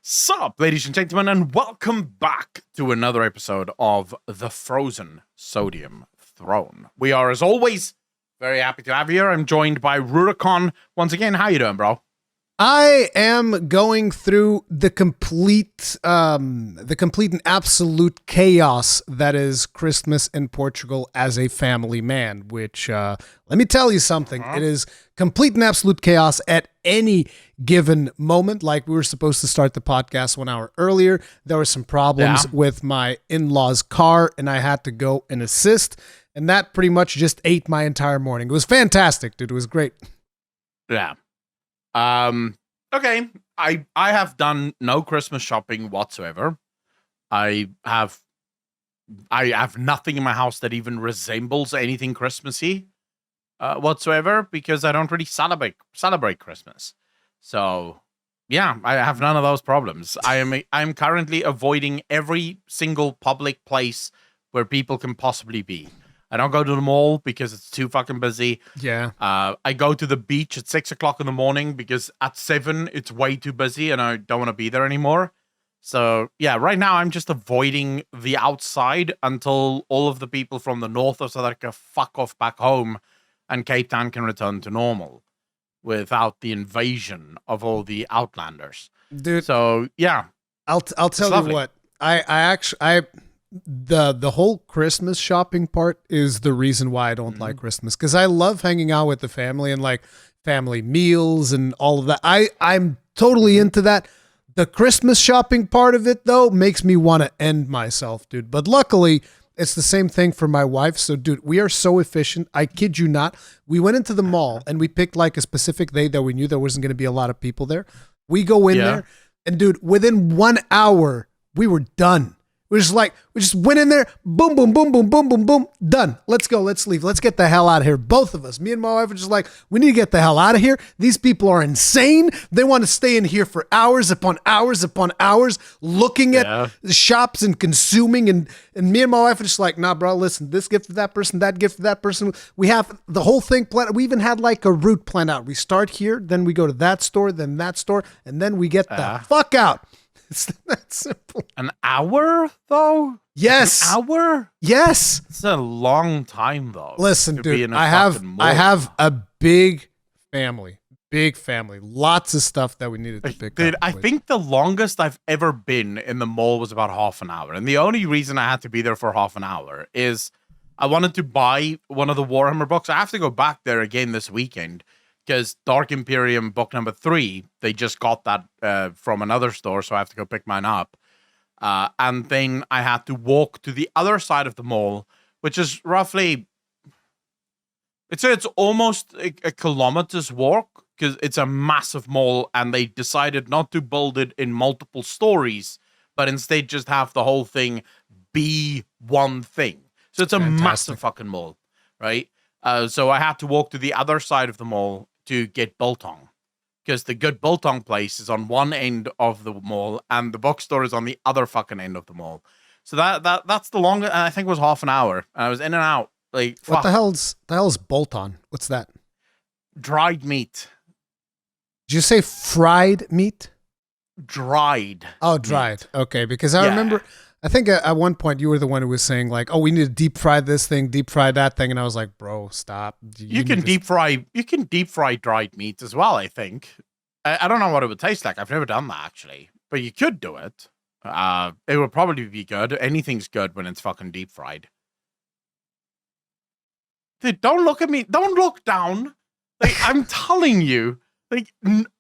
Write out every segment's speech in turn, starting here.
Sup, ladies and gentlemen, and welcome back to another episode of The Frozen Sodium Throne. We are, as always, very happy to have you here. I'm joined by Rurikhan. Once again, how you doing, bro? I am going through the complete and absolute chaos that is Christmas in Portugal as a family man, which, let me tell you something, It is complete and absolute chaos at any given moment. Like, we were supposed to start the podcast 1 hour earlier. There were some problems with my in-laws' car, and I had to go and assist, and that pretty much just ate my entire morning. It was fantastic, dude. It was great. Yeah. Okay. I have done no Christmas shopping whatsoever. I have nothing in my house that even resembles anything Christmassy whatsoever, because I don't really celebrate Christmas. So yeah, I have none of those problems. I'm currently avoiding every single public place where people can possibly be. I don't go to the mall because it's too fucking busy. Yeah. I go to the beach at 6 o'clock in the morning because at 7 it's way too busy and I don't want to be there anymore. So yeah, right now I'm just avoiding the outside until all of the people from the north of South Africa fuck off back home and Cape Town can return to normal without the invasion of all the outlanders. Dude. So yeah. I'll tell you what. The whole Christmas shopping part is the reason why I don't like Christmas, because I love hanging out with the family and like family meals and all of that. I'm totally into that. The Christmas shopping part of it, though, makes me want to end myself, dude. But luckily, it's the same thing for my wife. So, dude, we are so efficient. I kid you not. We went into the mall and we picked like a specific day that we knew there wasn't going to be a lot of people there. We go in there and, dude, within 1 hour, we were done. We just went in there, boom, boom, boom, boom, boom, boom, boom, done. Let's go, let's leave, let's get the hell out of here. Both of us, me and my wife, are just like, we need to get the hell out of here. These people are insane. They want to stay in here for hours upon hours upon hours, looking at the shops and consuming. And me and my wife are just like, nah, bro, listen, this gift for that person, that gift for that person. We have the whole thing planned. We even had like a route planned out. We start here, then we go to that store, then that store, and then we get the fuck out. It's that simple. An hour, though? Yes. An hour? Yes. It's a long time, though. Listen, dude, I have a big family. Lots of stuff that we needed to pick up. Dude, I think the longest I've ever been in the mall was about half an hour. And the only reason I had to be there for half an hour is I wanted to buy one of the Warhammer books. I have to go back there again this weekend, because Dark Imperium book number 3, they just got that from another store, so I have to go pick mine up. And then I had to walk to the other side of the mall, which is roughly, it's almost a kilometer's walk, because it's a massive mall, and they decided not to build it in multiple stories, but instead just have the whole thing be one thing. So it's a massive fucking mall, right? So I had to walk to the other side of the mall to get biltong, because the good biltong place is on one end of the mall and the bookstore is on the other fucking end of the mall. So that's the longest. I think it was half an hour. And I was in and out. Like, what the hell's biltong? What's that? Dried meat. Did you say fried meat? Dried. Oh, dried. Meat. Okay, because I remember. I think at one point you were the one who was saying like, "Oh, we need to deep fry this thing, deep fry that thing," and I was like, "Bro, stop." You can deep fry. You can deep fry dried meat as well. I think. I don't know what it would taste like. I've never done that actually, but you could do it. It would probably be good. Anything's good when it's fucking deep fried. Dude, don't look at me. Don't look down. Like, I'm telling you, like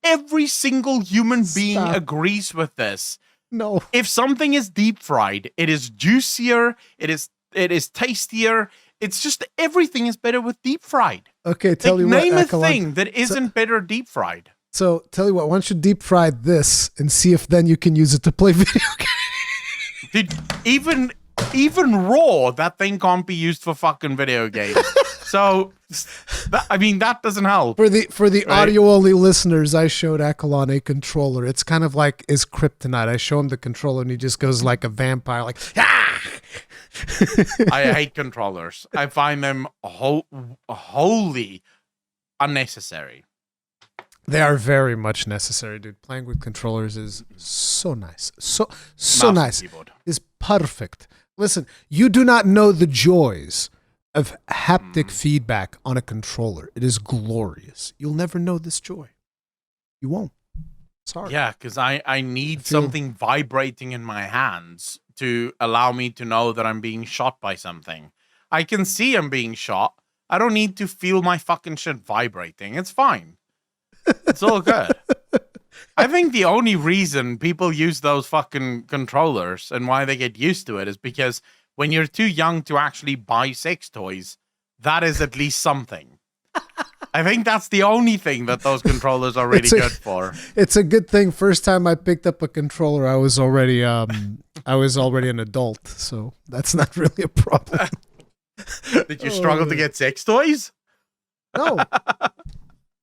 every single human being agrees with this. No. If something is deep fried, it is juicier, it is tastier. It's just everything is better with deep fried. Okay, tell you what. Name a thing that isn't better deep fried. So tell you what, why don't you deep fry this and see if then you can use it to play video games. Dude, even raw, that thing can't be used for fucking video games. So, that doesn't help. For the audio only listeners, I showed Accolonn a controller. It's kind of like his kryptonite. I show him the controller and he just goes like a vampire, like ah. I hate controllers. I find them wholly unnecessary. They are very much necessary, dude. Playing with controllers is so nice. So Mouse and nice. keyboard. Is perfect. Listen, you do not know the joys of haptic feedback on a controller. It is glorious. You'll never know this joy. You won't. Sorry. Yeah, because I need something vibrating in my hands to allow me to know that I'm being shot by something. I can see I'm being shot. I don't need to feel my fucking shit vibrating. It's fine. It's all good. I think the only reason people use those fucking controllers and why they get used to it is because when you're too young to actually buy sex toys, that is at least something. I think that's the only thing that those controllers are really good for. It's a good thing. First time I picked up a controller, I was already an adult, so that's not really a problem. Did you struggle to get sex toys? No.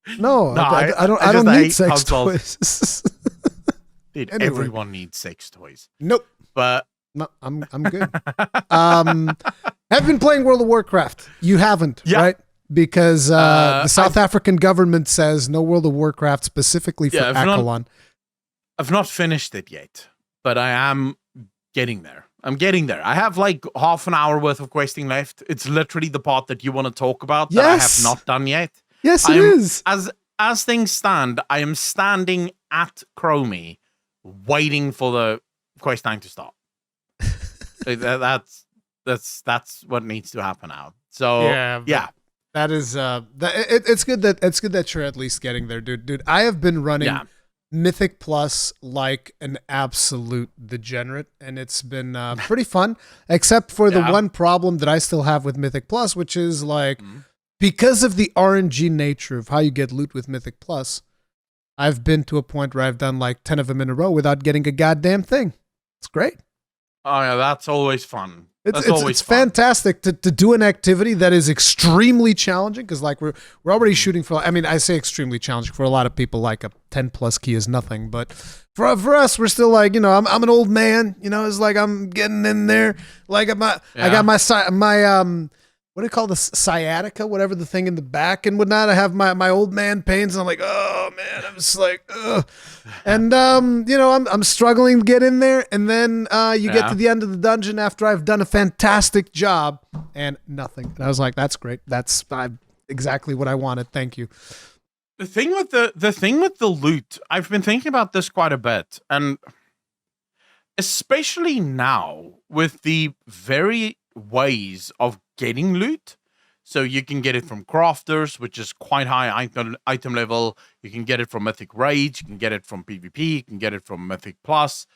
I don't need sex toys. Dude, Anyway. everyone needs sex toys. Nope. But No, I'm good. Have been playing World of Warcraft. You haven't, right? Because the South African government says no World of Warcraft specifically for Accolonn. I've not finished it yet, but I am getting there. I'm getting there. I have like half an hour worth of questing left. It's literally the part that you want to talk about that I have not done yet. Yes, it is. As things stand, I am standing at Chromie, waiting for the quest time to start. That's what needs to happen now. So yeah. That is it's good that you're at least getting there, dude. I have been running Mythic Plus like an absolute degenerate, and it's been pretty fun, except for the one problem that I still have with Mythic Plus, which is like because of the RNG nature of how you get loot with Mythic Plus, I've been to a point where I've done like 10 of them in a row without getting a goddamn thing. It's great. Oh yeah, that's always fun. It's fantastic to do an activity that is extremely challenging because like we're already shooting for, I mean, I say extremely challenging for a lot of people, like a 10 plus key is nothing, but for us, we're still like, I'm an old man, it's like I'm getting in there. Like I got my what do you call the sciatica, whatever the thing in the back and whatnot. I have my old man pains and I'm like, oh man, I'm just like, ugh. And I'm struggling to get in there, and then you get to the end of the dungeon after I've done a fantastic job and nothing. And I was like, that's great. That's exactly what I wanted. Thank you. The thing with the loot, I've been thinking about this quite a bit, and especially now with the very ways of getting loot. So you can get it from crafters, which is quite high item level. You can get it from Mythic Raids. You can get it from PvP. You can get it from Mythic Plus.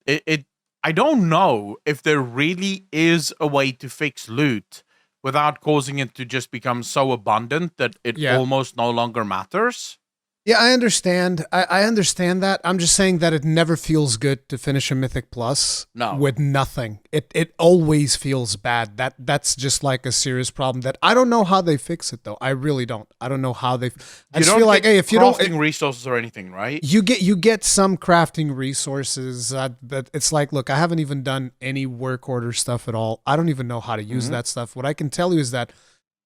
I don't know if there really is a way to fix loot without causing it to just become so abundant that it almost no longer matters. Yeah, I understand. I understand that. I'm just saying that it never feels good to finish a Mythic Plus with nothing. It always feels bad. That's just like a serious problem that I don't know how they fix it though. I really don't. I don't know how they. I just feel like, hey, if you don't crafting resources or anything, right? You get some crafting resources, but it's like, look, I haven't even done any work order stuff at all. I don't even know how to use that stuff. What I can tell you is that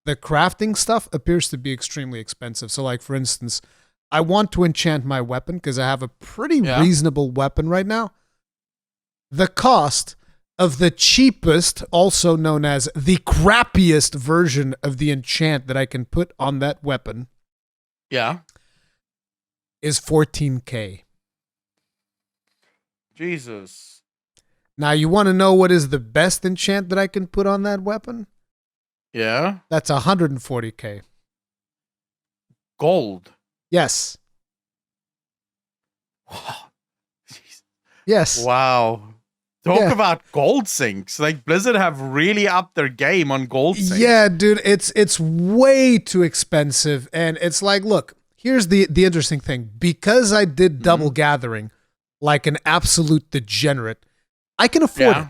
the crafting stuff appears to be extremely expensive. So, like for instance, I want to enchant my weapon because I have a pretty reasonable weapon right now. The cost of the cheapest, also known as the crappiest version of the enchant that I can put on that weapon is $14,000. Jesus. Now, you want to know what is the best enchant that I can put on that weapon? Yeah. That's $140,000. Gold. Yes. Yes. Wow. Talk about gold sinks. Like Blizzard have really upped their game on gold sinks. Yeah, dude, it's way too expensive. And it's like, look, here's the interesting thing. Because I did double gathering like an absolute degenerate, I can afford it.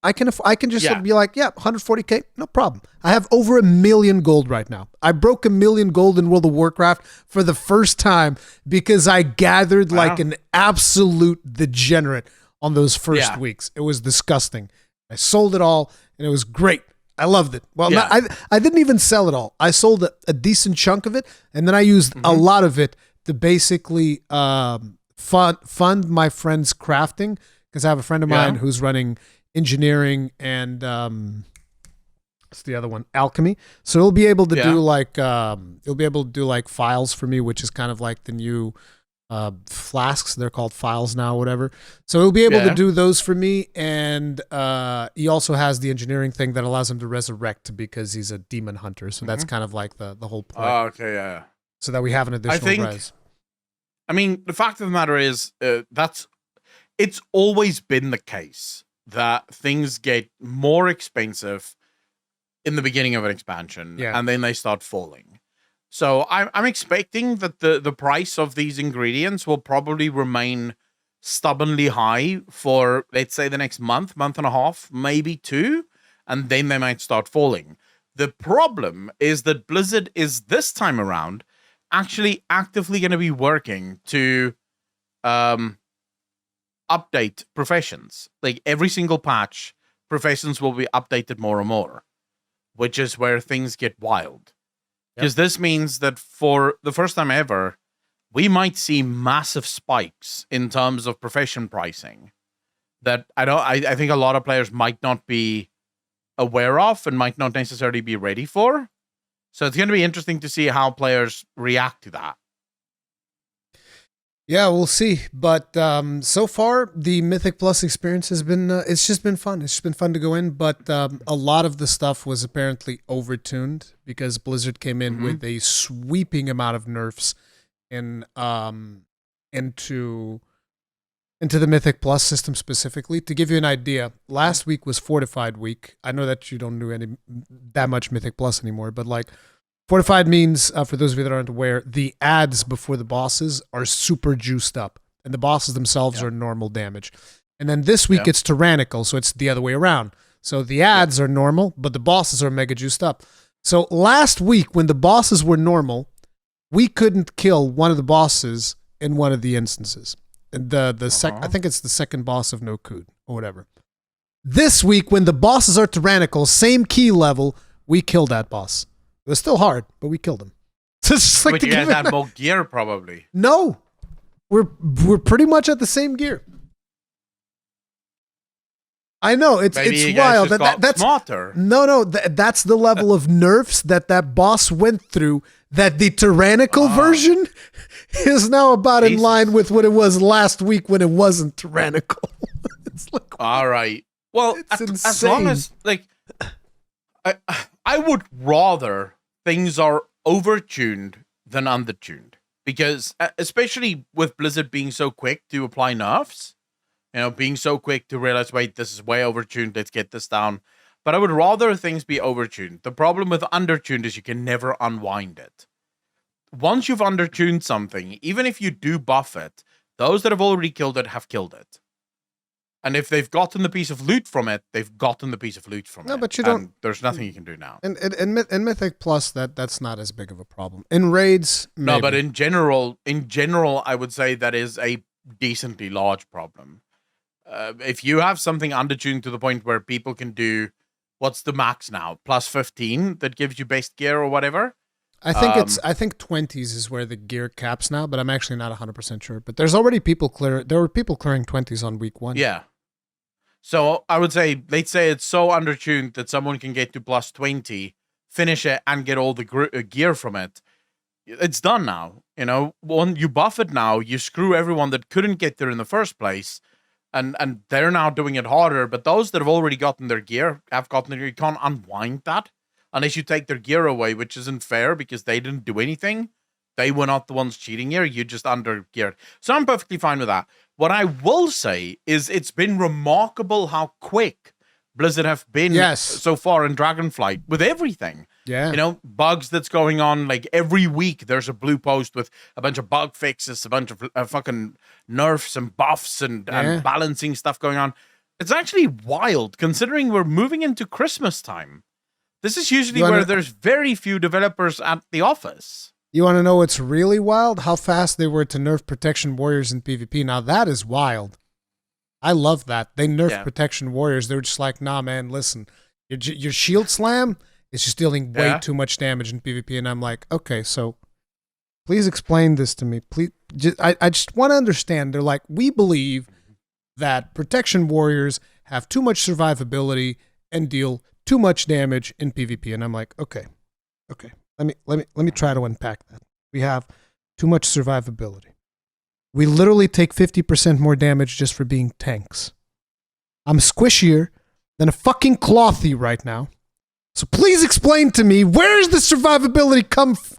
I can just be like, $140,000, no problem. I have over 1 million gold right now. I broke 1 million gold in World of Warcraft for the first time because I gathered like an absolute degenerate on those first weeks. It was disgusting. I sold it all, and it was great. I loved it. Well, I didn't even sell it all. I sold a decent chunk of it, and then I used a lot of it to basically fund my friend's crafting, because I have a friend of mine who's running engineering and what's the other one? Alchemy. So he'll be able to do like files for me, which is kind of like the new flasks. They're called files now, whatever. So he'll be able to do those for me, and he also has the engineering thing that allows him to resurrect because he's a demon hunter. So that's kind of like the whole point. Oh, okay, yeah. So that we have an additional res. I mean, the fact of the matter is it's always been the case that things get more expensive in the beginning of an expansion, and then they start falling. So I'm expecting that the price of these ingredients will probably remain stubbornly high for, let's say, the next month and a half, maybe 2, and then they might start falling. The problem is that Blizzard is this time around actually actively going to be working to update professions. Like every single patch, professions will be updated more and more, which is where things get wild. Because this means that for the first time ever, we might see massive spikes in terms of profession pricing that I think a lot of players might not be aware of and might not necessarily be ready for. So it's going to be interesting to see how players react to that. Yeah, we'll see. But so far, the Mythic Plus experience has been, it's just been fun. It's just been fun to go in. But a lot of the stuff was apparently overtuned because Blizzard came in with a sweeping amount of nerfs into the Mythic Plus system specifically. To give you an idea, last week was Fortified Week. I know that you don't do that much Mythic Plus anymore, but like, Fortified means, for those of you that aren't aware, the ads before the bosses are super juiced up, and the bosses themselves are normal damage. And then this week it's tyrannical, so it's the other way around. So the ads are normal, but the bosses are mega juiced up. So last week, when the bosses were normal, we couldn't kill one of the bosses in one of the instances. I think it's the second boss of No Cood or whatever. This week, when the bosses are tyrannical, same key level, we killed that boss. It was still hard, but we killed him. So it's just like, but you guys had more gear, probably. No, we're pretty much at the same gear. I know it's wild. That's smarter. No, that's the level of nerfs that boss went through. That the tyrannical version is now about in line with what it was last week when it wasn't tyrannical. It's like, all right. Well, as long as like. I would rather things are overtuned than undertuned, because especially with Blizzard being so quick to apply nerfs, being so quick to realize, wait, this is way overtuned, let's get this down. But I would rather things be overtuned. The problem with undertuned is you can never unwind it. Once you've undertuned something, even if you do buff it, those that have already killed it have killed it. And if they've gotten the piece of loot from it, they've gotten the piece of loot from it. No, but you don't. There's nothing you can do now. In Mythic Plus, that's not as big of a problem. In raids, maybe. No, but in general, I would say that is a decently large problem. If you have something undertuned to the point where people can do, what's the max now? Plus 15 that gives you best gear or whatever. I think 20s is where the gear caps now, but I'm actually not 100% sure. But there's already there were people clearing 20s on week 1. Yeah. So I would say, let's say it's so undertuned that someone can get to plus 20, finish it, and get all the gear from it. It's done now. When you buff it now, you screw everyone that couldn't get there in the first place, and they're now doing it harder. But those that have already gotten their gear have gotten their gear. You can't unwind that unless you take their gear away, which isn't fair because they didn't do anything. They were not the ones cheating here. You just under-geared. So I'm perfectly fine with that. What I will say is it's been remarkable how quick Blizzard have been so far in Dragonflight with everything. Yeah. Bugs that's going on. Like every week there's a blue post with a bunch of bug fixes, a bunch of fucking nerfs and buffs and balancing stuff going on. It's actually wild considering we're moving into Christmas time. This is usually where there's very few developers at the office. You want to know what's really wild? How fast they were to nerf Protection Warriors in PvP. Now that is wild. I love that. They nerfed Protection Warriors. They were just like, nah, man, listen. Your shield slam is just dealing way too much damage in PvP. And I'm like, okay, so Please explain this to me. Please, I just want to understand. They're like, we believe that protection warriors have too much survivability and deal too much damage in PvP. And I'm like, okay. Let me try to unpack that. We have too much survivability. We literally take 50% more damage just for being tanks. I'm squishier than a fucking clothy right now. So please explain to me, where's the survivability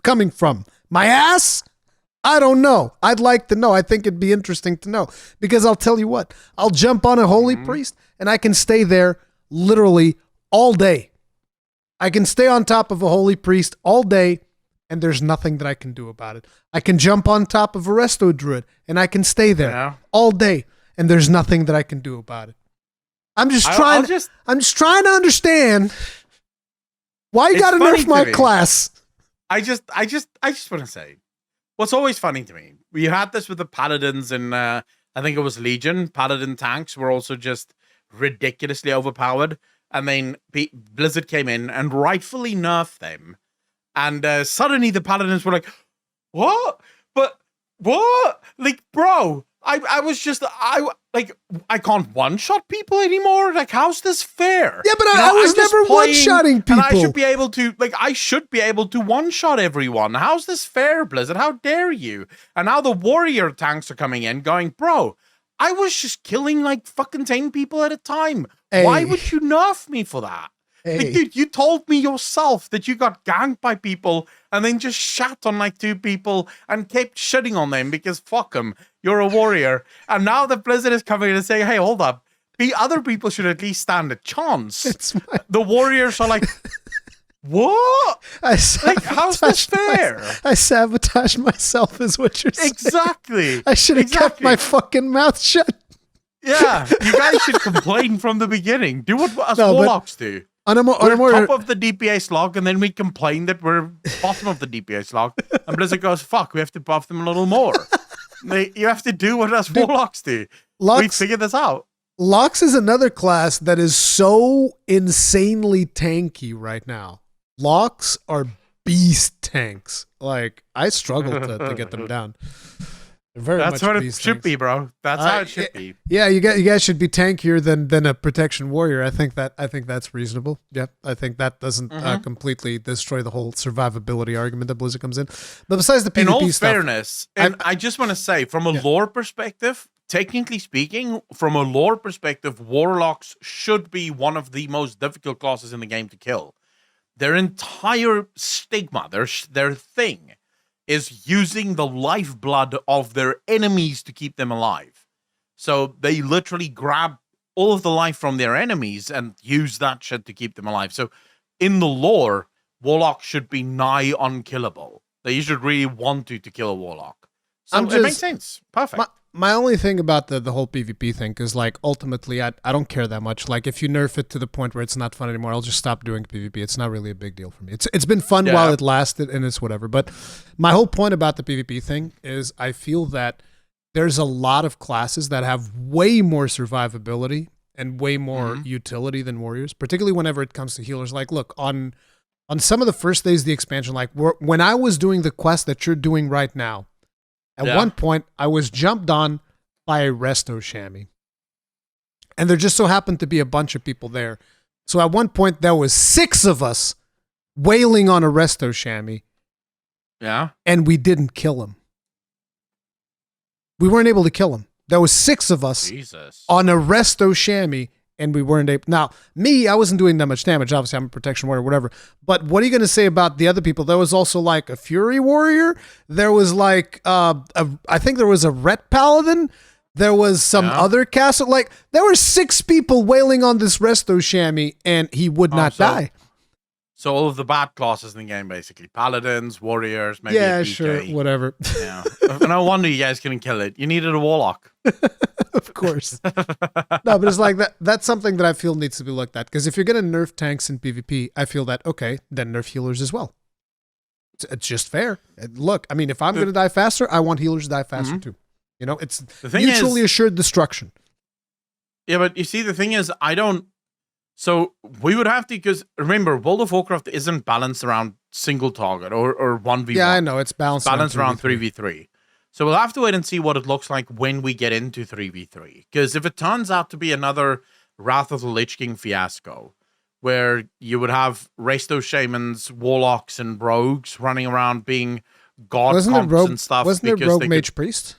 coming from? My ass? I don't know. I'd like to know. I think it'd be interesting to know. Because I'll tell you what, I'll jump on a holy priest and I can stay there literally all day. I can stay on top of a holy priest all day and there's nothing that I can do about it. I can jump on top of a resto druid and I can stay there all day and there's nothing that I can do about it. I'm just trying to understand why you gotta nerf my class. I just want to say, what's always funny to me, we had this with the paladins and I think it was Legion. Paladin tanks were also just ridiculously overpowered. And then Blizzard came in and rightfully nerfed them. And suddenly the paladins were like, what? But what? Like, bro, I was just, I can't one-shot people anymore. Like, how's this fair? Yeah, but I was never one-shotting people. And I should be able to one-shot everyone. How's this fair, Blizzard? How dare you? And now the warrior tanks are coming in going, bro, I was just killing like fucking 10 people at a time. Hey. Why would you nerf me for that? Hey. Like, dude, you told me yourself that you got ganked by people and then just shat on like 2 people and kept shitting on them because fuck them, you're a warrior. And now the Blizzard is coming in and saying, hey, hold up. The other people should at least stand a chance. The warriors are like, what? How's this fair? I sabotaged myself is what you're saying. Exactly. I should have kept my fucking mouth shut. Yeah, you guys should complain from the beginning. Do what us warlocks do. We're top of the DPA slog, and then we complain that we're bottom of the DPA slog. And Blizzard goes, fuck, we have to buff them a little more. You have to do what us warlocks do. We figured this out. Lux is another class that is so insanely tanky right now. Locks are beast tanks. Like, I struggle to get them down. That's what it should be, bro. That's how it should be. Yeah, you guys should be tankier than a protection warrior. I think that's reasonable. Yeah, I think that doesn't completely destroy the whole survivability argument that Blizzard comes in. But besides the PvP in all stuff, fairness, and I just want to say, from a lore perspective, technically speaking, from a lore perspective, warlocks should be one of the most difficult classes in the game to kill. Their entire stigma, their thing, is using the lifeblood of their enemies to keep them alive. So they literally grab all of the life from their enemies and use that shit to keep them alive. So in the lore, Warlock should be nigh unkillable. You should really want to kill a Warlock. So it makes sense. Perfect. My only thing about the whole PvP thing is, like, ultimately, I don't care that much. Like, if you nerf it to the point where it's not fun anymore, I'll just stop doing PvP. It's not really a big deal for me. It's been fun while it lasted, and it's whatever. But my whole point about the PvP thing is I feel that there's a lot of classes that have way more survivability and way more utility than warriors, particularly whenever it comes to healers. Like, look, on some of the first days of the expansion, like, when I was doing the quest that you're doing right now, at one point, I was jumped on by a resto chamois. And there just so happened to be a bunch of people there. So at one point, there was 6 of us wailing on a resto chamois. Yeah. And we didn't kill him. We weren't able to kill him. There was 6 of us on a resto chamois, and we weren't able. Now, me, I wasn't doing that much damage. Obviously, I'm a protection warrior, whatever. But what are you going to say about the other people? There was also like a fury warrior. There was like, I think there was a ret paladin. There was some other castle. Like, there were 6 people wailing on this resto chamois, and he would not die. So all of the bad classes in the game, basically. Paladins, warriors, maybe yeah, a PK. sure, whatever. Yeah. No wonder you guys couldn't kill it. You needed a warlock. Of course. No, but it's like that's something that I feel needs to be looked at. Because if you're going to nerf tanks in PvP, I feel that, okay, then nerf healers as well. It's just fair. Look, I mean, if I'm going to die faster, I want healers to die faster too. You know, it's mutually assured destruction. Yeah, but you see, the thing is, So we would have to, because remember, World of Warcraft isn't balanced around single target or 1v1. Yeah, I know. It's balanced around 3v3. So we'll have to wait and see what it looks like when we get into 3v3. Because if it turns out to be another Wrath of the Lich King fiasco, where you would have resto shamans, warlocks, and rogues running around being god comps and stuff. Wasn't there rogue mage priest?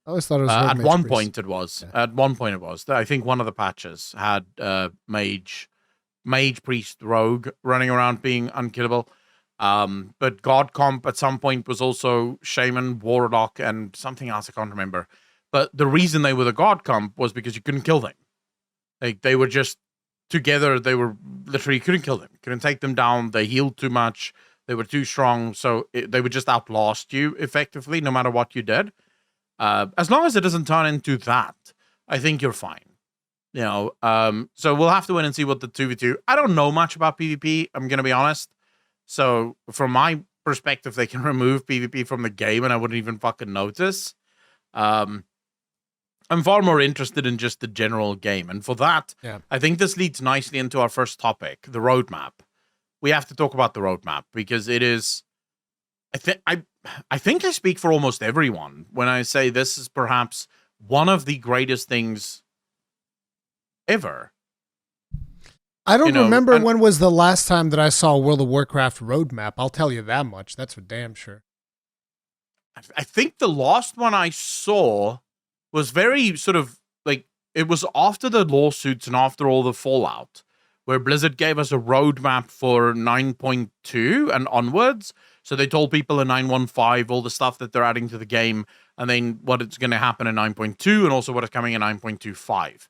I always thought it was rogue at mage one priest. point it was. Yeah. At one point it was. I think one of the patches had mage priest rogue running around being unkillable. But god comp at some point was also shaman, warlock, and something else I can't remember. But the reason they were the god comp was because you couldn't kill them. Like they were just together. They were literally couldn't kill them. Couldn't take them down. They healed too much. They were too strong. So they would just outlast you effectively, no matter what you did. As long as it doesn't turn into that, I think you're fine. You know, so we'll have to wait and see what the 2v2. I don't know much about PvP. I'm gonna be honest. So from my perspective, they can remove PvP from the game, and I wouldn't even fucking notice. I'm far more interested in just the general game, and for that, I think this leads nicely into our first topic, the roadmap. We have to talk about the roadmap because it is. I think I speak for almost everyone when I say this is perhaps one of the greatest things ever. I don't remember when was the last time that I saw a World of Warcraft roadmap. I'll tell you that much. That's for damn sure. I think the last one I saw was very sort of like, it was after the lawsuits and after all the fallout, where Blizzard gave us a roadmap for 9.2 and onwards. So they told people in 9.15 all the stuff that they're adding to the game, and then what is going to happen in 9.2 and also what is coming in 9.25.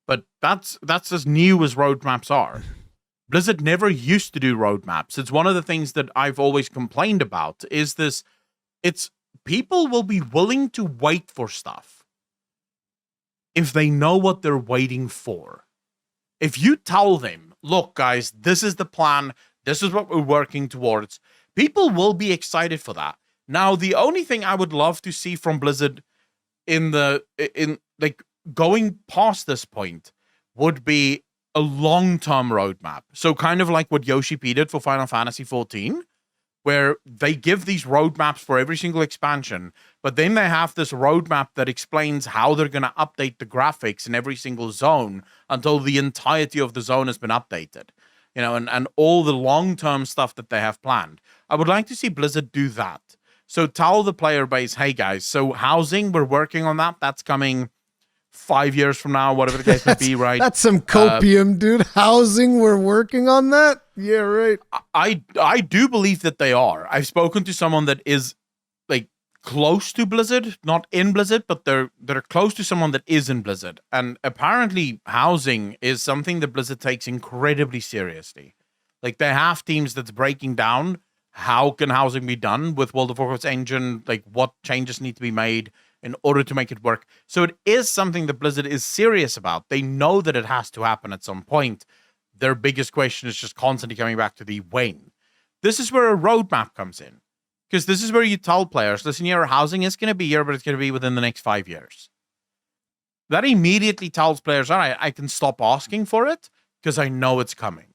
But that's as new as roadmaps are. Blizzard never used to do roadmaps. It's one of the things that I've always complained about is this. It's people will be willing to wait for stuff if they know what they're waiting for. If you tell them, look, guys, this is the plan. This is what we're working towards. People will be excited for that. Now, the only thing I would love to see from Blizzard in going past this point would be a long-term roadmap. So kind of like what Yoshi P did for Final Fantasy XIV, where they give these roadmaps for every single expansion, but then they have this roadmap that explains how they're going to update the graphics in every single zone until the entirety of the zone has been updated. You know, and all the long-term stuff that they have planned. I would like to see Blizzard do that. So tell the player base, hey guys, so housing, we're working on that. That's coming 5 years from now, whatever the case may be, right? That's some copium, dude. Housing, we're working on that? Yeah, right. I do believe that they are. I've spoken to someone that is like close to Blizzard, not in Blizzard, but they're close to someone that is in Blizzard. And apparently housing is something that Blizzard takes incredibly seriously. Like they have teams that's breaking down how can housing be done with World of Warcraft's engine, like what changes need to be made in order to make it work. So it is something that Blizzard is serious about. They know that it has to happen at some point. Their biggest question is just constantly coming back to the when. This is where a roadmap comes in. Because this is where you tell players, listen, your housing is going to be here, but it's going to be within the next 5 years. That immediately tells players, all right, I can stop asking for it because I know it's coming.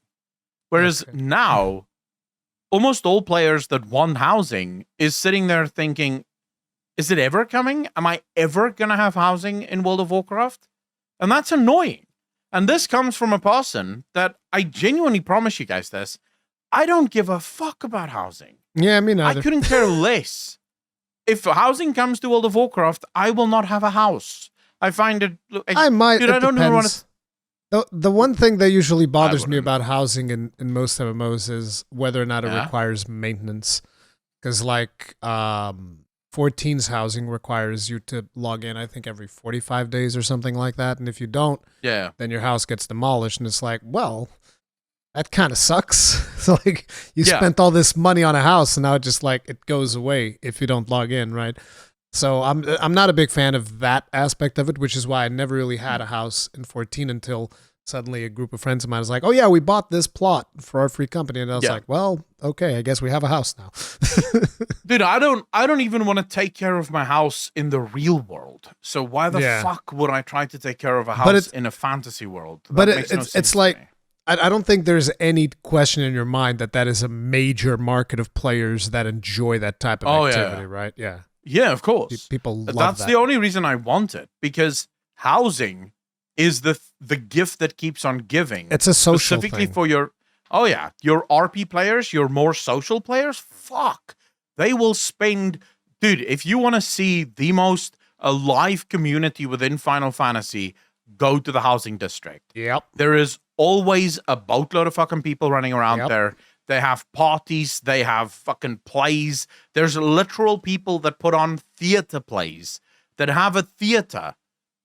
Whereas now, almost all players that want housing is sitting there thinking, is it ever coming? Am I ever going to have housing in World of Warcraft? And that's annoying. And this comes from a person that I genuinely promise you guys this. I don't give a fuck about housing. Yeah, me neither. I couldn't care less. If housing comes to World of Warcraft, I will not have a house. I find it. I might. Dude, I don't even want to. The one thing that usually bothers me about housing in most MMOs is whether or not it requires maintenance. Because like 14's housing requires you to log in, I think, every 45 days or something like that. And if you don't, then your house gets demolished. And it's like, well, that kind of sucks. It's like you spent all this money on a house and now it just like it goes away if you don't log in, right? So I'm not a big fan of that aspect of it, which is why I never really had a house in 14 until suddenly a group of friends of mine was like, oh yeah, we bought this plot for our free company. And I was like, well, okay, I guess we have a house now. Dude, I don't even want to take care of my house in the real world. So why the fuck would I try to take care of a house in a fantasy world? But it's like, I don't think there's any question in your mind that that is a major market of players that enjoy that type of activity, right? Yeah. Yeah, of course. People love That's that. the only reason I want it, because housing is the gift that keeps on giving. It's a social specifically thing. for your RP players, your more social players. Fuck, they will spend, dude. If you want to see the most alive community within Final Fantasy, go to the housing district. Yep. There is always a boatload of fucking people running around there. They have parties. They have fucking plays. There's literal people that put on theater plays, that have a theater.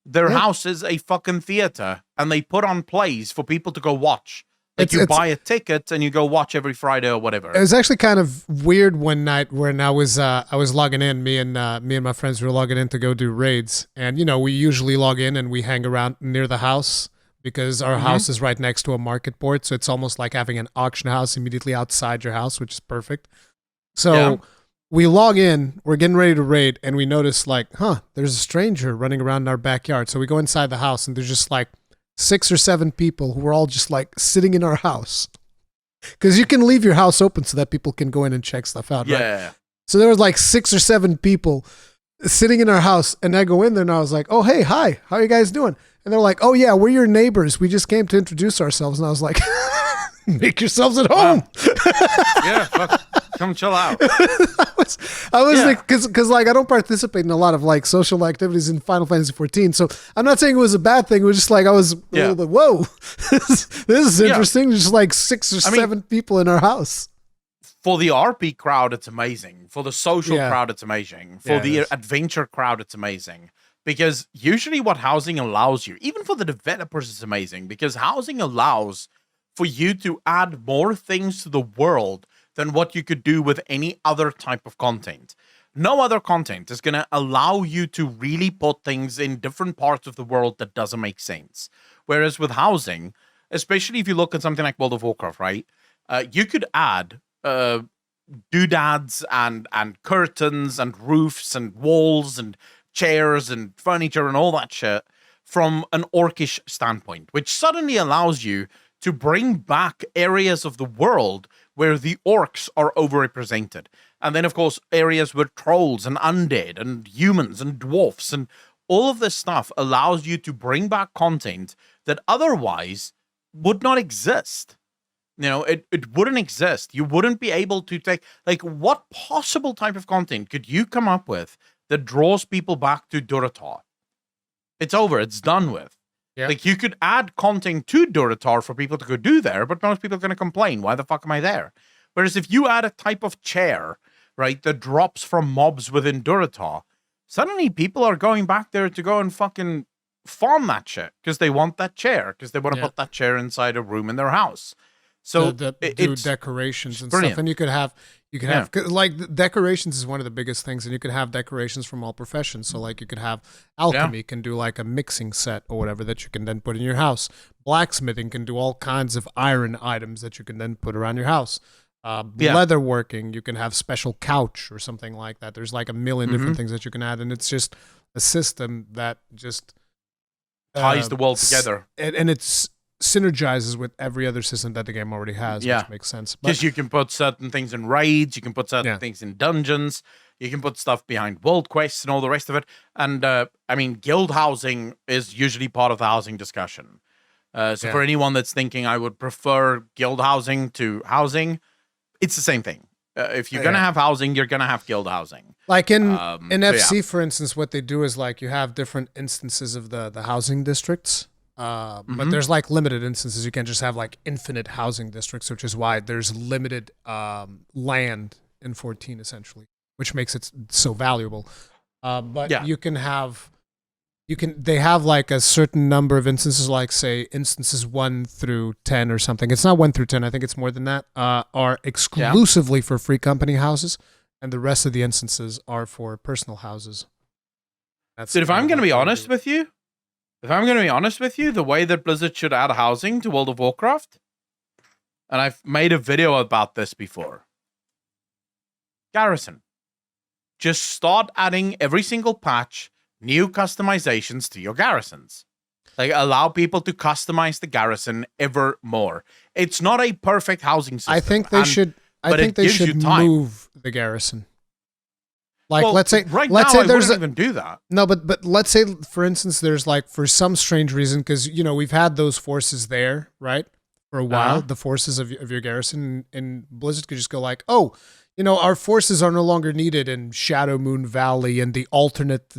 Their house is a fucking theater, and they put on plays for people to go watch. Like you buy a ticket and you go watch every Friday or whatever. It was actually kind of weird one night when I was logging in. Me and my friends were logging in to go do raids, and we usually log in and we hang around near the house, because our house is right next to a market board, so it's almost like having an auction house immediately outside your house, which is perfect. So we log in, we're getting ready to raid, and we notice there's a stranger running around in our backyard. So we go inside the house, and there's just 6 or 7 people who are all just sitting in our house. Because you can leave your house open so that people can go in and check stuff out, right? So there was 6 or 7 people sitting in our house, and I go in there and I was like, oh, hey, hi, how are you guys doing? And they're like, oh, yeah, we're your neighbors. We just came to introduce ourselves. And I was like, make yourselves at home. Yeah, fuck. Come chill out. I was because I don't participate in a lot of social activities in Final Fantasy 14. So I'm not saying it was a bad thing. It was just I was a little bit, whoa, this is interesting. Just 6 or 7 people in our house. For the RP crowd, it's amazing. For the social crowd, it's amazing. For the adventure crowd, it's amazing. Because usually what housing allows you, even for the developers, it's amazing. Because housing allows for you to add more things to the world than what you could do with any other type of content. No other content is going to allow you to really put things in different parts of the world that doesn't make sense. Whereas with housing, especially if you look at something like World of Warcraft, right? You could add doodads and curtains and roofs and walls and chairs and furniture and all that shit from an orcish standpoint, which suddenly allows you to bring back areas of the world where the orcs are overrepresented. And then, of course, areas with trolls and undead and humans and dwarfs and all of this stuff allows you to bring back content that otherwise would not exist. It wouldn't exist. You wouldn't be able to take, what possible type of content could you come up with that draws people back to Durotar? It's over. It's done with. Yeah. You could add content to Durotar for people to go do there, but most people are going to complain. Why the fuck am I there? Whereas if you add a type of chair, right, that drops from mobs within Durotar, suddenly people are going back there to go and fucking farm that shit because they want that chair, because they want to put that chair inside a room in their house. So do decorations and brilliant. Stuff, and you could have decorations is one of the biggest things, and you could have decorations from all professions. So you could have alchemy can do a mixing set or whatever that you can then put in your house. Blacksmithing can do all kinds of iron items that you can then put around your house. Leatherworking, you can have special couch or something like that. There's a million different things that you can add, and it's just a system that just ties the world together, and it's synergizes with every other system that the game already has, which makes sense. Because you can put certain things in raids, you can put certain things in dungeons, you can put stuff behind world quests and all the rest of it. And guild housing is usually part of the housing discussion. For anyone that's thinking I would prefer guild housing to housing, it's the same thing. If you're going to have housing, you're going to have guild housing. In FC, for instance, what they do is you have different instances of the housing districts. But there's limited instances. You can't just have infinite housing districts, which is why there's limited land in 14 essentially, which makes it so valuable. You can have, they have a certain number of instances, say instances 1 through 10 or something. It's not 1 through 10. I think it's more than that, are exclusively for free company houses. And the rest of the instances are for personal houses. If I'm going to be honest with you, the way that Blizzard should add housing to World of Warcraft, and I've made a video about this before, Garrison. Just start adding every single patch new customizations to your garrisons. Like, allow people to customize the garrison ever more. It's not a perfect housing system. I think they should. I think they should move the garrison. Like, well, let's say right let's now, say there's I wouldn't even do that. No, but let's say, for instance, there's like, for some strange reason, because we've had those forces there, right, for a while, the forces of your garrison, and Blizzard could just go like, oh, our forces are no longer needed in Shadow Moon Valley and the alternate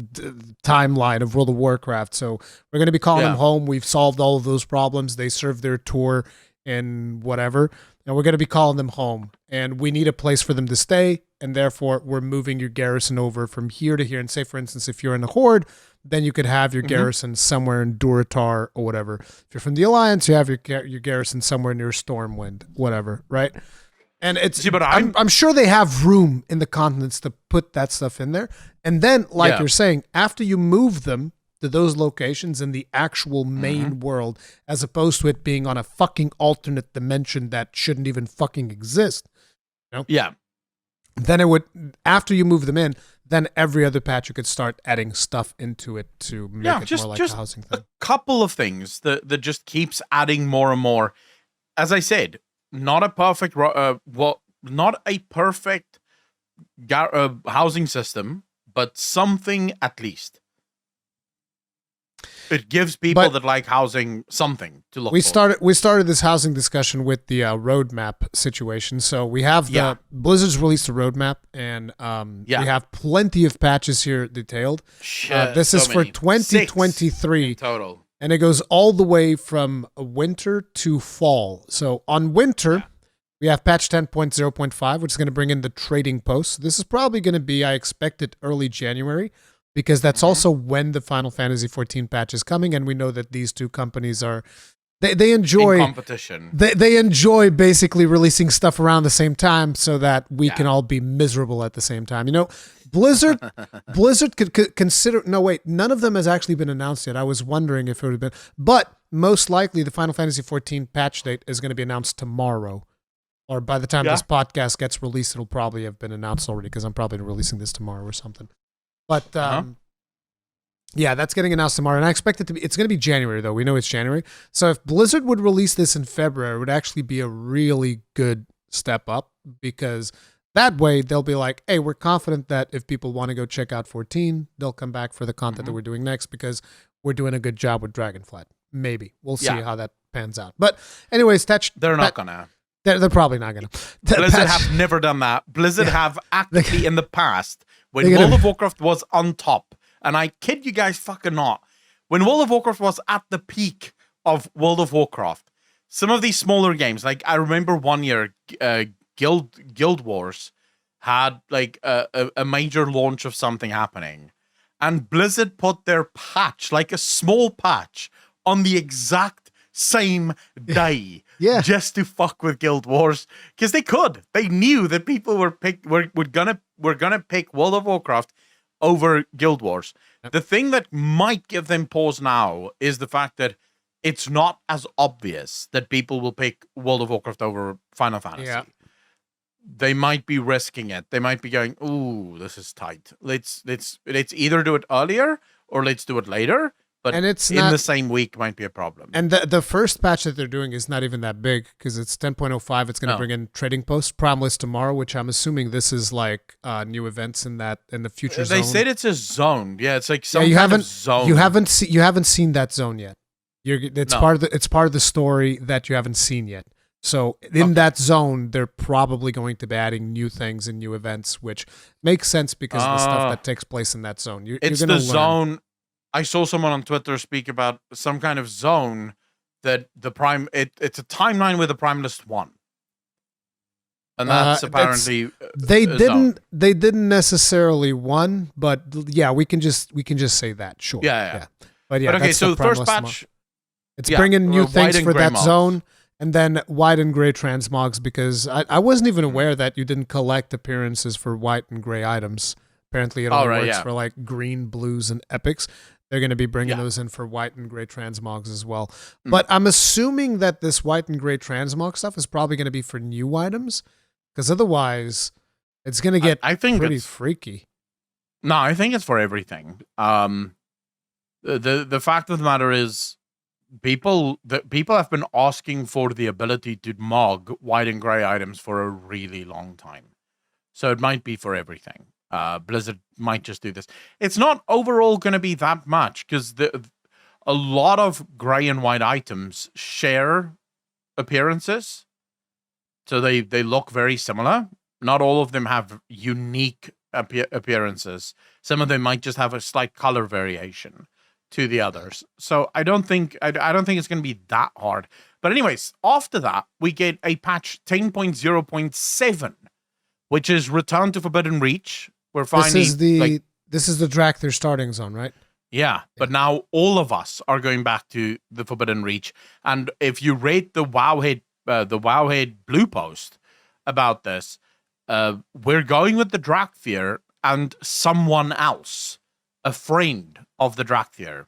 timeline of World of Warcraft. So we're going to be calling them home. We've solved all of those problems. They served their tour and whatever. And we're going to be calling them home. And we need a place for them to stay. And therefore, we're moving your garrison over from here to here. And say, for instance, if you're in the Horde, then you could have your garrison somewhere in Durotar or whatever. If you're from the Alliance, you have your garrison somewhere near Stormwind, whatever, right? And it's, but I'm sure they have room in the continents to put that stuff in there. And then, like you're saying, after you move them to those locations in the actual main world, as opposed to it being on a fucking alternate dimension that shouldn't even fucking exist. Yeah. Then it would, after you move them in, then every other patch you could start adding stuff into it to make it more like a housing thing. A couple of things that just keeps adding more and more. As I said, not a perfect, not a perfect housing system, but something at least. It gives people that like housing something to look for. We started this housing discussion with the roadmap situation. So we have Blizzard's released a roadmap, and we have plenty of patches here detailed. This is for 2023 total, and it goes all the way from winter to fall. So on winter, we have patch 10.0.5, which is going to bring in the trading posts. This is probably going to be, I expect it, early January. Because that's also when the Final Fantasy XIV patch is coming, and we know that these two companies are they enjoy in competition. They enjoy basically releasing stuff around the same time, so that we can all be miserable at the same time. Blizzard could consider. No, wait, none of them has actually been announced yet. I was wondering if it would have been, but most likely the Final Fantasy XIV patch date is going to be announced tomorrow, or by the time this podcast gets released, it'll probably have been announced already. Because I'm probably releasing this tomorrow or something. But that's getting announced tomorrow, and I expect it to be. It's going to be January, though. We know it's January. So if Blizzard would release this in February, it would actually be a really good step up, because that way they'll be like, "Hey, we're confident that if people want to go check out 14, they'll come back for the content that we're doing next, because we're doing a good job with Dragonflight." Maybe we'll see how that pans out. But anyways, they're not gonna. They're probably not gonna. Blizzard have never done that. Blizzard have actively in the past. When World of Warcraft was on top, and I kid you guys fucking not, when World of Warcraft was at the peak of World of Warcraft, some of these smaller games, like I remember one year, Guild Wars had like a major launch of something happening, and Blizzard put their patch, like a small patch, on the exact same day. Just to fuck with Guild Wars, because they could. They knew that people were gonna pick World of Warcraft over Guild Wars. The thing that might give them pause now is the fact that it's not as obvious that people will pick World of Warcraft over Final Fantasy. They might be risking it. They might be going, "Ooh, this is tight. Let's either do it earlier or let's do it later." But in the same week might be a problem. And the first patch that they're doing is not even that big, because it's 10.05. It's going to bring in trading posts, Promise tomorrow, which I'm assuming this is like new events in the future zone. They said it's a zone. Yeah, it's like some kind of zone. You haven't seen that zone yet. It's part of the story that you haven't seen yet. So in that zone, they're probably going to be adding new things and new events, which makes sense because of the stuff that takes place in that zone. It's the zone. I saw someone on Twitter speak about some kind of zone that it's a timeline where the Prime List won. And that's apparently they didn't necessarily won, but we can just say that, sure. Yeah. But okay, so the first patch, it's bringing new things for that zone, and then white and gray transmogs, because I wasn't even aware that you didn't collect appearances for white and gray items. Apparently, it only works for like green, blues, and epics. They're going to be bringing those in for white and gray transmogs as well. But I'm assuming that this white and gray transmog stuff is probably going to be for new items, because otherwise it's going to get pretty freaky. No, I think it's for everything. The fact of the matter is, people have been asking for the ability to mog white and gray items for a really long time. So it might be for everything. Blizzard might just do this. It's not overall going to be that much because a lot of gray and white items share appearances. So they look very similar. Not all of them have unique appearances. Some of them might just have a slight color variation to the others. So I don't think it's going to be that hard. But anyways, after that, we get a patch 10.0.7, which is Return to Forbidden Reach. We're finally this is the Drakthir starting zone, right? Yeah, but now all of us are going back to the Forbidden Reach. And if you rate the Wowhead blue post about this, we're going with the Drakthir and someone else, a friend of the Drakthir.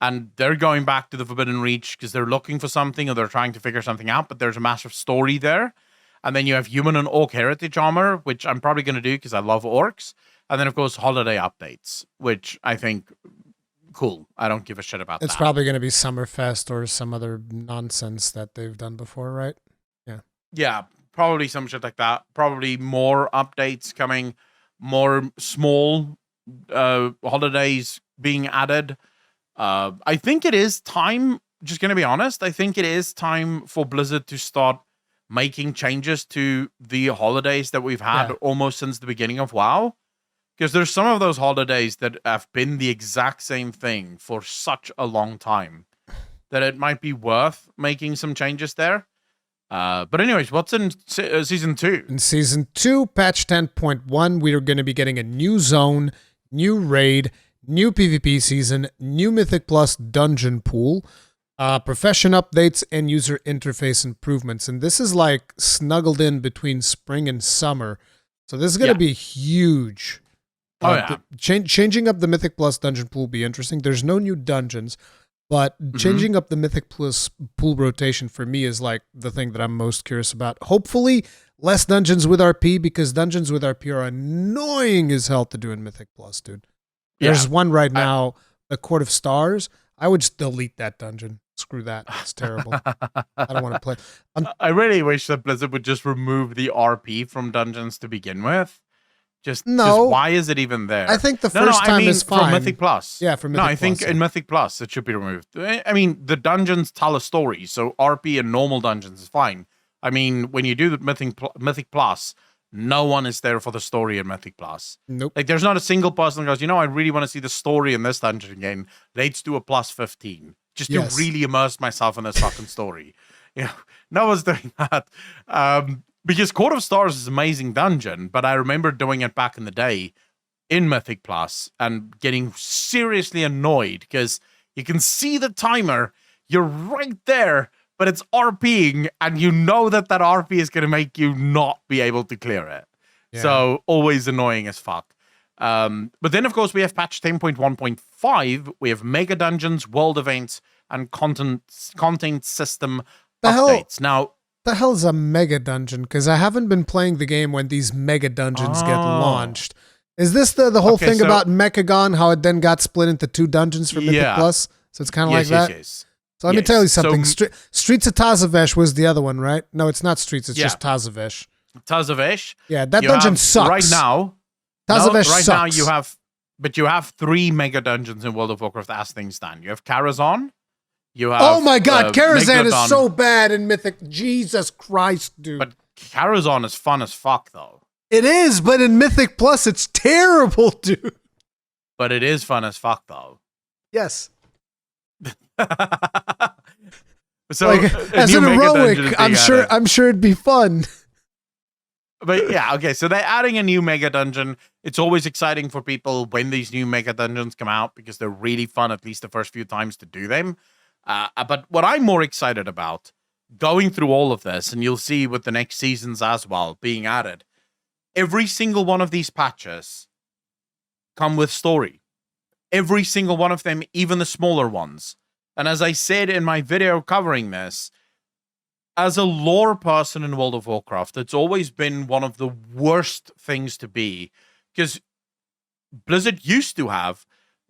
And they're going back to the Forbidden Reach because they're looking for something or they're trying to figure something out, but there's a massive story there. And then you have human and orc heritage armor, which I'm probably going to do because I love orcs. And then, of course, holiday updates, which I think, cool. I don't give a shit about that. It's probably going to be Summerfest or some other nonsense that they've done before, right? Yeah. Yeah, probably some shit like that. Probably more updates coming, more small holidays being added. I think it is time, just going to be honest, I think it is time for Blizzard to start making changes to the holidays that we've had almost since the beginning of WoW. Because there's some of those holidays that have been the exact same thing for such a long time that it might be worth making some changes there. But anyways, what's in Season 2? In Season 2, patch 10.1, we are going to be getting a new zone, new raid, new PvP season, new Mythic Plus dungeon pool, profession updates, and user interface improvements. And this is like snuggled in between spring and summer. So this is going to be huge. Changing up the Mythic Plus dungeon pool will be interesting. There's no new dungeons, but changing up the Mythic Plus pool rotation for me is like the thing that I'm most curious about. Hopefully, less dungeons with RP, because dungeons with RP are annoying as hell to do in Mythic Plus, dude. There's one right now, the Court of Stars. I would just delete that dungeon. Screw that. It's terrible. I don't want to play. I really wish that Blizzard would just remove the RP from dungeons to begin with. Just why is it even there? I think the first time is fine. From Mythic Plus. Yeah, from Mythic Plus. I think in Mythic Plus it should be removed. I mean, the dungeons tell a story, so RP and normal dungeons is fine. I mean, when you do the Mythic Plus, no one is there for the story in Mythic Plus. Nope. Like, there's not a single person that goes, I really want to see the story in this dungeon again. Let's do a plus 15. Just to really immerse myself in this fucking story. No one's doing that. Because Court of Stars is an amazing dungeon, but I remember doing it back in the day in Mythic Plus and getting seriously annoyed because you can see the timer, you're right there, but it's RPing, and you know that RP is going to make you not be able to clear it. Yeah. So always annoying as fuck. But then, of course, we have patch 10.1.5. We have mega dungeons, world events, and content system updates. Now, the hell's a mega dungeon? Because I haven't been playing the game when these mega dungeons get launched. Is this the whole thing about Mechagon, how it then got split into 2 dungeons for Mythic Plus? So it's kind of like that? Yes. So let me tell you something. Streets of Tazavesh was the other one, right? No, it's not Streets. It's just Tazavesh. Tazavesh. Yeah, that dungeon sucks. Right now, Tazavesh sucks. you have 3 mega dungeons in World of Warcraft as things stand. You have Karazhan. You have, oh my god, Karazhan is so bad in Mythic. Jesus Christ, dude. But Karazhan is fun as fuck, though. It is, but in Mythic Plus, it's terrible, dude. But it is fun as fuck, though. Yes. So, like, as an heroic, I'm sure it'd be fun. But yeah, okay, so they're adding a new mega dungeon. It's always exciting for people when these new mega dungeons come out because they're really fun, at least the first few times to do them. But what I'm more excited about, going through all of this, and you'll see with the next seasons as well being added, every single one of these patches come with story. Every single one of them, even the smaller ones. And as I said in my video covering this, as a lore person in World of Warcraft, it's always been one of the worst things to be, because Blizzard used to have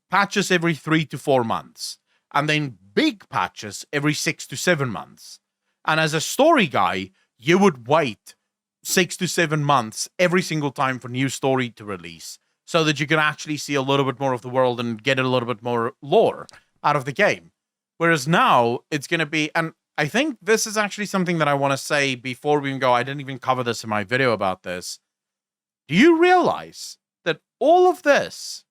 patches every 3 to 4 months. And then big patches every 6 to 7 months. And as a story guy, you would wait 6 to 7 months every single time for new story to release so that you can actually see a little bit more of the world and get a little bit more lore out of the game. Whereas now it's going to be, and I think this is actually something that I want to say before we even go. I didn't even cover this in my video about this. Do you realize that all of this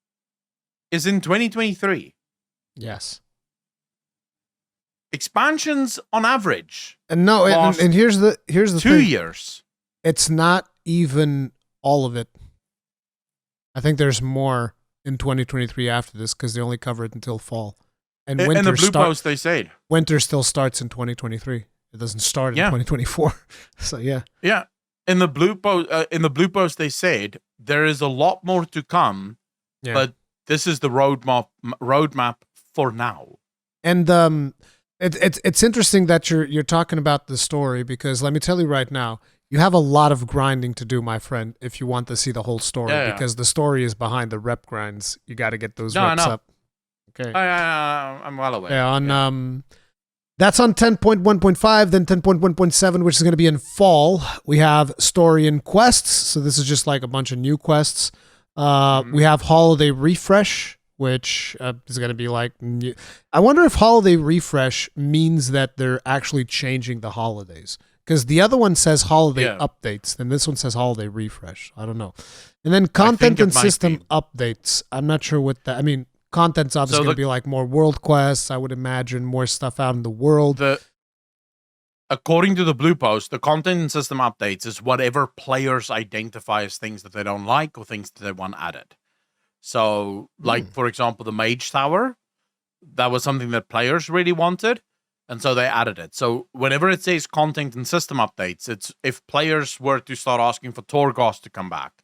is in 2023? Yes. Expansions on average. And no, and here's the 2 thing. years. It's not even all of it. I think there's more in 2023 after this because they only cover it until fall. And winter in the blue post, they said winter still starts in 2023. It doesn't start in 2024. So yeah. Yeah. In the blue post, they said there is a lot more to come, but this is the roadmap for now. And it's interesting that you're talking about the story because let me tell you right now, you have a lot of grinding to do, my friend, if you want to see the whole story because the story is behind the rep grinds. You got to get those reps up. Okay. I'm well aware. Yeah, that's on 10.1.5, then 10.1.7, which is going to be in fall. We have story and quests, so this is just like a bunch of new quests. We have holiday refresh, which is going to be like new. I wonder if holiday refresh means that they're actually changing the holidays. Because the other one says holiday updates, then this one says holiday refresh. I don't know. And then content and system updates. I'm not sure what that... I mean, content's obviously going to be like more world quests, I would imagine, more stuff out in the world. According to the blue post, the content and system updates is whatever players identify as things that they don't like or things that they want added. So, like, for example, the Mage Tower, that was something that players really wanted. And so they added it. So whenever it says content and system updates, it's if players were to start asking for Torghast to come back,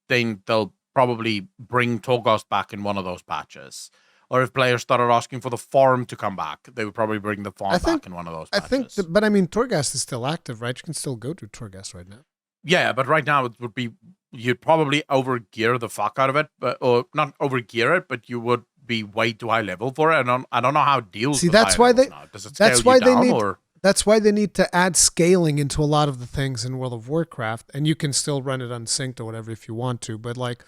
then they'll probably bring Torghast back in one of those patches. Or if players started asking for the farm to come back, they would probably bring the farm back in one of those patches. But I mean, Torghast is still active, right? You can still go to Torghast right now. Yeah, but right now it would be, you'd probably overgear the fuck out of it, or not overgear it, but you would be way too high level for it. I don't know how it deals. See, that's why they. Does it that's scale why you they down, need. Or? That's why they need to add scaling into a lot of the things in World of Warcraft, and you can still run it unsynced or whatever if you want to. But like,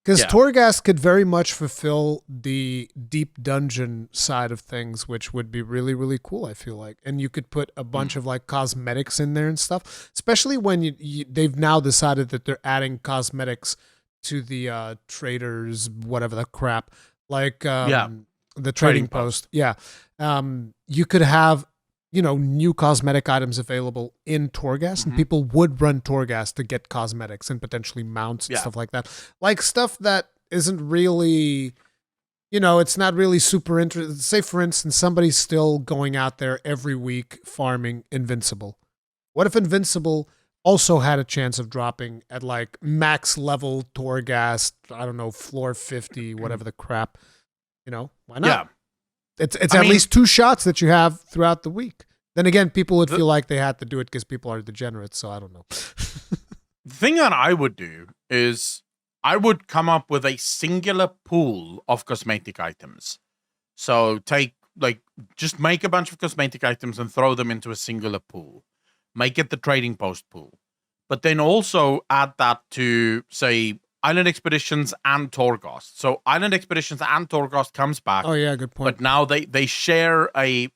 because Torghast could very much fulfill the deep dungeon side of things, which would be really, really cool, I feel like. And you could put a bunch of like cosmetics in there and stuff, especially when they've now decided that they're adding cosmetics to the traders, whatever the crap, like the trading post. Yeah. You could have, new cosmetic items available in Torghast, and people would run Torghast to get cosmetics and potentially mounts and stuff like that. Like stuff that isn't really, it's not really super interesting. Say, for instance, somebody's still going out there every week farming Invincible. What if Invincible also had a chance of dropping at like max level Torghast, I don't know, floor 50, whatever the crap, why not? Yeah. It's at least 2 shots that you have throughout the week. Then again, people would feel like they had to do it because people are degenerates, so I don't know. The thing that I would do is I would come up with a singular pool of cosmetic items. So just make a bunch of cosmetic items and throw them into a singular pool. Make it the trading post pool. But then also add that to, say, Island Expeditions and Torghast. So Island Expeditions and Torghast comes back. Oh yeah, good point. But now they share a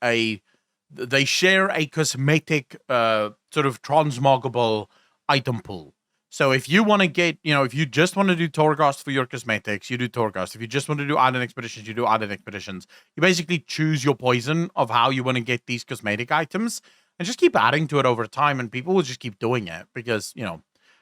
cosmetic sort of transmoggable item pool. So if you want to get, if you just want to do Torghast for your cosmetics, you do Torghast. If you just want to do Island Expeditions, you do Island Expeditions. You basically choose your poison of how you want to get these cosmetic items and just keep adding to it over time, and people will just keep doing it because,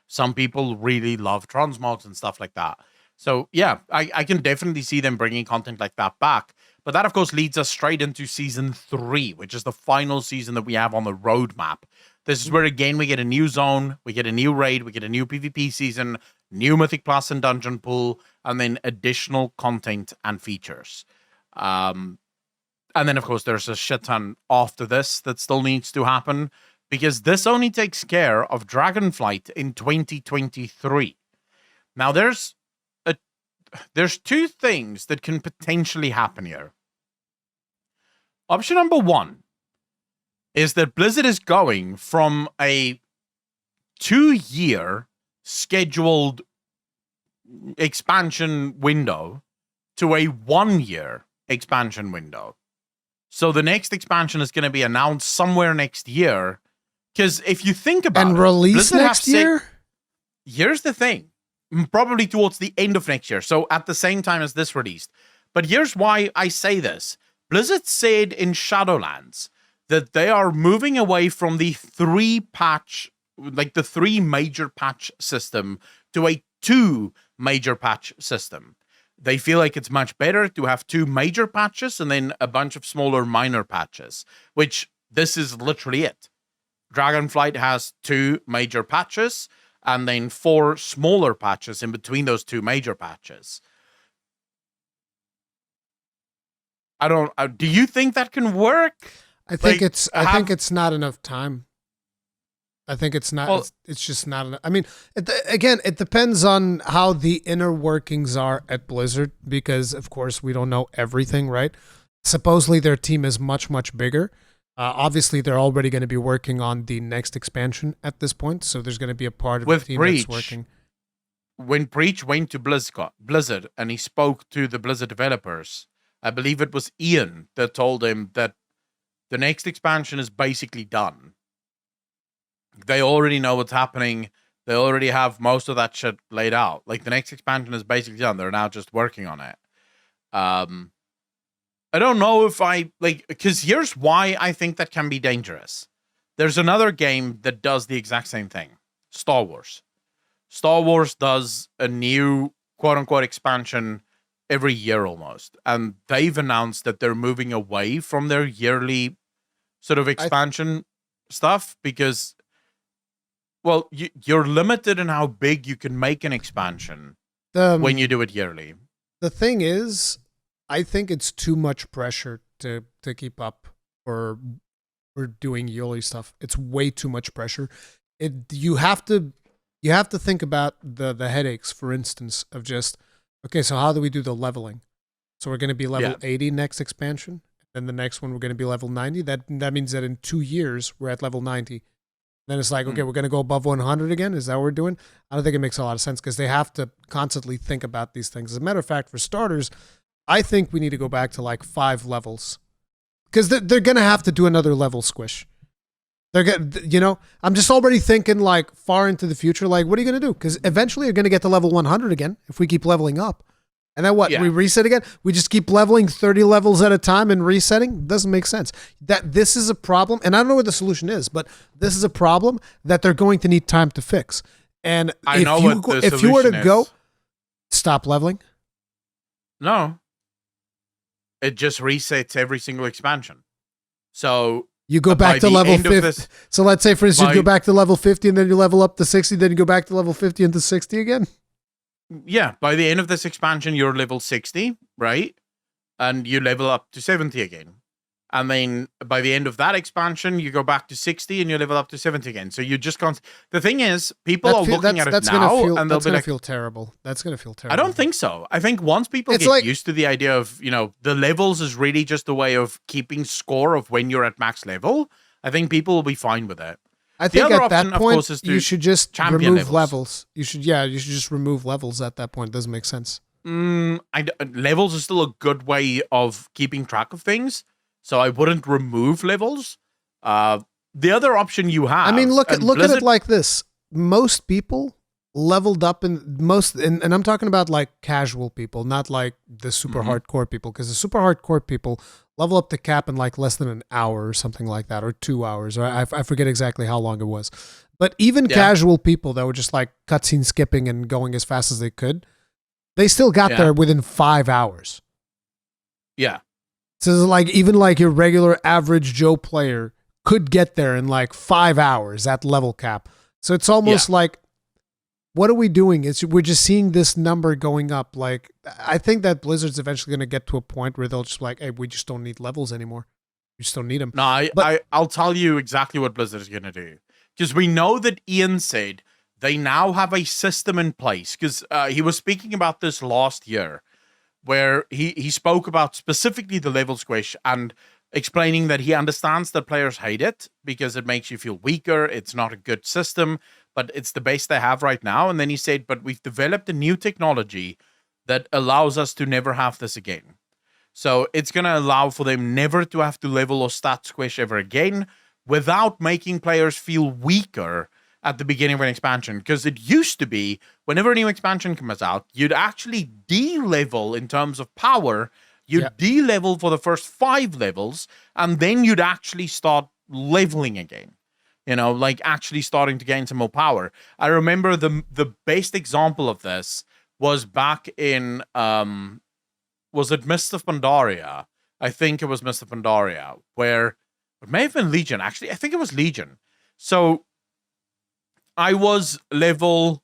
some people really love transmogs and stuff like that. So, yeah, I can definitely see them bringing content like that back. But that, of course, leads us straight into Season 3, which is the final season that we have on the roadmap. This is where, again, we get a new zone, we get a new raid, we get a new PvP season, new Mythic Plus and Dungeon Pool, and then additional content and features. And then, of course, there's a shit ton after this that still needs to happen, because this only takes care of Dragonflight in 2023. Now, there's 2 things that can potentially happen here. Option number one is that Blizzard is going from a 2-year scheduled expansion window to a 1-year expansion window. So the next expansion is going to be announced somewhere next year. Because if you think about and it, release Blizzard next year? Here's the thing. Probably towards the end of next year. So at the same time as this released. But here's why I say this. Blizzard said in Shadowlands that they are moving away from the 3 major patch system to a 2 major patch system. They feel like it's much better to have 2 major patches and then a bunch of smaller minor patches, which this is literally it. Dragonflight has 2 major patches and then 4 smaller patches in between those 2 major patches. Do you think that can work? I think it's not enough time. I think it's not. Well, it's just not enough. I mean, again, it depends on how the inner workings are at Blizzard, because of course we don't know everything, right? Supposedly their team is much, much bigger. Obviously, they're already going to be working on the next expansion at this point, so there's going to be a part of the team that's working. When Breach went to Blizzard and he spoke to the Blizzard developers, I believe it was Ian that told him that the next expansion is basically done. They already know what's happening. They already have most of that shit laid out. Like, the next expansion is basically done. They're now just working on it. I don't know if because here's why I think that can be dangerous. There's another game that does the exact same thing. Star Wars. Star Wars does a new quote-unquote expansion every year almost. And they've announced that they're moving away from their yearly sort of expansion stuff because, well, you're limited in how big you can make an expansion when you do it yearly. The thing is, I think it's too much pressure to keep up for doing yearly stuff. It's way too much pressure. You have to think about the headaches, for instance, of just, okay, so how do we do the leveling? So we're going to be level 80 next expansion, and the next one we're going to be level 90. That means that in 2 years we're at level 90. Then it's like, okay, we're going to go above 100 again. Is that what we're doing? I don't think it makes a lot of sense because they have to constantly think about these things. As a matter of fact, for starters, I think we need to go back to like 5 levels because they're going to have to do another level squish. I'm just already thinking like far into the future. Like, what are you going to do? Because eventually you're going to get to level 100 again if we keep leveling up. And then what? Yeah. We reset again? We just keep leveling 30 levels at a time and resetting? Doesn't make sense. This is a problem, and I don't know what the solution is, but this is a problem that they're going to need time to fix. And if you were to go, stop leveling? No. It just resets every single expansion. So you go back to level 50. So let's say, for instance, you go back to level 50 and then you level up to 60, then you go back to level 50 and to 60 again? Yeah, by the end of this expansion, you're level 60, right? And you level up to 70 again. And then by the end of that expansion, you go back to 60 and you level up to 70 again. So you just can't. The thing is, people are looking at it now and they'll be like, feel terrible. That's going to feel terrible. I don't think so. I think once people get used to the idea of, the levels is really just a way of keeping score of when you're at max level, I think people will be fine with it. I think at that point, you should just remove levels. You should just remove levels at that point. It doesn't make sense. Levels is still a good way of keeping track of things, so I wouldn't remove levels. The other option you have... I mean, look at it like this. Most people leveled up and I'm talking about like casual people, not like the super hardcore people, because the super hardcore people level up the cap in like less than an hour or something like that, or 2 hours, or I forget exactly how long it was. But even casual people that were just like cutscene skipping and going as fast as they could, they still got there within 5 hours. Yeah. So like even like your regular average Joe player could get there in like 5 hours at level cap. So it's almost like, what are we doing? We're just seeing this number going up. Like, I think that Blizzard's eventually going to get to a point where they'll just be like, hey, we just don't need levels anymore. We just don't need them. No, I'll tell you exactly what Blizzard is going to do. Because we know that Ian said they now have a system in place. Because he was speaking about this last year, where he spoke about specifically the level squish and explaining that he understands that players hate it because it makes you feel weaker. It's not a good system, but it's the base they have right now. And then he said, but we've developed a new technology that allows us to never have this again. So it's going to allow for them never to have to level or stat squish ever again without making players feel weaker at the beginning of an expansion. Because it used to be, whenever a new expansion comes out, you'd actually de-level in terms of power. You'd de-level for the first 5 levels, and then you'd actually start leveling again. Like actually starting to gain some more power. I remember the best example of this was back in, was it Mist of Pandaria? I think it was Mist of Pandaria, where it may have been Legion. Actually, I think it was Legion. So I was level,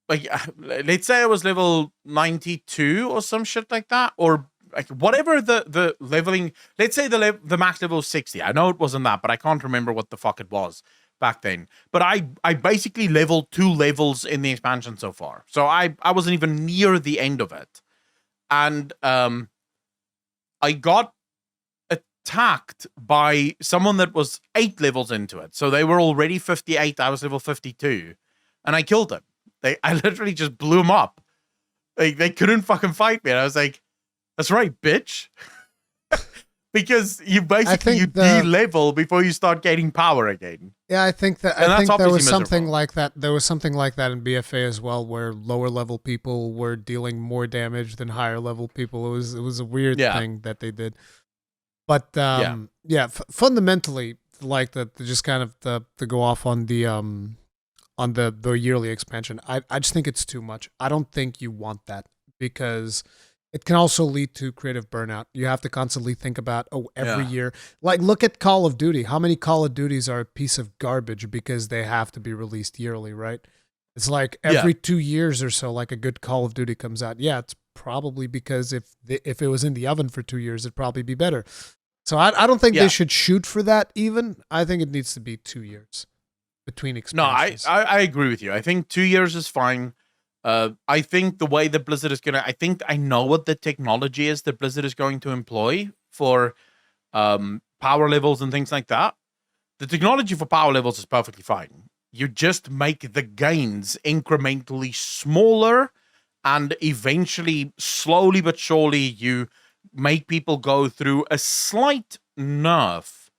like, let's say I was level 92 or some shit like that, or like whatever the leveling. Let's say the max level was 60. I know it wasn't that, but I can't remember what the fuck it was back then. But I basically leveled 2 levels in the expansion so far. So I wasn't even near the end of it. And I got attacked by someone that was 8 levels into it. So they were already 58. I was level 52. And I killed them. I literally just blew them up. They couldn't fucking fight me. And I was like, that's right, bitch. Because you basically de-level before you start gaining power again. Yeah, I think there was something like that. There was something like that in BFA as well, where lower level people were dealing more damage than higher level people. It was a weird thing that they did. But fundamentally, like just kind of to go off on the yearly expansion, I just think it's too much. I don't think you want that, because it can also lead to creative burnout. You have to constantly think about, every year. Like, look at Call of Duty. How many Call of Duties are a piece of garbage because they have to be released yearly, right? It's like every 2 years or so, like a good Call of Duty comes out. Yeah, it's probably because if it was in the oven for 2 years, it'd probably be better. So I don't think they should shoot for that even. I think it needs to be 2 years between expansions. No, I agree with you. I think 2 years is fine. I think the way that Blizzard is I know what the technology is that Blizzard is going to employ for power levels and things like that. The technology for power levels is perfectly fine. You just make the gains incrementally smaller, and eventually, slowly but surely, you make people go through a slight nerf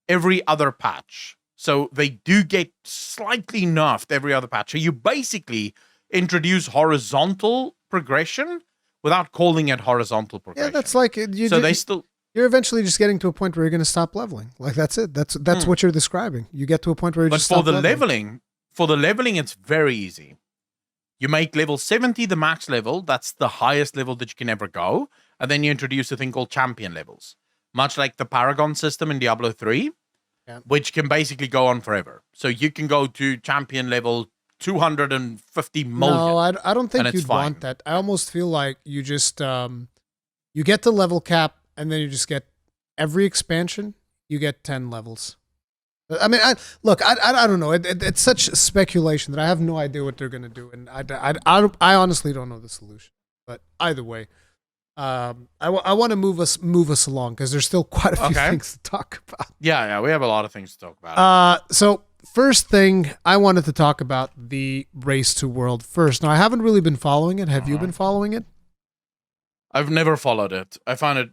every other patch. So they do get slightly nerfed every other patch. So you basically introduce horizontal progression without calling it horizontal progression. Yeah, that's like you're eventually just getting to a point where you're going to stop leveling. Like, that's it. That's what you're describing. You get to a point where you just stop leveling. For the leveling, it's very easy. You make level 70 the max level. That's the highest level that you can ever go. And then you introduce a thing called champion levels, much like the Paragon system in Diablo 3, which can basically go on forever. So you can go to champion level 250 million. No, I don't think you'd want that. I almost feel like you just you get the level cap, and then you just get every expansion. You get 10 levels. I mean, I don't know. It's such speculation that I have no idea what they're gonna do, and I honestly don't know the solution. But either way, I want to move us along, because there's still quite a few things to talk about. Yeah, we have a lot of things to talk about. So first thing, I wanted to talk about the Race to World first. Now, I haven't really been following it. Have you been following it? I've never followed it. I found it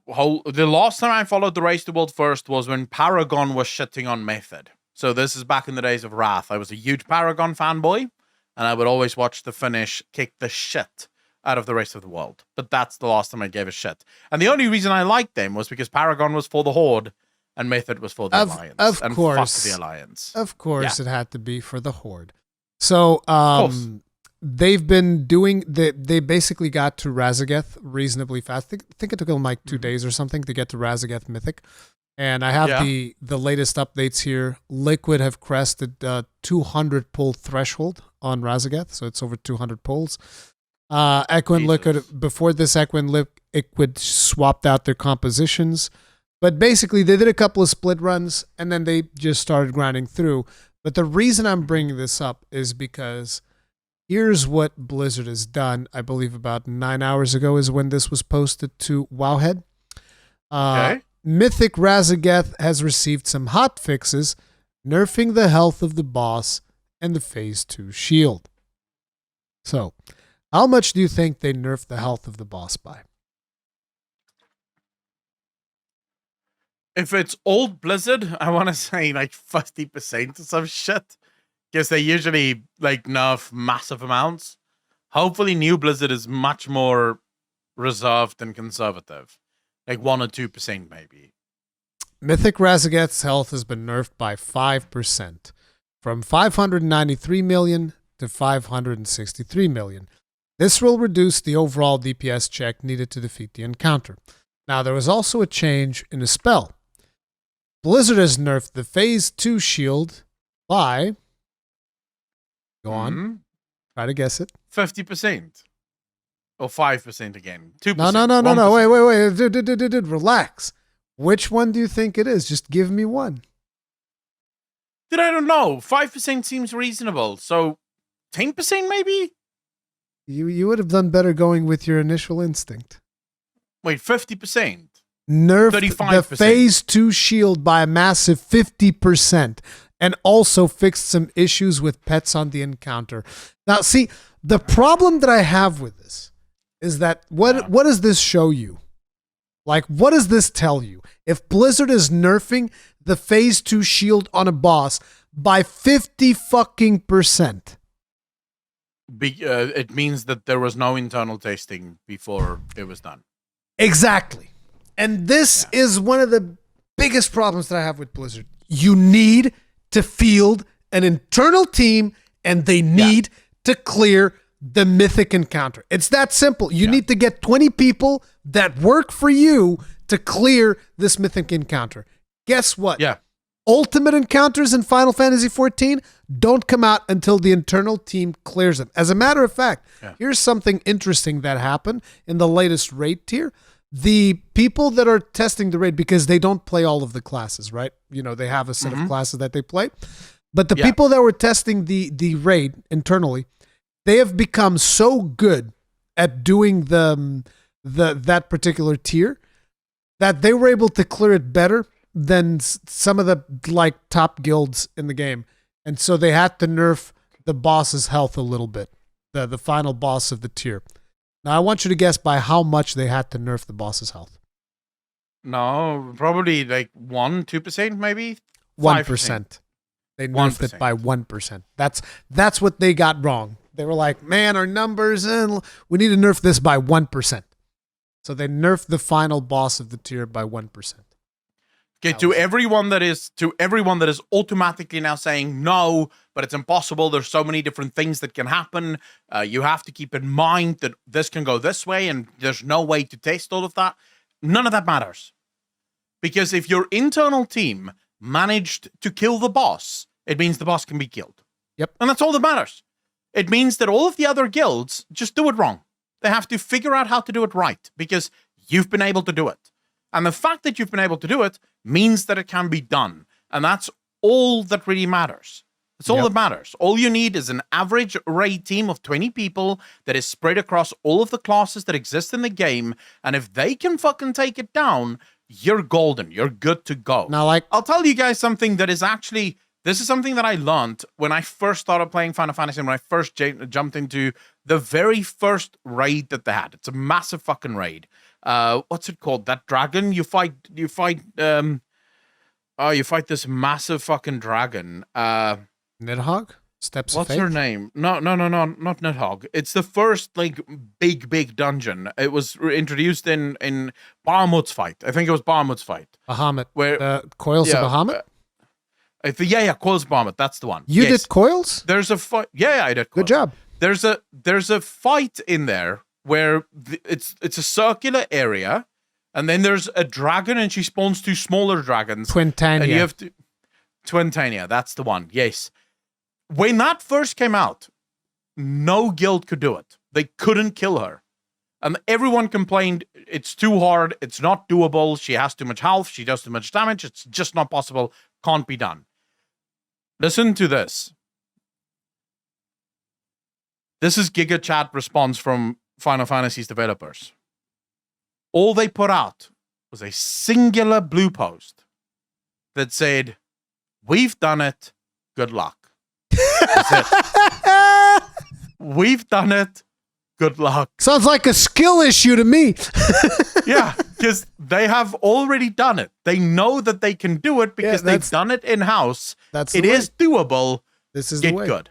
the last time I followed the Race to World first was when Paragon was shitting on Method. So this is back in the days of Wrath. I was a huge Paragon fanboy, and I would always watch the Finnish kick the shit out of the rest of the world. But that's the last time I gave a shit. And the only reason I liked them was because Paragon was for the Horde, and Method was for the Alliance. Of course. Fuck the Alliance. Of course, it had to be for the Horde. So, they've been doing, they basically got to Razageth reasonably fast. I think it took them like 2 days or something to get to Razageth Mythic. And I have the latest updates here. Liquid have crested 200 pull threshold on Razageth, so it's over 200 pulls. Echo and Liquid, before this, Echo and Liquid swapped out their compositions. But basically, they did a couple of split runs, and then they just started grinding through. But the reason I'm bringing this up is because here's what Blizzard has done. I believe about 9 hours ago is when this was posted to Wowhead. Okay. Mythic Razageth has received some hot fixes, nerfing the health of the boss and the Phase 2 shield. So, how much do you think they nerfed the health of the boss by? If it's old Blizzard, I want to say like 50% or some shit. Because they usually like nerf massive amounts. Hopefully, new Blizzard is much more reserved and conservative. Like 1 or 2% maybe. Mythic Razageth's health has been nerfed by 5%, from 593 million to 563 million. This will reduce the overall DPS check needed to defeat the encounter. Now, there was also a change in a spell. Blizzard has nerfed the Phase 2 shield by... Go on. Try to guess it. 50%. Or 5% again. 2%. No. Wait. Relax. Which one do you think it is? Just give me one. Dude, I don't know. 5% seems reasonable. So 10% maybe? You would have done better going with your initial instinct. Wait, 50%? Nerfed 35%. the Phase 2 shield by a massive 50%. And also fixed some issues with pets on the encounter. Now, see, the problem that I have with this is that what does this show you? Like, what does this tell you? If Blizzard is nerfing the Phase 2 shield on a boss by 50%. It means that there was no internal testing before it was done. Exactly. And this is one of the biggest problems that I have with Blizzard. You need to field an internal team, and they need to clear the mythic encounter. It's that simple. You need to get 20 people that work for you to clear this mythic encounter. Guess what? Yeah. Ultimate encounters in Final Fantasy XIV don't come out until the internal team clears them. As a matter of fact, here's something interesting that happened in the latest raid tier. The people that are testing the raid, because they don't play all of the classes, right? You know, they have a set of classes that they play. But the people that were testing the raid internally, they have become so good at doing that particular tier that they were able to clear it better than some of the like top guilds in the game. And so they had to nerf the boss's health a little bit, the final boss of the tier. Now, I want you to guess by how much they had to nerf the boss's health. No, probably like 1-2% maybe? 1%. They nerfed it by 1%. That's what they got wrong. They were like, man, our numbers, and we need to nerf this by 1%. So they nerfed the final boss of the tier by 1%. Okay, to everyone that is automatically now saying no, but it's impossible. There's so many different things that can happen. You have to keep in mind that this can go this way, and there's no way to test all of that. None of that matters, because if your internal team managed to kill the boss, it means the boss can be killed. Yep, and that's all that matters. It means that all of the other guilds just do it wrong. They have to figure out how to do it right because you've been able to do it. And the fact that you've been able to do it means that it can be done. And that's all that really matters. That's all that matters. All you need is an average raid team of 20 people that is spread across all of the classes that exist in the game. And if they can fucking take it down, you're golden. You're good to go. Now, I'll tell you guys something that is actually... This is something that I learned when I first started playing Final Fantasy and when I first jumped into the very first raid that they had. It's a massive fucking raid. What's it called? That dragon you fight this massive fucking dragon. Nidhogg? Steps of Fate? What's her name? No, not Nidhogg. It's the first like big dungeon. It was introduced in Bahamut's fight. I think it was Bahamut's fight. Bahamut. Where Coils of Bahamut? Coils of Bahamut. That's the one. You did Coils? There's a fight. Yeah, I did Coils. Good job. There's a fight in there where it's a circular area, and then there's a dragon, and she spawns two smaller dragons. Twintania. And you have to... Twintania, that's the one. Yes. When that first came out, no guild could do it. They couldn't kill her. And everyone complained, it's too hard, it's not doable, she has too much health, she does too much damage, it's just not possible, can't be done. Listen to this. This is Giga Chat response from Final Fantasy's developers. All they put out was a singular blue post that said, "We've done it. Good luck." That's it. We've done it. Good luck. Sounds like a skill issue to me. Yeah, because they have already done it. They know that they can do it because they've done it in-house. It is doable. This is Get the way. good.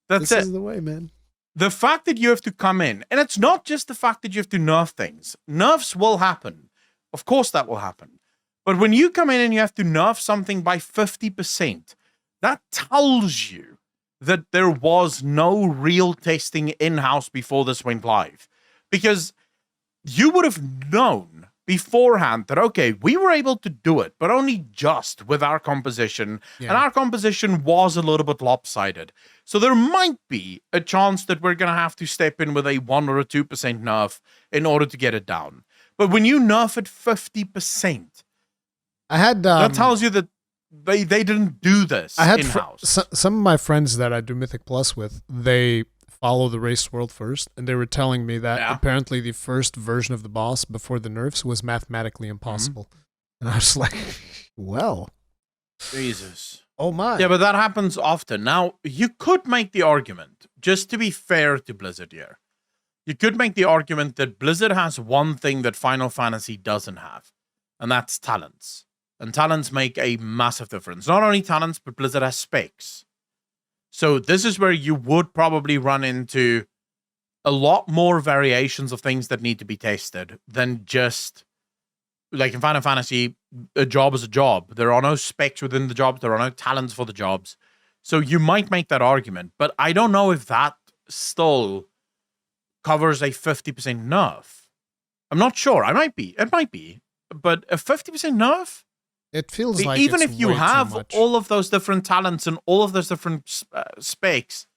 That's it. This is the way, man. The fact that you have to come in, and it's not just the fact that you have to nerf things. Nerfs will happen. Of course that will happen. But when you come in and you have to nerf something by 50%, that tells you that there was no real testing in-house before this went live. Because you would have known beforehand that, okay, we were able to do it, but only just with our composition. Yeah. And our composition was a little bit lopsided. So there might be a chance that we're going to have to step in with a 1 or a 2% nerf in order to get it down. But when you nerf it 50%, that tells you that they didn't do this in-house. Some of my friends that I do Mythic Plus with, they follow the race world first, and they were telling me that apparently the first version of the boss before the nerfs was mathematically impossible. And I was like, well. Jesus. Oh my. Yeah, but that happens often. Now, you could make the argument, just to be fair to Blizzard here, you could make the argument that Blizzard has one thing that Final Fantasy doesn't have, and that's talents. And talents make a massive difference. Not only talents, but Blizzard has specs. So this is where you would probably run into a lot more variations of things that need to be tested than just, like in Final Fantasy, a job is a job. There are no specs within the jobs. There are no talents for the jobs. So you might make that argument, but I don't know if that still covers a 50% nerf. I'm not sure. It might be. But a 50% nerf? It feels like even it's if you way have too much. all of those different talents and all of those different specs,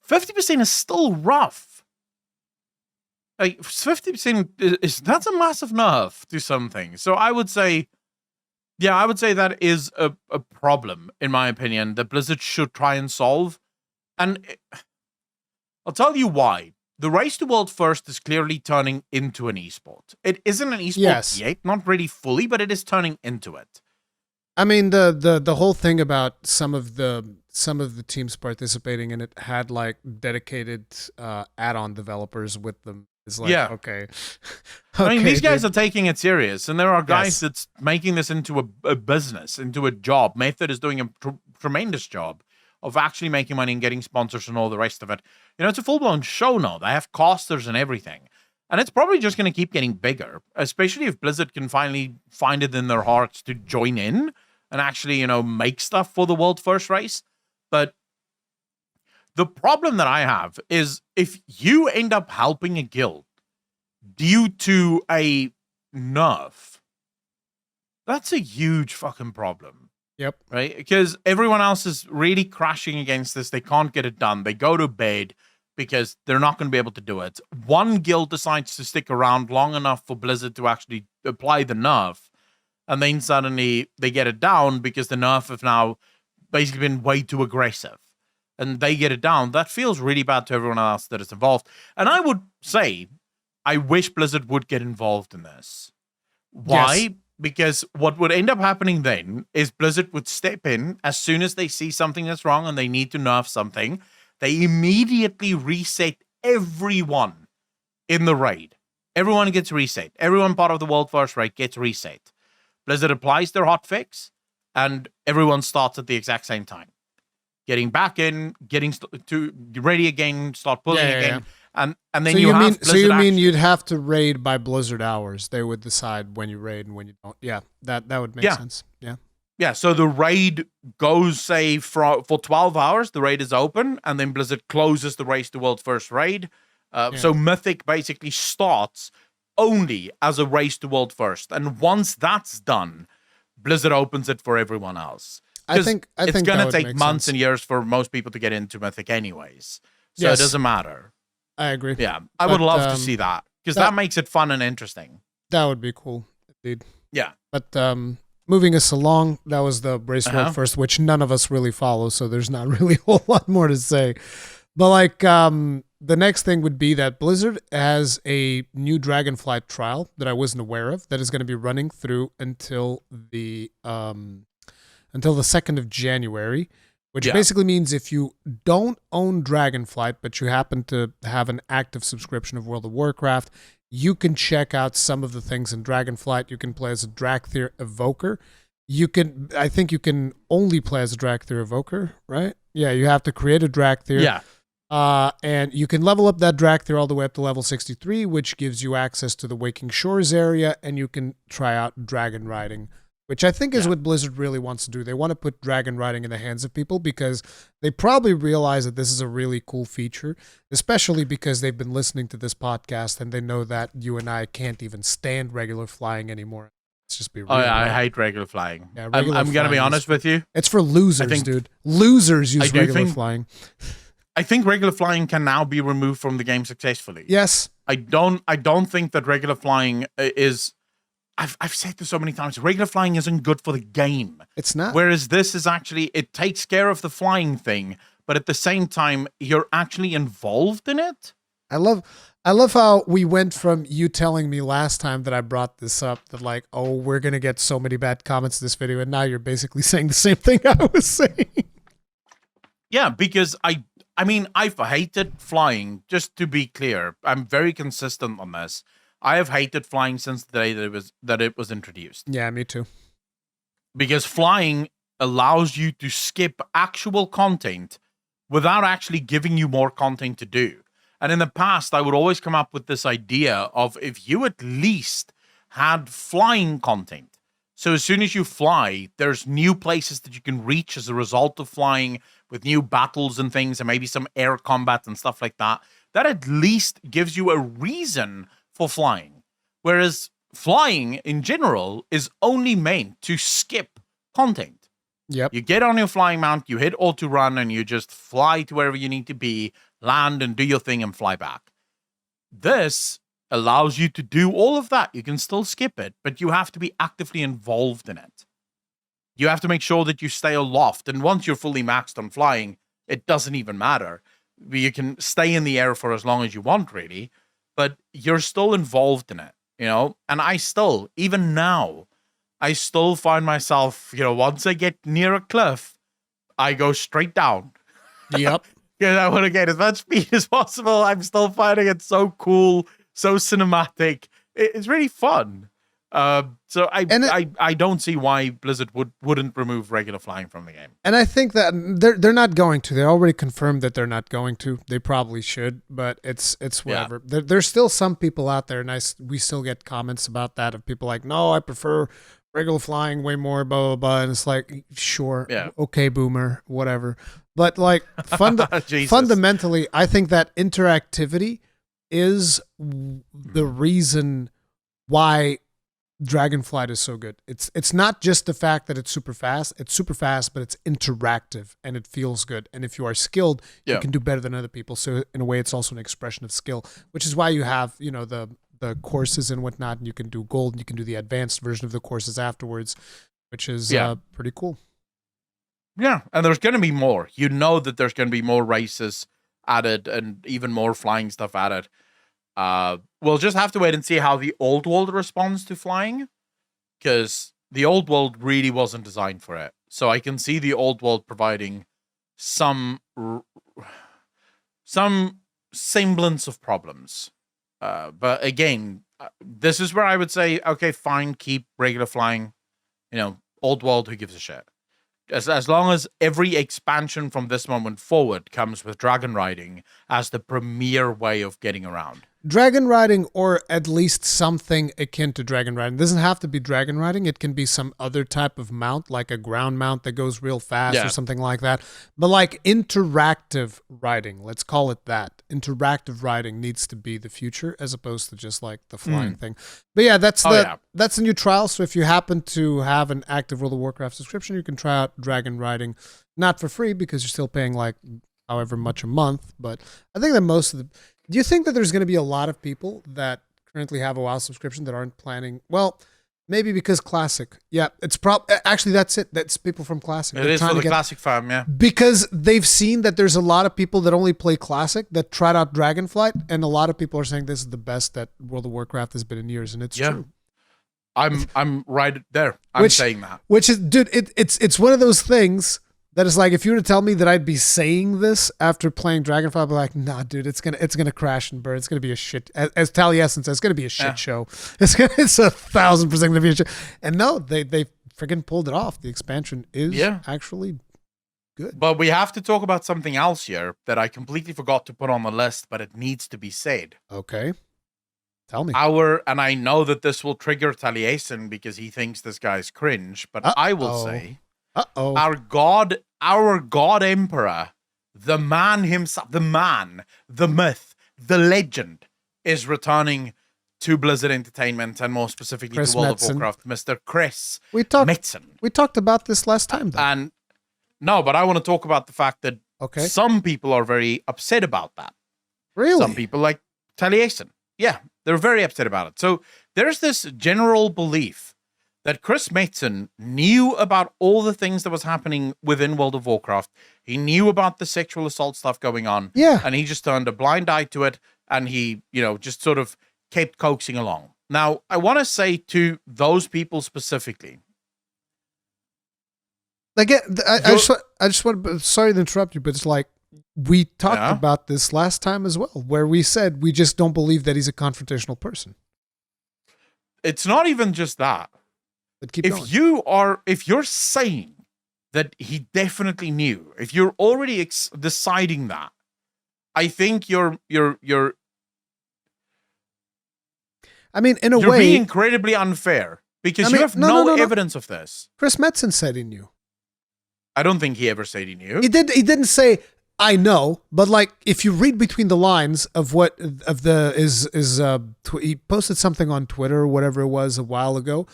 50% is still rough. Like 50% that's a massive nerf to something. So I would say, that is a problem in my opinion that Blizzard should try and solve. And I'll tell you why. The Race to World First is clearly turning into an esport. It isn't an esport yet, not really fully, but it is turning into it. I mean, the whole thing about some of the teams participating in it had like dedicated add-on developers with them. It's like, okay. I mean, these guys are taking it serious, and there are guys that's making this into a business, into a job. Method is doing a tremendous job of actually making money and getting sponsors and all the rest of it. You know, it's a full-blown show now. They have casters and everything. And it's probably just going to keep getting bigger, especially if Blizzard can finally find it in their hearts to join in and actually, you know, make stuff for the World First race. But the problem that I have is if you end up helping a guild due to a nerf, that's a huge fucking problem. Yep. Right? Because everyone else is really crashing against this. They can't get it done. They go to bed because they're not going to be able to do it. One guild decides to stick around long enough for Blizzard to actually apply the nerf, and then suddenly they get it down because the nerf have now basically been way too aggressive. And they get it down. That feels really bad to everyone else that is involved. And I would say, I wish Blizzard would get involved in this. Why? Yes. Because what would end up happening then is Blizzard would step in as soon as they see something that's wrong and they need to nerf something. They immediately reset everyone in the raid. Everyone gets reset. Everyone part of the World First raid gets reset. Blizzard applies their hotfix, and everyone starts at the exact same time. Getting back in, getting to ready again, start pulling again. And then so you have Blizzard. So you mean you'd have to raid by Blizzard hours? They would decide when you raid and when you don't. Yeah, that would make sense. Yeah. Yeah, so the raid goes, say, for 12 hours, the raid is open, and then Blizzard closes the Race to World First raid. So Mythic basically starts only as a Race to World First. And once that's done, Blizzard opens it for everyone else. I think it's going to take months sense. And years for most people to get into Mythic anyways. So it doesn't matter. I agree. Yeah, I would love to see that, because that makes it fun and interesting. That would be cool, indeed. Yeah. But moving us along, that was the Race World First, which none of us really follow, so there's not really a whole lot more to say. But like, the next thing would be that Blizzard has a new Dragonflight trial that I wasn't aware of that is going to be running through until the 2nd of January, which basically means if you don't own Dragonflight, but you happen to have an active subscription of World of Warcraft, you can check out some of the things in Dragonflight. You can play as a Dracthyr Evoker. I think you can only play as a Dracthyr Evoker, right? Yeah, you have to create a Dracthyr. Yeah. And you can level up that Dracthyr all the way up to level 63, which gives you access to the Waking Shores area, and you can try out dragon riding, which I think is what Blizzard really wants to do. They want to put dragon riding in the hands of people because they probably realize that this is a really cool feature, especially because they've been listening to this podcast and they know that you and I can't even stand regular flying anymore. Let's just be real. Oh, yeah, I hate regular flying. Yeah, I'm going to be honest with you. It's for losers, dude. Losers use regular flying. I think regular flying can now be removed from the game successfully. Yes. I don't think that regular flying is... I've said this so many times. Regular flying isn't good for the game. It's not. Whereas this is actually... It takes care of the flying thing, but at the same time, you're actually involved in it. I love how we went from you telling me last time that I brought this up that like, oh, we're going to get so many bad comments in this video, and now you're basically saying the same thing I was saying. Yeah, because I've hated flying, just to be clear. I'm very consistent on this. I have hated flying since the day that it was introduced. Yeah, me too. Because flying allows you to skip actual content without actually giving you more content to do. And in the past, I would always come up with this idea of if you at least had flying content. So as soon as you fly, there's new places that you can reach as a result of flying with new battles and things and maybe some air combat and stuff like that. That at least gives you a reason for flying. Whereas flying in general is only meant to skip content. Yep. You get on your flying mount, you hit auto run, and you just fly to wherever you need to be, land and do your thing and fly back. This allows you to do all of that. You can still skip it, but you have to be actively involved in it. You have to make sure that you stay aloft. And once you're fully maxed on flying, it doesn't even matter. You can stay in the air for as long as you want, really, but you're still involved in it, you know? And even now, I still find myself, once I get near a cliff, I go straight down. Yep. Because I want to get as much speed as possible. I'm still finding it so cool, so cinematic. It's really fun. So I don't see why Blizzard wouldn't remove regular flying from the game. And I think that they're not going to. They already confirmed that they're not going to. They probably should, but it's whatever. Yeah. There's still some people out there, and we still get comments about that of people like, no, I prefer regular flying way more, blah, blah, blah. And it's like, sure, okay, boomer, whatever. But like fundamentally, I think that interactivity is the reason why Dragonflight is so good. It's not just the fact that it's super fast. It's super fast, but it's interactive and it feels good. And if you are skilled, you can do better than other people. So in a way, it's also an expression of skill, which is why you have, the courses and whatnot, and you can do gold and you can do the advanced version of the courses afterwards, which is pretty cool. Yeah, and there's going to be more. You know that there's going to be more races added and even more flying stuff added. We'll just have to wait and see how the old world responds to flying, because the old world really wasn't designed for it. So I can see the old world providing some semblance of problems. But again, this is where I would say, okay, fine, keep regular flying. Old world, who gives a shit? As long as every expansion from this moment forward comes with dragon riding as the premier way of getting around. Dragon riding, or at least something akin to dragon riding. It doesn't have to be dragon riding. It can be some other type of mount, like a ground mount that goes real fast or something like that. But like interactive riding, let's call it that. Interactive riding needs to be the future as opposed to just like the flying thing. But yeah, that's the new trial. So if you happen to have an active World of Warcraft subscription, you can try out dragon riding, not for free because you're still paying like however much a month. But I think that most of the... Do you think that there's going to be a lot of people that currently have a WoW subscription that aren't planning? Well, Maybe because Classic. Yeah, it's actually that's it. That's people from Classic. It is for the Classic fam, yeah. Because they've seen that there's a lot of people that only play Classic that tried out Dragonflight, and a lot of people are saying this is the best that World of Warcraft has been in years, and it's true. I'm right there. I'm saying that. Which is, dude, it's one of those things that is like, if you were to tell me that I'd be saying this after playing Dragonflight, I'd be like, nah, dude, it's gonna crash and burn. It's gonna be a shit. As Taliesin says, it's gonna be a shit show. It's 1,000% gonna be a shit. And no, they freaking pulled it off. The expansion is actually good. But we have to talk about something else here that I completely forgot to put on the list, but it needs to be said. Okay. Tell me. And I know that this will trigger Taliesin because he thinks this guy's cringe, but I will say, our God Emperor, the man himself, the myth, the legend, is returning to Blizzard Entertainment and more specifically to World of Warcraft, Mr. Chris Metzen. We talked about this last time, though. And no, but I want to talk about the fact that some people are very upset about that. Really? Some people like Taliesin. Yeah, they're very upset about it. So there's this general belief that Chris Metzen knew about all the things that was happening within World of Warcraft. He knew about the sexual assault stuff going on. Yeah. And he just turned a blind eye to it. And he, just sort of kept coaxing along. Now, I want to say to those people specifically. Like, I just want, sorry to interrupt you, but it's like, we talked about this last time as well, where we said we just don't believe that he's a confrontational person. It's not even just that. But keep going. If you're saying that he definitely knew, if you're already deciding that, I think you're. I mean, in a way, you're being incredibly unfair because you have no evidence of this. Chris Metzen said he knew. I don't think he ever said he knew. He didn't say, I know, but like if you read between the lines of he posted something on Twitter or whatever it was a while ago,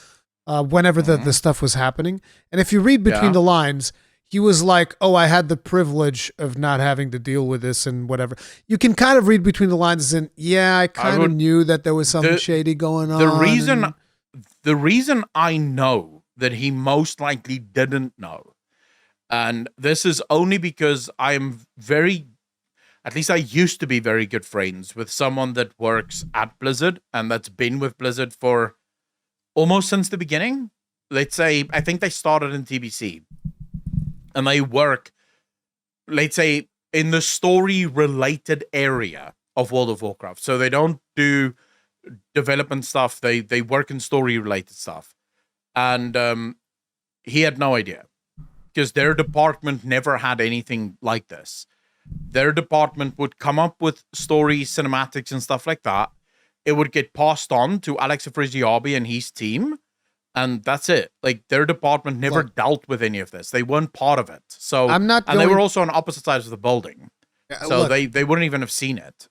whenever the stuff was happening, and if you read between the lines, he was like, "Oh, I had the privilege of not having to deal with this and whatever." You can kind of read between the lines and I kind of knew that there was something shady going on. The reason I know that he most likely didn't know. And this is only because I'm at least I used to be very good friends with someone that works at Blizzard and that's been with Blizzard for almost since the beginning. Let's say, I think they started in TBC and they work, let's say, in the story-related area of World of Warcraft. So they don't do development stuff. They work in story-related stuff. And he had no idea. Because their department never had anything like this. Their department would come up with stories, cinematics, and stuff like that. It would get passed on to Alex Afrasiabi and his team, and that's it. Like, their department never dealt with any of this. They weren't part of it. So, they were also on opposite sides of the building. So they wouldn't even have seen it.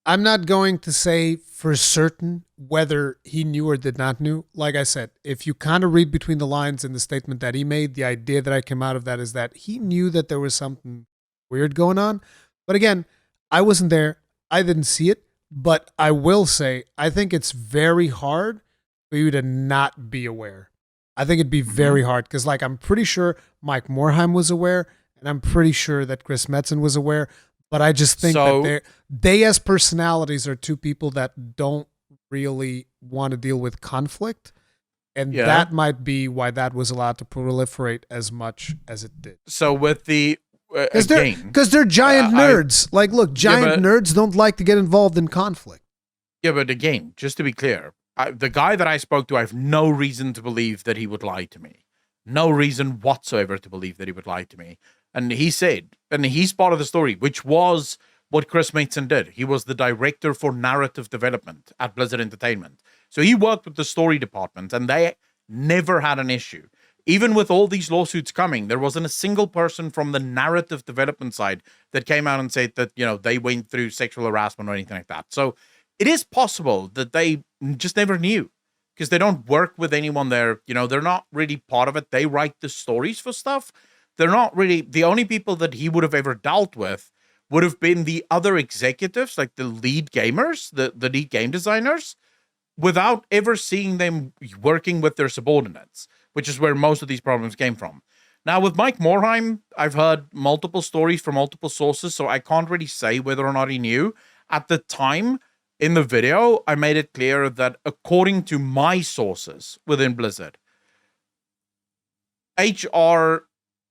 I'm not going to say for certain whether he knew or did not knew. Like I said, if you kind of read between the lines in the statement that he made, the idea that I came out of that is that he knew that there was something weird going on. But again, I wasn't there. I didn't see it. But I will say, I think it's very hard for you to not be aware. I think it'd be very hard because, like, I'm pretty sure Mike Morheim was aware, and I'm pretty sure that Chris Metzen was aware. But I just think that they as personalities are two people that don't really want to deal with conflict. And that might be why that was allowed to proliferate as much as it did. So with the... Because they're giant nerds. Giant nerds don't like to get involved in conflict. Yeah, but again, just to be clear, the guy that I spoke to, I have no reason to believe that he would lie to me. No reason whatsoever to believe that he would lie to me. And he said, and he's part of the story, which was what Chris Metzen did. He was the director for narrative development at Blizzard Entertainment. So he worked with the story department, and they never had an issue. Even with all these lawsuits coming, there wasn't a single person from the narrative development side that came out and said that, they went through sexual harassment or anything like that. So it is possible that they just never knew because they don't work with anyone there. They're not really part of it. They write the stories for stuff. They're not really the only people that he would have ever dealt with would have been the other executives, like the lead gamers, the lead game designers. without ever seeing them working with their subordinates, which is where most of these problems came from. Now, with Mike Morhaime, I've heard multiple stories from multiple sources, so I can't really say whether or not he knew. At the time, in the video, I made it clear that according to my sources within Blizzard, HR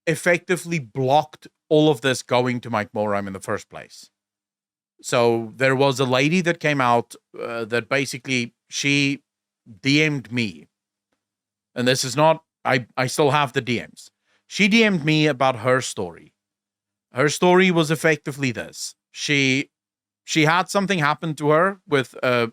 effectively blocked all of this going to Mike Morhaime in the first place. So there was a lady that came out that basically she DM'd me. And this is not, I still have the DMs. She DM'd me about her story. Her story was effectively this. She had something happen to her with a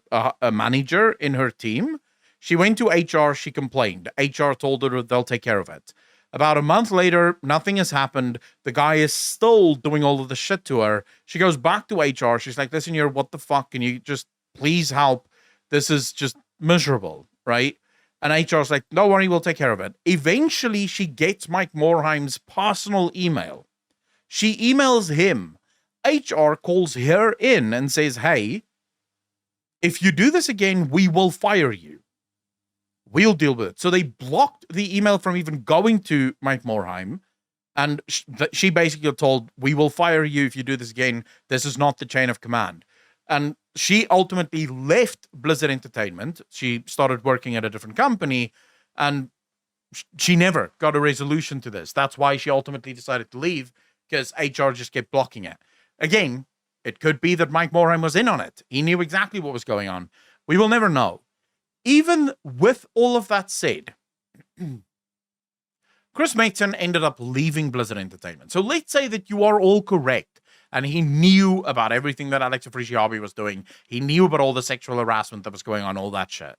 manager in her team. She went to HR, she complained. HR told her they'll take care of it. About a month later, nothing has happened. The guy is still doing all of the shit to her. She goes back to HR. She's like, listen here, what the fuck? Can you just please help? This is just miserable, right? And HR's like, don't worry, we'll take care of it. Eventually, she gets Mike Morhaime's personal email. She emails him. HR calls her in and says, hey, if you do this again, we will fire you. We'll deal with it. So they blocked the email from even going to Mike Morhaime. And she basically told, we will fire you if you do this again. This is not the chain of command. And she ultimately left Blizzard Entertainment. She started working at a different company. And she never got a resolution to this. That's why she ultimately decided to leave, because HR just kept blocking it. Again, it could be that Mike Morhaime was in on it. He knew exactly what was going on. We will never know. Even with all of that said, Chris Metzen ended up leaving Blizzard Entertainment. So let's say that you are all correct, and he knew about everything that Alex Afrasiabi was doing. He knew about all the sexual harassment that was going on, all that shit.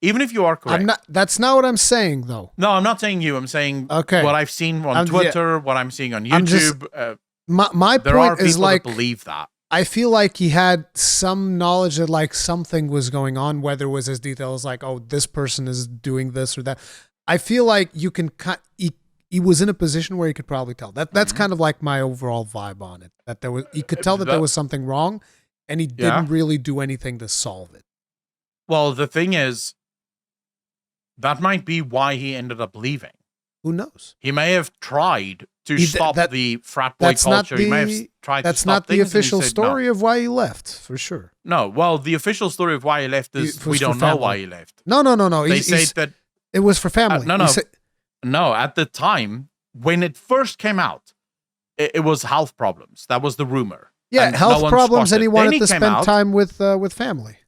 Even if you are correct. That's not what I'm saying, though. No, I'm not saying you. I'm saying what I've seen on Twitter, what I'm seeing on YouTube. My there point are people is, like, that believe that. I feel like he had some knowledge that, like, something was going on, whether it was as details like, oh, this person is doing this or that. I feel like you can he was in a position where he could probably tell. That's kind of like my overall vibe on it. That you could tell that there was something wrong, and he didn't really do anything to solve it. Well, the thing is, that might be why he ended up leaving. Who knows? He may have tried to stop the frat boy culture. He may have tried to stop That's not the official story no. of why he left, for sure. No, well, the official story of why he left is we don't know why he left. No. They say that it was for family. No, at the time, when it first came out, it was health problems. That was the rumor. Yeah, health problems, and he wanted to spend time with family.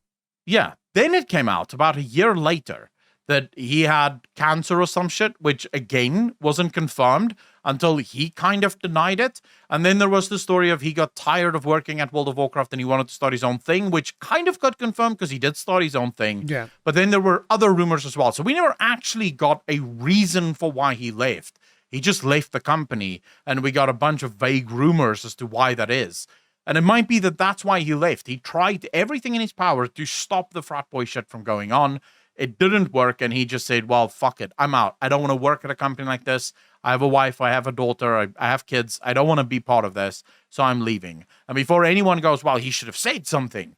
Yeah, then it came out about a year later that he had cancer or some shit, which again wasn't confirmed until he kind of denied it. And then there was the story of he got tired of working at World of Warcraft and he wanted to start his own thing, which kind of got confirmed because he did start his own thing. Yeah. But then there were other rumors as well. So we never actually got a reason for why he left. He just left the company, and we got a bunch of vague rumors as to why that is. And it might be that that's why he left. He tried everything in his power to stop the frat boy shit from going on. It didn't work, and he just said, well, fuck it. I'm out. I don't want to work at a company like this. I have a wife. I have a daughter. I have kids. I don't want to be part of this, so I'm leaving. And before anyone goes, well, he should have said something.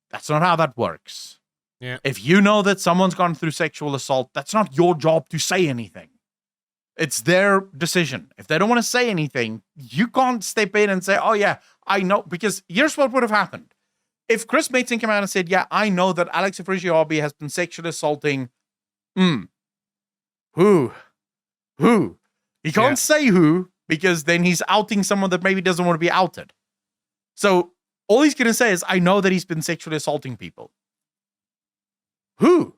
That's not how that works. Yeah. If you know that someone's gone through sexual assault, that's not your job to say anything. It's their decision. If they don't want to say anything, you can't step in and say, oh, yeah, I know. Because here's what would have happened. If Chris Metzen came out and said, yeah, I know that Alex Afrasiabi has been sexually assaulting, who? He can't say who, because then he's outing someone that maybe doesn't want to be outed. So all he's going to say is, I know that he's been sexually assaulting people. Who?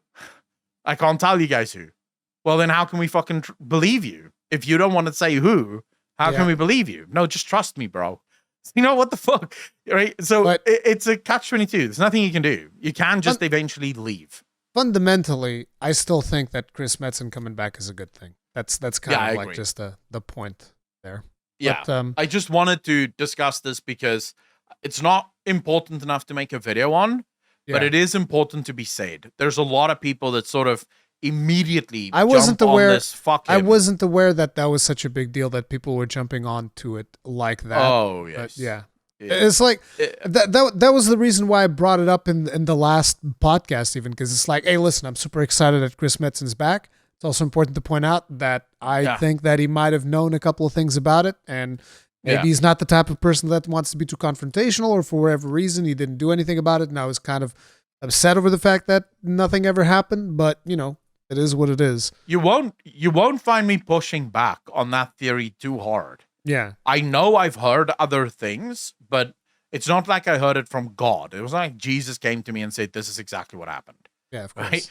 I can't tell you guys who. Well, then how can we fucking believe you? If you don't want to say who, how can we believe you? No, just trust me, bro. You know, what the fuck, right? So it's a catch-22. There's nothing you can do. You can just eventually leave. Fundamentally, I still think that Chris Metzen coming back is a good thing. That's kind of like just the point there. Yeah, but, I just wanted to discuss this because it's not important enough to make a video on, but it is important to be said. There's a lot of people that sort of immediately I wasn't aware that that was such a big deal that people were jumping onto it like that. Oh, yes. But yeah. It's like that was the reason why I brought it up in the last podcast, even, because it's like, hey, listen, I'm super excited that Chris Metzen's back. It's also important to point out that I think that he might have known a couple of things about it, and maybe he's not the type of person that wants to be too confrontational, or for whatever reason he didn't do anything about it, and I was kind of upset over the fact that nothing ever happened. But it is what it is. You won't find me pushing back on that theory too hard. Yeah. I know I've heard other things, but it's not like I heard it from God. It was like Jesus came to me and said, this is exactly what happened. Yeah, of course.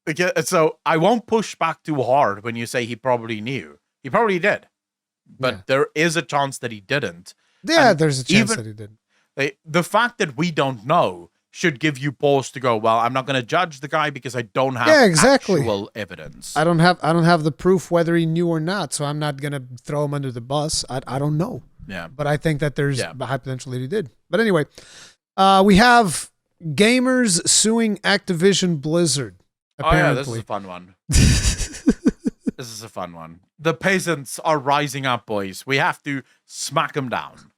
Right? So I won't push back too hard when you say he probably knew. He probably did. But there is a chance that he didn't. Yeah, there's a chance that he didn't. The fact that we don't know should give you pause to go, well, I'm not going to judge the guy because I don't have actual evidence. I don't have the proof whether he knew or not, so I'm not going to throw him under the bus. I don't know. Yeah. But I think that there's a high potential that he did. But anyway, we have gamers suing Activision Blizzard. Apparently. Oh, yeah, this is a fun one. This is a fun one. The peasants are rising up, boys. We have to smack them down.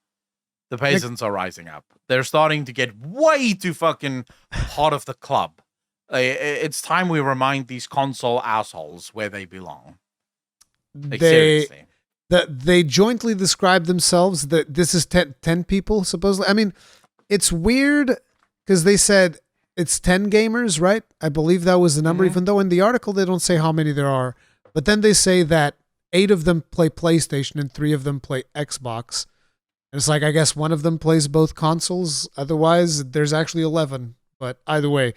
The peasants are rising up. They're starting to get way too fucking hot of the club. It's time we remind these console assholes where they belong. Seriously. They jointly describe themselves that this is 10 people, supposedly. I mean, it's weird because they said it's 10 gamers, right? I believe that was the number, even though in the article they don't say how many there are. But then they say that 8 of them play PlayStation and 3 of them play Xbox. And it's like, I guess one of them plays both consoles. Otherwise, there's actually 11. But either way,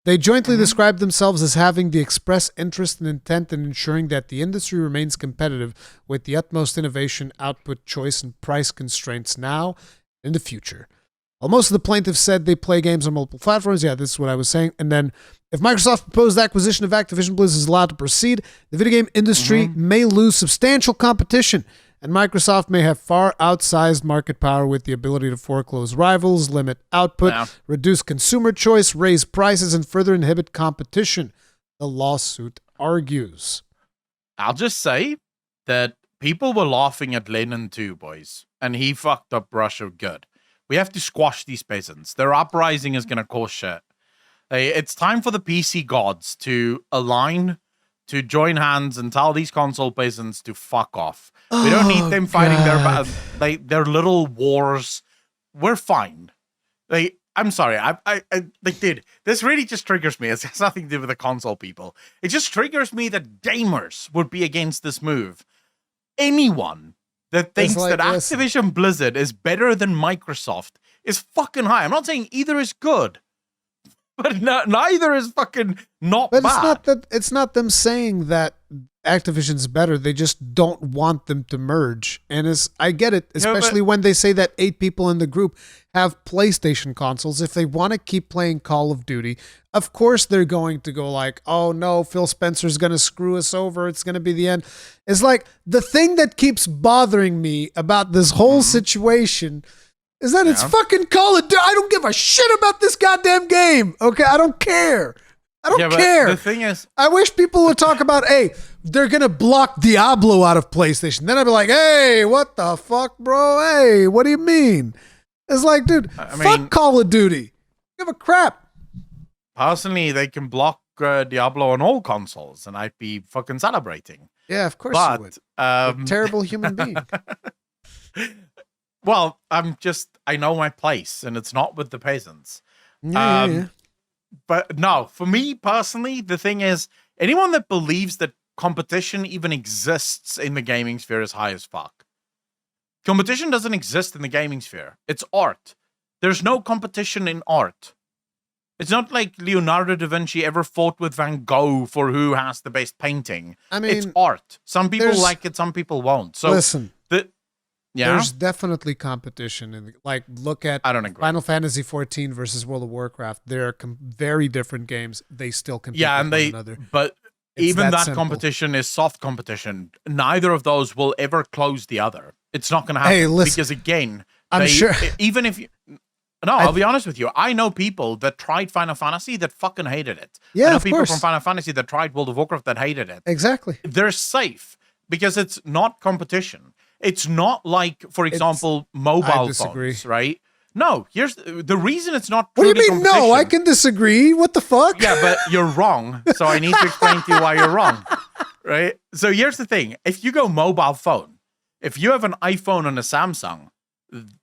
they jointly describe themselves as having the express interest and intent in ensuring that the industry remains competitive with the utmost innovation, output, choice, and price constraints now and in the future. While most of the plaintiffs said they play games on multiple platforms, this is what I was saying. And then, if Microsoft's proposed acquisition of Activision Blizzard is allowed to proceed, the video game industry may lose substantial competition, and Microsoft may have far outsized market power with the ability to foreclose rivals, limit output, reduce consumer choice, raise prices, and further inhibit competition, the lawsuit argues. I'll just say that people were laughing at Lenin too, boys, and he fucked up Russia good. We have to squash these peasants. Their uprising is going to cause shit. It's time for the PC gods to align, to join hands, and tell these console peasants to fuck off. We don't need them fighting their little wars. We're fine. I'm sorry. Dude, this really just triggers me. It has nothing to do with the console people. It just triggers me that gamers would be against this move. Anyone that thinks that Activision Blizzard is better than Microsoft is fucking high. I'm not saying either is good, but neither is fucking not bad. But it's not them saying that Activision's better. They just don't want them to merge. And I get it, especially when they say that 8 people in the group have PlayStation consoles. If they want to keep playing Call of Duty, of course they're going to go like, oh no, Phil Spencer's going to screw us over. It's going to be the end. It's like the thing that keeps bothering me about this whole situation is that it's fucking Call of Duty. I don't give a shit about this goddamn game. Okay, I don't care. I don't care. The thing is, I wish people would talk about, hey, they're going to block Diablo out of PlayStation. Then I'd be like, hey, what the fuck, bro? Hey, what do you mean? It's like, dude, fuck Call of Duty. Give a crap. Personally, they can block Diablo on all consoles, and I'd be fucking celebrating. Yeah, of course you would. A terrible human being. Well, I know my place, and it's not with the peasants. Yeah. But no, for me personally, the thing is, anyone that believes that competition even exists in the gaming sphere is high as fuck. Competition doesn't exist in the gaming sphere. It's art. There's no competition in art. It's not like Leonardo da Vinci ever fought with Van Gogh for who has the best painting. I mean, it's art. Some people like it, some people won't. So listen, there's definitely competition. Look at Final Fantasy XIV versus World of Warcraft. They're very different games. They still compete with one another. But even that competition is soft competition. Neither of those will ever close the other. It's not going to happen. Hey, listen, because again, I'm sure. Even if you... No, I'll be honest with you. I know people that tried Final Fantasy that fucking hated it. Yeah, I know of people course. from Final Fantasy that tried World of Warcraft that hated it. Exactly. They're safe because it's not competition. It's not like, for example, mobile disagree. phones, right? No, here's the reason it's not. What do you mean? No, I can disagree. What the fuck? Yeah, but you're wrong. So I need to explain to you why you're wrong, right? So here's the thing: if you go mobile phone, if you have an iPhone and a Samsung,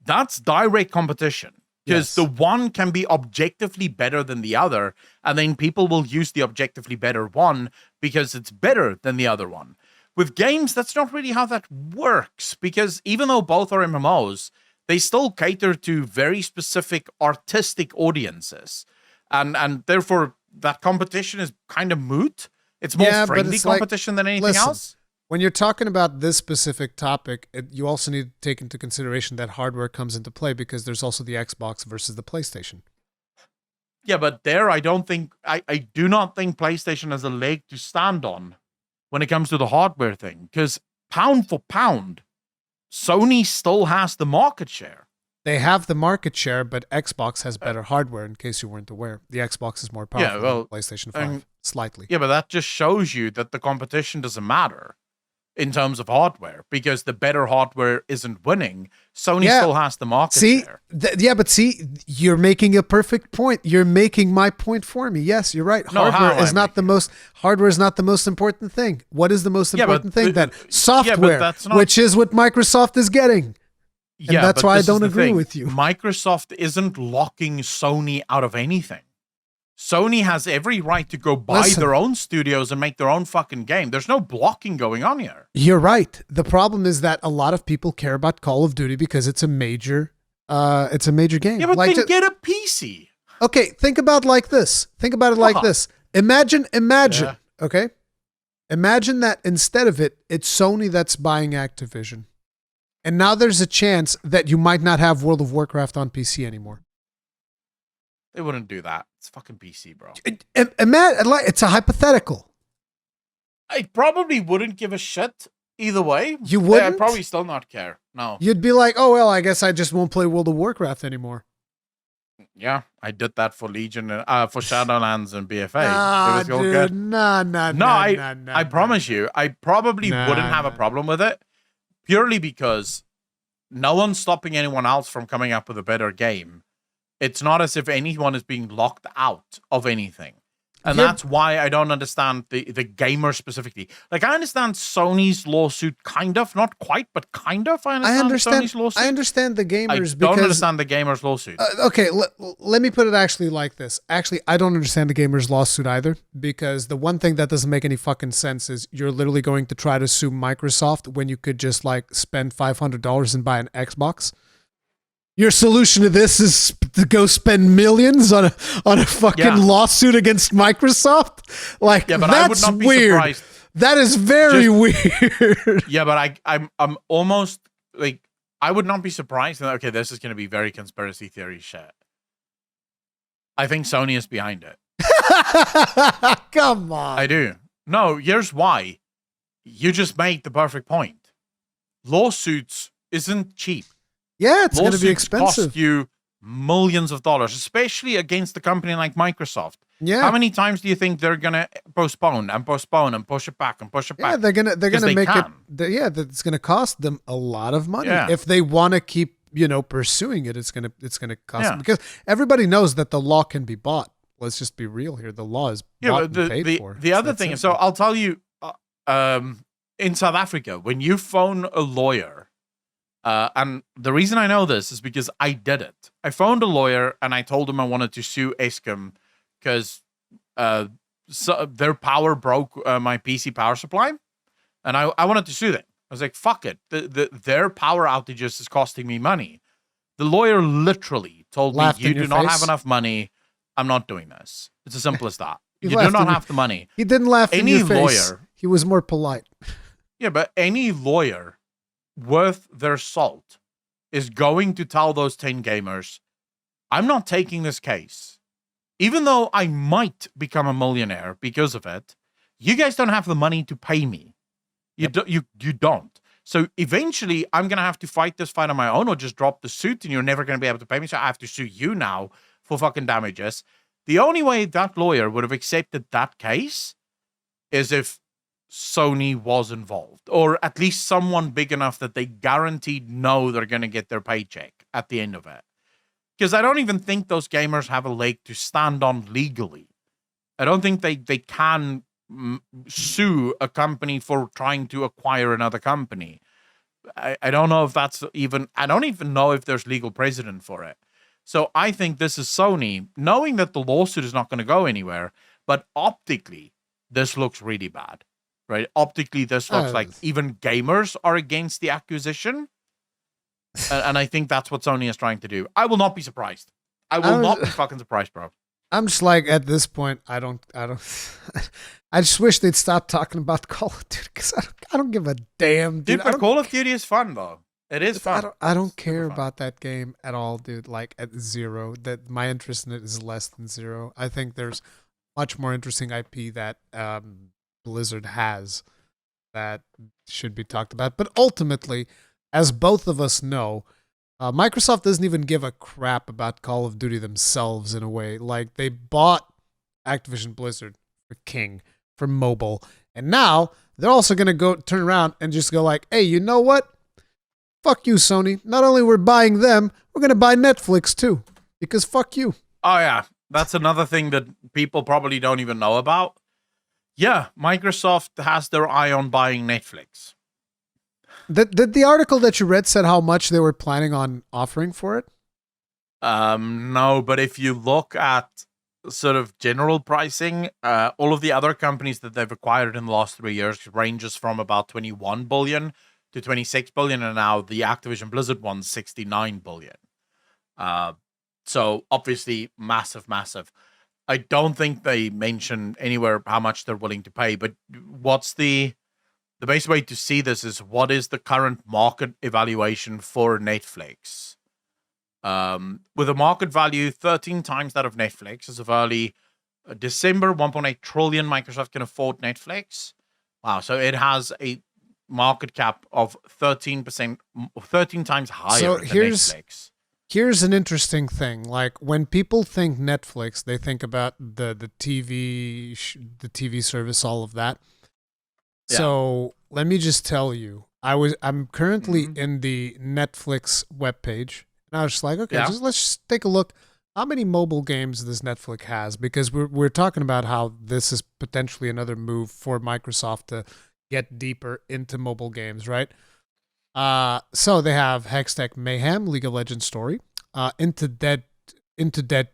that's direct competition because the one can be objectively better than the other, and then people will use the objectively better one because it's better than the other one. With games, that's not really how that works because even though both are MMOs, they still cater to very specific artistic audiences. And therefore, that competition is kind of moot. It's more friendly competition than anything else. When you're talking about this specific topic, you also need to take into consideration that hardware comes into play because there's also the Xbox versus the PlayStation. Yeah, but there I do not think PlayStation has a leg to stand on when it comes to the hardware thing. Because pound for pound, Sony still has the market share. They have the market share, but Xbox has better hardware, in case you weren't aware. The Xbox is more powerful than PlayStation 5, slightly. Yeah, but that just shows you that the competition doesn't matter in terms of hardware, because the better hardware isn't winning. Sony still has the market share. You're making a perfect point. You're making my point for me. Yes, you're right. Hardware is not the most important thing. What is the most important thing then? Software, which is what Microsoft is getting. And that's why I don't agree with you. Microsoft isn't locking Sony out of anything. Sony has every right to go buy their own studios and make their own fucking game. There's no blocking going on here. You're right. The problem is that a lot of people care about Call of Duty because it's a major game. Yeah, but then get a PC. Okay, think about it like this. This. Imagine, okay? Imagine that instead of it's Sony that's buying Activision. And now there's a chance that you might not have World of Warcraft on PC anymore. They wouldn't do that. It's fucking PC, bro. It's a hypothetical. I probably wouldn't give a shit either way. You wouldn't? I'd probably still not care. No. You'd be like, oh, well, I guess I just won't play World of Warcraft anymore. Yeah, I did that for Legion, for Shadowlands and BFA. It was all good. No. I promise you, I probably wouldn't have a problem with it, purely because no one's stopping anyone else from coming up with a better game. It's not as if anyone is being locked out of anything. And that's why I don't understand the gamer specifically. Like, I understand Sony's lawsuit, kind of. Not quite, but kind of. I understand Sony's lawsuit. I understand the gamers. I don't understand the gamers' lawsuit. Okay, let me put it actually like this. Actually, I don't understand the gamers' lawsuit either, because the one thing that doesn't make any fucking sense is you're literally going to try to sue Microsoft when you could just, like, spend $500 and buy an Xbox. Your solution to this is to go spend millions on a fucking lawsuit against Microsoft? Like, but that's I would not be weird. Surprised. That is very weird. Yeah, but I'm almost like, I would not be surprised. Okay, this is going to be very conspiracy theory shit. I think Sony is behind it. Come on. I do. No, here's why. You just made the perfect point. Lawsuits isn't cheap. Yeah, it's going to be expensive. Cost you millions of dollars, especially against a company like Microsoft. Yeah. How many times do you think they're going to postpone and push it back and push it back? Yeah, they're going to make it. It's going to cost them a lot of money if they want to keep, pursuing it. It's going to cost them, because everybody knows that the law can be bought. Let's just be real here. The law is bought and paid for. The other thing is, so I'll tell you, in South Africa, when you phone a lawyer. And the reason I know this is because I did it. I phoned a lawyer and I told him I wanted to sue Eskom because their power broke my PC power supply, and I wanted to sue them. I was like, fuck it. Their power outages is costing me money. The lawyer literally told me, you do not have enough money. I'm not doing this. It's as simple as that. You do not have the money. He didn't laugh in your face. He was more polite. Yeah, but any lawyer worth their salt is going to tell those 10 gamers, I'm not taking this case. Even though I might become a millionaire because of it, you guys don't have the money to pay me. You don't. So eventually I'm going to have to fight this fight on my own, or just drop the suit, and you're never going to be able to pay me. So I have to sue you now for fucking damages. The only way that lawyer would have accepted that case is if Sony was involved, or at least someone big enough that they guaranteed know they're going to get their paycheck at the end of it. Because I don't even think those gamers have a leg to stand on legally. I don't think they can sue a company for trying to acquire another company. I don't know if that's even, I don't even know if there's legal precedent for it. So I think this is Sony, knowing that the lawsuit is not going to go anywhere, but optically, this looks really bad, right? Optically, this looks like even gamers are against the acquisition. And I think that's what Sony is trying to do. I will not be surprised. I will not be fucking surprised, bro. I'm just like, at this point, I don't. I just wish they'd stop talking about Call of Duty, because I don't give a damn, dude. But Call of Duty is fun, though. It is fun. I don't care about that game at all, dude. Like, at zero. That my interest in it is less than zero. I think there's much more interesting IP that Blizzard has that should be talked about. But ultimately, as both of us know, Microsoft doesn't even give a crap about Call of Duty themselves in a way. Like, they bought Activision Blizzard for King, for mobile, and now they're also going to go turn around and just go like, hey, you know what? Fuck you, Sony. Not only we're buying them, we're going to buy Netflix too, because fuck you. Oh, yeah. That's another thing that people probably don't even know about. Yeah, Microsoft has their eye on buying Netflix. Did the article that you read said how much they were planning on offering for it? No, but if you look at sort of general pricing, all of the other companies that they've acquired in the last 3 years ranges from about 21 billion to 26 billion, and now the Activision Blizzard one's 69 billion. So obviously massive. I don't think they mention anywhere how much they're willing to pay, but what's the best way to see this is what is the current market evaluation for Netflix? With a market value 13 times that of Netflix as of early December, 1.8 trillion Microsoft can afford Netflix. Wow, so it has a market cap of 13 times higher than Netflix. Here's an interesting thing. Like, when people think Netflix, they think about the TV service, all of that. Yeah. So let me just tell you, I'm currently in the Netflix webpage, and I was just like, okay, let's just take a look. How many mobile games this Netflix has? Because we're talking about how this is potentially another move for Microsoft to get deeper into mobile games, right? So they have Hextech Mayhem, League of Legends Story, Into Dead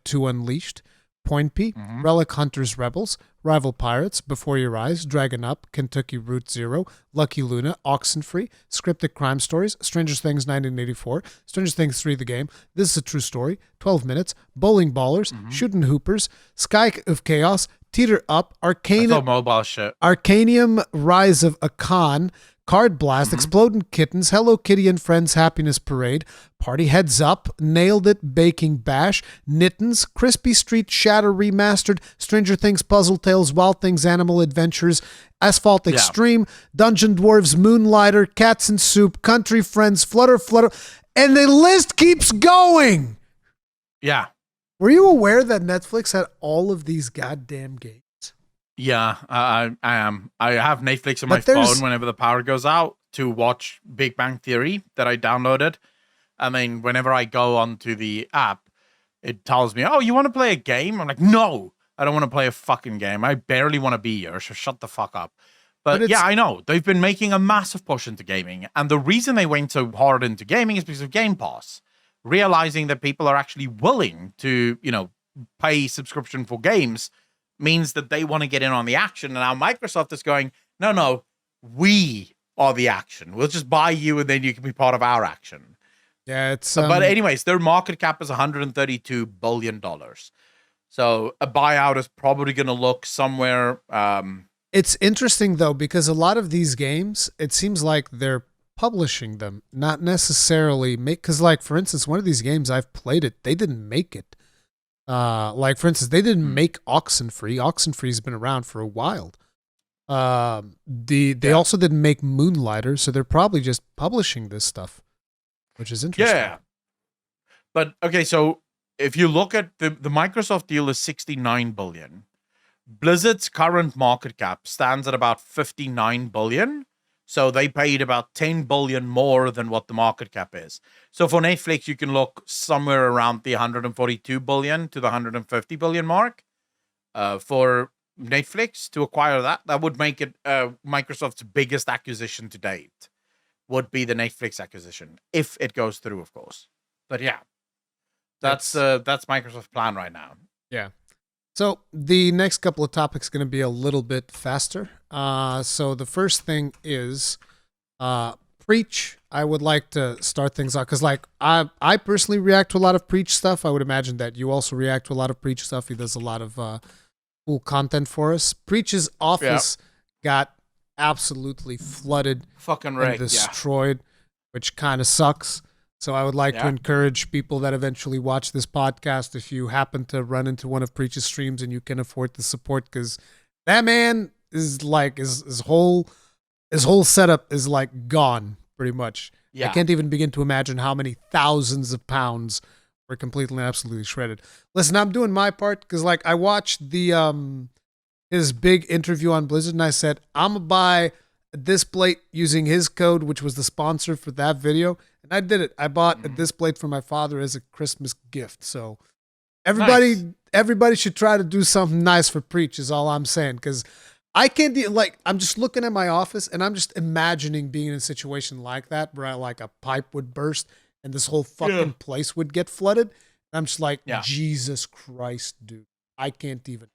2 Unleashed, Point P, Relic Hunters Rebels, Rival Pirates, Before Your Eyes, Dragon Up, Kentucky Route Zero, Lucky Luna, Oxenfree, Scripted Crime Stories, Stranger Things 1984, Stranger Things 3 The Game, This is a True Story, 12 Minutes, Bowling Ballers, Shootin' Hoopers, Sky of Chaos, Teeter Up, mobile shit. Arcanium Rise of Accolonn, Card Blast, Exploding Kittens, Hello Kitty and Friends Happiness Parade, Party Heads Up, Nailed It, Baking Bash, Knittens, Crispy Street Shatter Remastered, Stranger Things Puzzle Tales, Wild Things Animal Adventures, Asphalt Extreme, Dungeon Dwarves, Moonlighter, Cats and Soup, Country Friends, Flutter, and the list keeps going. Yeah. Were you aware that Netflix had all of these goddamn games? Yeah, I am. I have Netflix on my phone whenever the power goes out to watch Big Bang Theory that I downloaded. I mean, whenever I go onto the app, it tells me, oh, you want to play a game? I'm like, no, I don't want to play a fucking game. I barely want to be here, so shut the fuck up. But yeah, I know. They've been making a massive push into gaming. And the reason they went so hard into gaming is because of Game Pass. Realizing that people are actually willing to, pay subscription for games means that they want to get in on the action. And now Microsoft is going, no, we are the action. We'll just buy you and then you can be part of our action. Yeah, it's... But anyways, their market cap is $132 billion. So a buyout is probably going to look somewhere... It's interesting, though, because a lot of these games, it seems like they're publishing them, not necessarily make... Because, like, for instance, one of these games, I've played it. They didn't make it. Like, for instance, they didn't make Oxenfree. Oxenfree's been around for a while. They also didn't make Moonlighter, so they're probably just publishing this stuff, which is interesting. Yeah. But, okay, so if you look at the Microsoft deal is $69 billion. Blizzard's current market cap stands at about 59 billion. So they paid about 10 billion more than what the market cap is. So for Netflix, you can look somewhere around the 142 billion to the 150 billion mark. For Netflix to acquire that would make it Microsoft's biggest acquisition to date. Would be the Netflix acquisition if it goes through, of course. But yeah, that's Microsoft's plan right now. Yeah. So the next couple of topics going to be a little bit faster. So the first thing is Preach. I would like to start things off because, like, I personally react to a lot of Preach stuff. I would imagine that you also react to a lot of Preach stuff. He does a lot of cool content for us. Preach's office got absolutely flooded, fucking and destroyed, which kind of sucks. So I would like to encourage people that eventually watch this podcast, if you happen to run into one of Preach's streams and you can afford the support, because that man is like his whole setup is like gone pretty much. I can't even begin to imagine how many thousands of pounds were completely and absolutely shredded. Listen, I'm doing my part because, like, I watched the his big interview on Blizzard and I said I'm gonna buy a displate using his code, which was the sponsor for that video. And I did it. I bought a displate for my father as a Christmas gift. So everybody should try to do something nice for Preach is all I'm saying. Because I can't, I'm just looking at my office and I'm just imagining being in a situation like that where like a pipe would burst and this whole fucking place would get flooded. And I'm just like, Jesus Christ, dude. I can't even.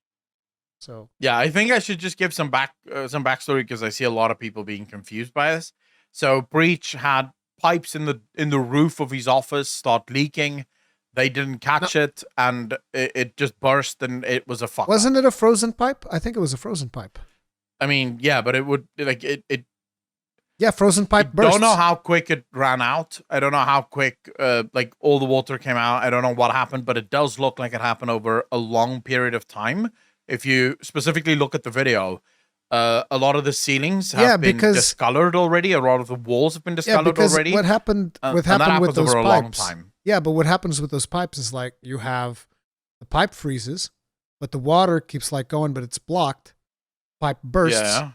So yeah, I think I should just give some backstory because I see a lot of people being confused by this. So Breach had pipes in the roof of his office start leaking. They didn't catch it, and it just burst, and it was a fuck. Wasn't it a frozen pipe? I think it was a frozen pipe. I mean, yeah, but it would like it. Yeah, frozen pipe burst. I don't know how quick it ran out. I don't know how quick like all the water came out. I don't know what happened, but it does look like it happened over a long period of time. If you specifically look at the video, a lot of the ceilings have been discolored already. A lot of the walls have been discolored already. What happened with those over pipes? A long time. Yeah, but what happens with those pipes is like you have the pipe freezes, but the water keeps like going, but it's blocked. Pipe bursts. Yeah.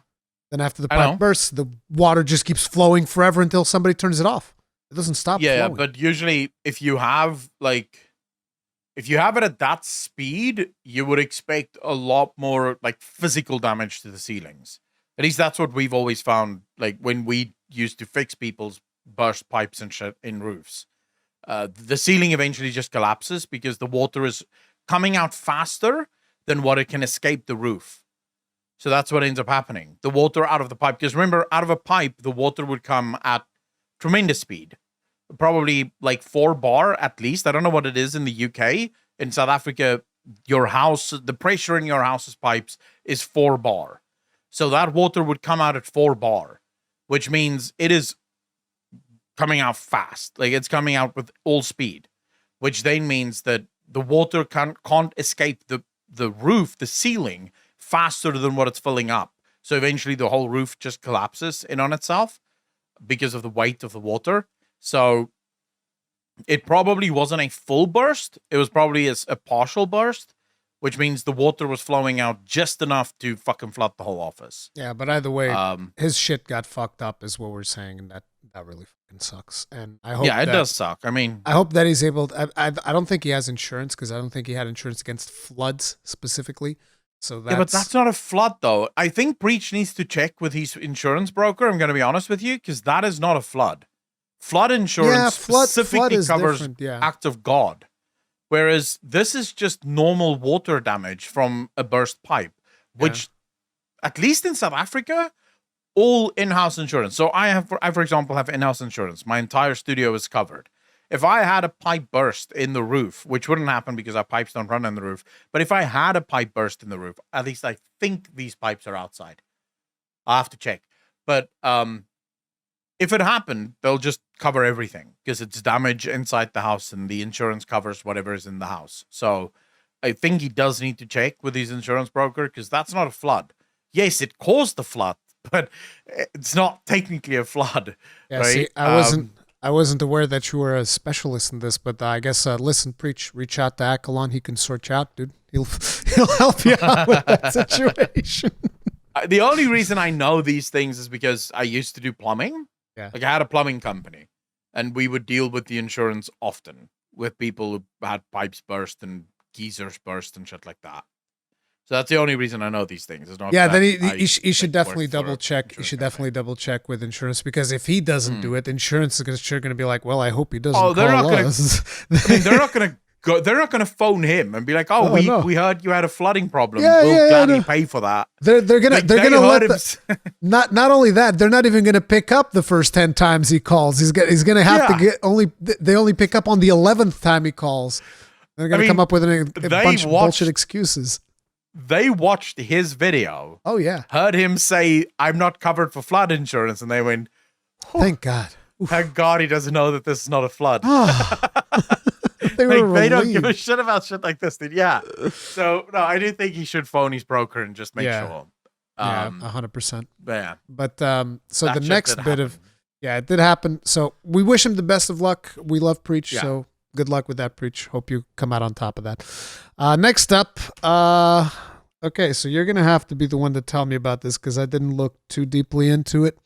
Then after the pipe bursts, the water just keeps flowing forever until somebody turns it off. It doesn't stop flowing. Yeah, but usually if you have it at that speed, you would expect a lot more like physical damage to the ceilings. At least that's what we've always found, like when we used to fix people's burst pipes and shit in roofs. The ceiling eventually just collapses because the water is coming out faster than what it can escape the roof. So that's what ends up happening. The water out of the pipe, because remember, out of a pipe, the water would come at tremendous speed. Probably like 4 bar at least. I don't know what it is in the UK. In South Africa, the pressure in your house's pipes is 4 bar. So that water would come out at 4 bar, which means it is coming out fast. Like it's coming out with all speed, which then means that the water can't escape the roof, the ceiling, faster than what it's filling up. So eventually the whole roof just collapses in on itself because of the weight of the water. So it probably wasn't a full burst. It was probably a partial burst, which means the water was flowing out just enough to fucking flood the whole office. Yeah, but either way, his shit got fucked up is what we're saying, and that really fucking sucks. And I hope it does suck. I mean, I hope that he's able to, I don't think he has insurance because I don't think he had insurance against floods specifically. So but that's not a flood, though. I think Breach needs to check with his insurance broker. I'm going to be honest with you, because that is not a flood. Flood insurance specifically covers act of God, whereas this is just normal water damage from a burst pipe, which, at least in South Africa, all in-house insurance. So I, for example, have in-house insurance. My entire studio is covered. If I had a pipe burst in the roof, which wouldn't happen because our pipes don't run on the roof, but if I had a pipe burst in the roof, at least I think these pipes are outside. I'll have to check. But if it happened, they'll just cover everything because it's damage inside the house and the insurance covers whatever is in the house. So I think he does need to check with his insurance broker because that's not a flood. Yes, it caused the flood, but it's not technically a flood. Yeah, right? See, I wasn't aware that you were a specialist in this, but I guess, listen, Preach, reach out to Accolonn. He can sort you out, dude. He'll help you out with that situation. The only reason I know these things is because I used to do plumbing. Yeah. Like I had a plumbing company, and we would deal with the insurance often with people who had pipes burst and geysers burst and shit like that. So that's the only reason I know these things. It's not Then he should definitely double check. He should company. definitely double check with insurance, because if he doesn't do it, insurance is sure going to be like, well, I hope he doesn't. Oh, they're call not going us. to. I mean, they're not going to go. They're not going to phone him and be like, "Oh, we heard you had a flooding problem. We'll gladly pay for that." They're gonna let not only that, they're not even gonna pick up the first 10 times he calls. He's gonna have to get they only pick up on the 11th time he calls. They're gonna come up with a bunch of bullshit excuses. They watched his video. Oh yeah, heard him say, "I'm not covered for flood insurance," and they went, "Thank God! Thank God he doesn't know that this is not a flood." They don't give a shit about shit like this, dude. Yeah. So no, I do think he should phone his broker and just make sure. 100%. Yeah. But so the next bit of it did happen. So we wish him the best of luck. We love Preach, so good luck with that, Preach. Hope you come out on top of that. Next up, okay, so you're gonna have to be the one to tell me about this because I didn't look too deeply into it.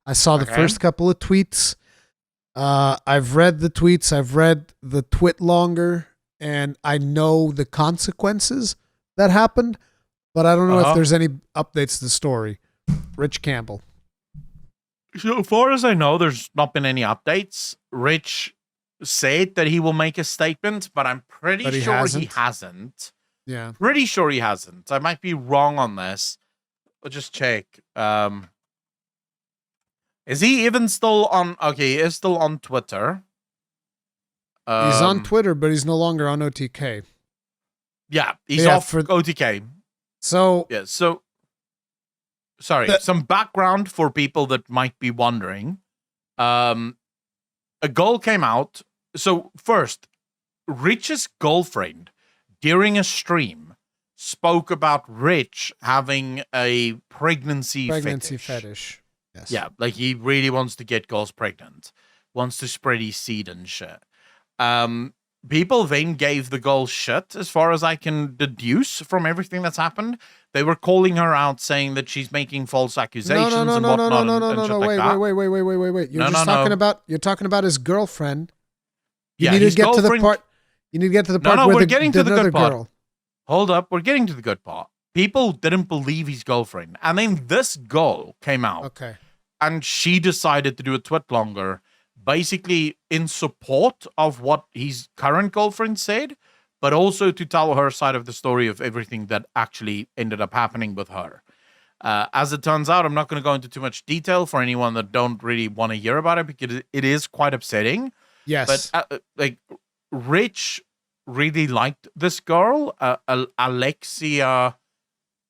I saw the first couple of tweets. I've read the tweets. I've read the twit longer, and I know the consequences that happened, but I don't know if there's any updates to the story. Rich Campbell. So far as I know, there's not been any updates. Rich said that he will make a statement, but I'm pretty sure he hasn't. Yeah. Pretty sure he hasn't. I might be wrong on this. I'll just check. Is he even still on? Okay, he is still on Twitter. He's on Twitter, but he's no longer on OTK. Yeah, he's off for OTK. So yeah, so sorry. Some background for people that might be wondering. A goal came out. So first, Rich's girlfriend during a stream spoke about Rich having a pregnancy fetish. Yes. Yeah, like he really wants to get girls pregnant, wants to spread his seed and shit. People then gave the girl shit, as far as I can deduce from everything that's happened. They were calling her out, saying that she's making false accusations and whatnot. No, wait. You're talking about his girlfriend. You need to get to the part. You need to get to the part where we're getting to the good part. Girl. Hold up, we're getting to the good part. People didn't believe his girlfriend. And then this girl came out. Okay. And she decided to do a twit longer, basically in support of what his current girlfriend said, but also to tell her side of the story of everything that actually ended up happening with her. As it turns out, I'm not going to go into too much detail for anyone that don't really want to hear about it, because it is quite upsetting. Yes. But Rich really liked this girl, Alexia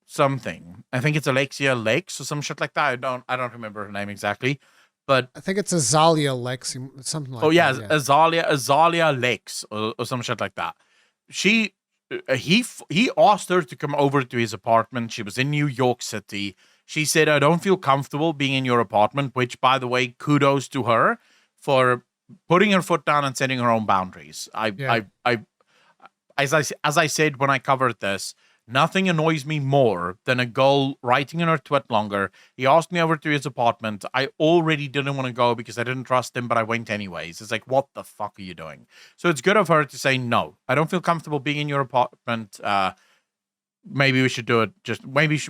something. I think it's Alexia Lex or some shit like that. I don't remember her name exactly, but I think it's Azalea Lex, something like that. Oh yeah, Azalea Lex or some shit like that. He asked her to come over to his apartment. She was in New York City. She said, "I don't feel comfortable being in your apartment," which, by the way, kudos to her for putting her foot down and setting her own boundaries. As I said when I covered this, nothing annoys me more than a girl writing in her twit longer. He asked me over to his apartment. I already didn't want to go because I didn't trust him, but I went anyways. It's like, what the fuck are you doing? So it's good of her to say, no, I don't feel comfortable being in your apartment. Maybe we should do it.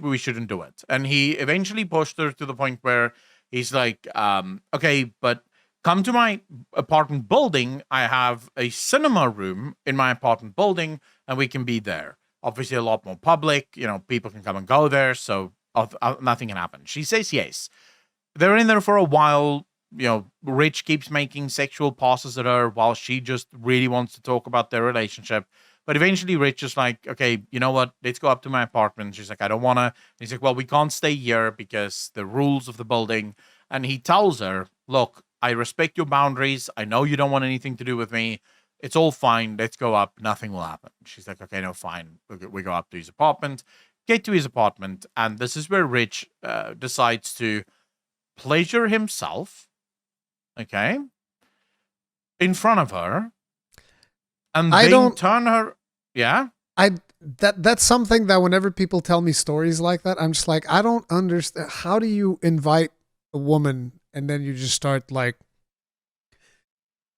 We shouldn't do it. And he eventually pushed her to the point where he's like, okay, but come to my apartment building. I have a cinema room in my apartment building and we can be there. Obviously, a lot more public. People can come and go there, so nothing can happen. She says yes. They're in there for a while. Rich keeps making sexual passes at her while she just really wants to talk about their relationship. But eventually, Rich is like, okay, you know what? Let's go up to my apartment. She's like, I don't want to. He's like, well, we can't stay here because the rules of the building. And he tells her, look, I respect your boundaries. I know you don't want anything to do with me. It's all fine. Let's go up. Nothing will happen. She's like, okay, no, fine. We go up to his apartment, get to his apartment. And this is where Rich decides to pleasure himself, okay, in front of her. And then turn her. Yeah? that's something that whenever people tell me stories like that, I'm just like, I don't understand. How do you invite a woman and then you just start like,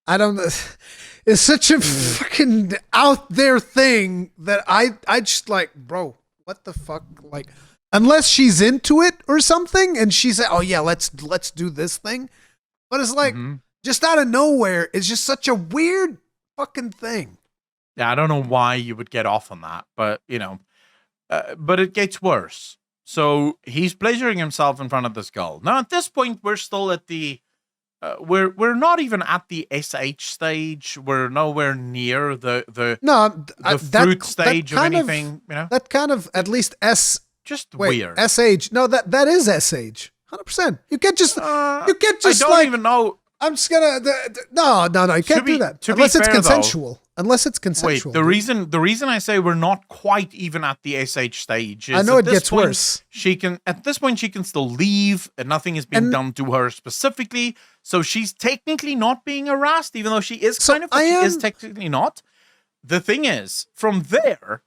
I don't. It's such a fucking out there thing that I just like, bro, what the fuck? Like, unless she's into it or something, and she said, "Oh yeah, let's do this thing," but it's like just out of nowhere. It's just such a weird fucking thing. Yeah, I don't know why you would get off on that, but but it gets worse. So he's pleasuring himself in front of this girl. Now at this point, we're still at the. We're not even at the SH stage. We're nowhere near the fruit stage of anything. That kind of at least weird. SH. No, that is SH. 100%. You can't just. You can't just. I don't even know. I'm just gonna. No. You can't do that unless it's consensual. Unless it's consensual. Wait, the reason I say we're not quite even at the SH stage is I know it gets worse. At this point she can still leave, and nothing is being done to her specifically. So she's technically not being harassed, even though she is she is technically not. The thing is, from there,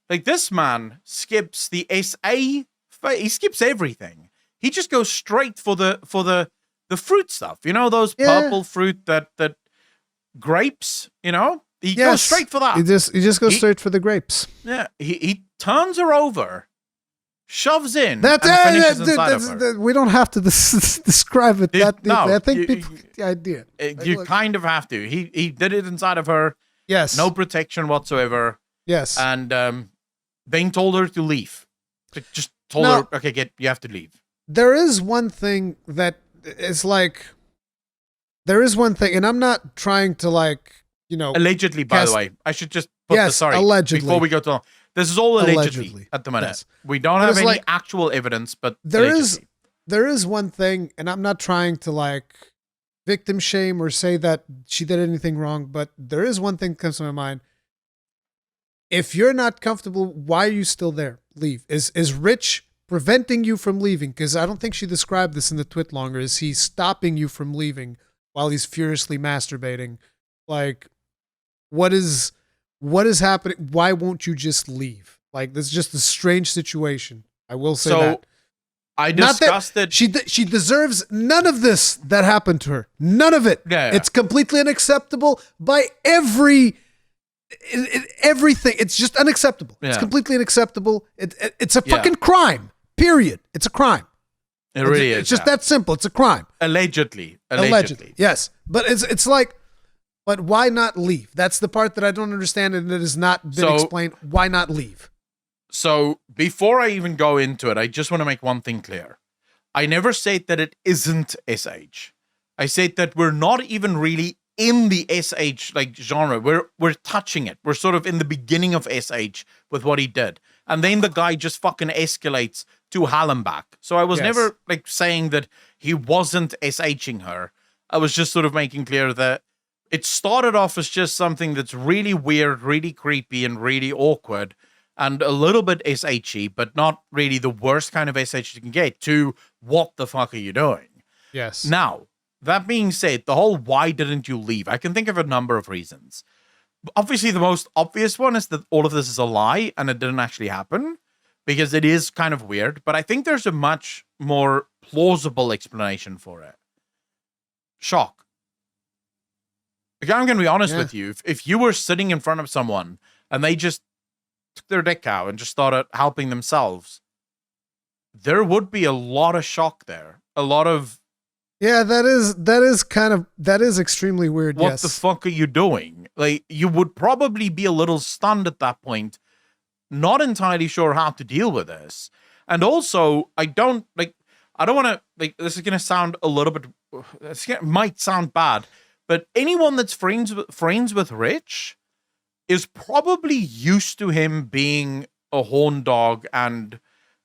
like this man skips the SA. He skips everything. He just goes straight for the fruit stuff. Those purple fruit that grapes. He goes straight for that. He just goes straight for the grapes. Yeah, he turns her over, shoves in, and finishes inside of her. We don't have to describe it that deeply. I think people get the idea. You kind of have to. He did it inside of her. Yes. No protection whatsoever. Yes. And Bane told her to leave. Just told her, okay, you have to leave. There is one thing that is like, and I'm not trying to like, allegedly, by the way, I should just put allegedly. Before we go to this is all allegedly at the minute. Yes. We don't have any actual evidence, but there is one thing, and I'm not trying to like victim shame or say that she did anything wrong, but there is one thing that comes to my mind. If you're not comfortable, why are you still there? Leave. Is Rich preventing you from leaving? Because I don't think she described this in the twit longer. Is he stopping you from leaving while he's furiously masturbating? Like, what is happening? Why won't you just leave? Like, this is just a strange situation. I will say that. I discussed it. She deserves none of this that happened to her. None of it. Yeah. It's completely unacceptable by everything. It's just unacceptable. Yeah. It's completely unacceptable. It's a fucking crime. Period. It's a crime. It really is. It's just that simple. It's a crime. Allegedly. Yes. But it's like, but why not leave? That's the part that I don't understand, and it has not been explained. Why not leave? So before I even go into it, I just want to make one thing clear. I never said that it isn't SH. I said that we're not even really in the SH like genre. We're touching it. We're sort of in the beginning of SH with what he did. And then the guy just fucking escalates to hell and back. So I was never like saying that he wasn't SHing her. I was just sort of making clear that it started off as just something that's really weird, really creepy, and really awkward, and a little bit SHy, but not really the worst kind of SH you can get, to what the fuck are you doing? Yes. Now, that being said, the whole why didn't you leave? I can think of a number of reasons. Obviously, the most obvious one is that all of this is a lie and it didn't actually happen, because it is kind of weird, but I think there's a much more plausible explanation for it. Shock. Like, I'm going to be honest with you. If you were sitting in front of someone and they just took their dick out and just started helping themselves, there would be a lot of shock there. A lot of... Yeah, that is extremely weird. What the fuck are you doing? Like, you would probably be a little stunned at that point, not entirely sure how to deal with this. And also, I don't want to, like, this is going to sound a little bit, it might sound bad, but anyone that's friends with Rich is probably used to him being a horn dog and,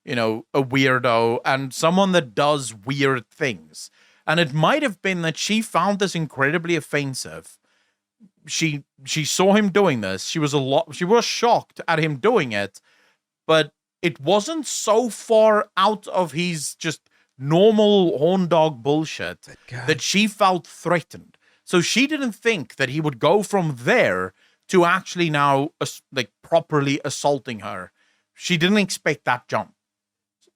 a weirdo and someone that does weird things. And it might have been that she found this incredibly offensive. She saw him doing this. She was shocked at him doing it, but it wasn't so far out of his just normal horn dog bullshit that she felt threatened. So she didn't think that he would go from there to actually now like properly assaulting her. She didn't expect that jump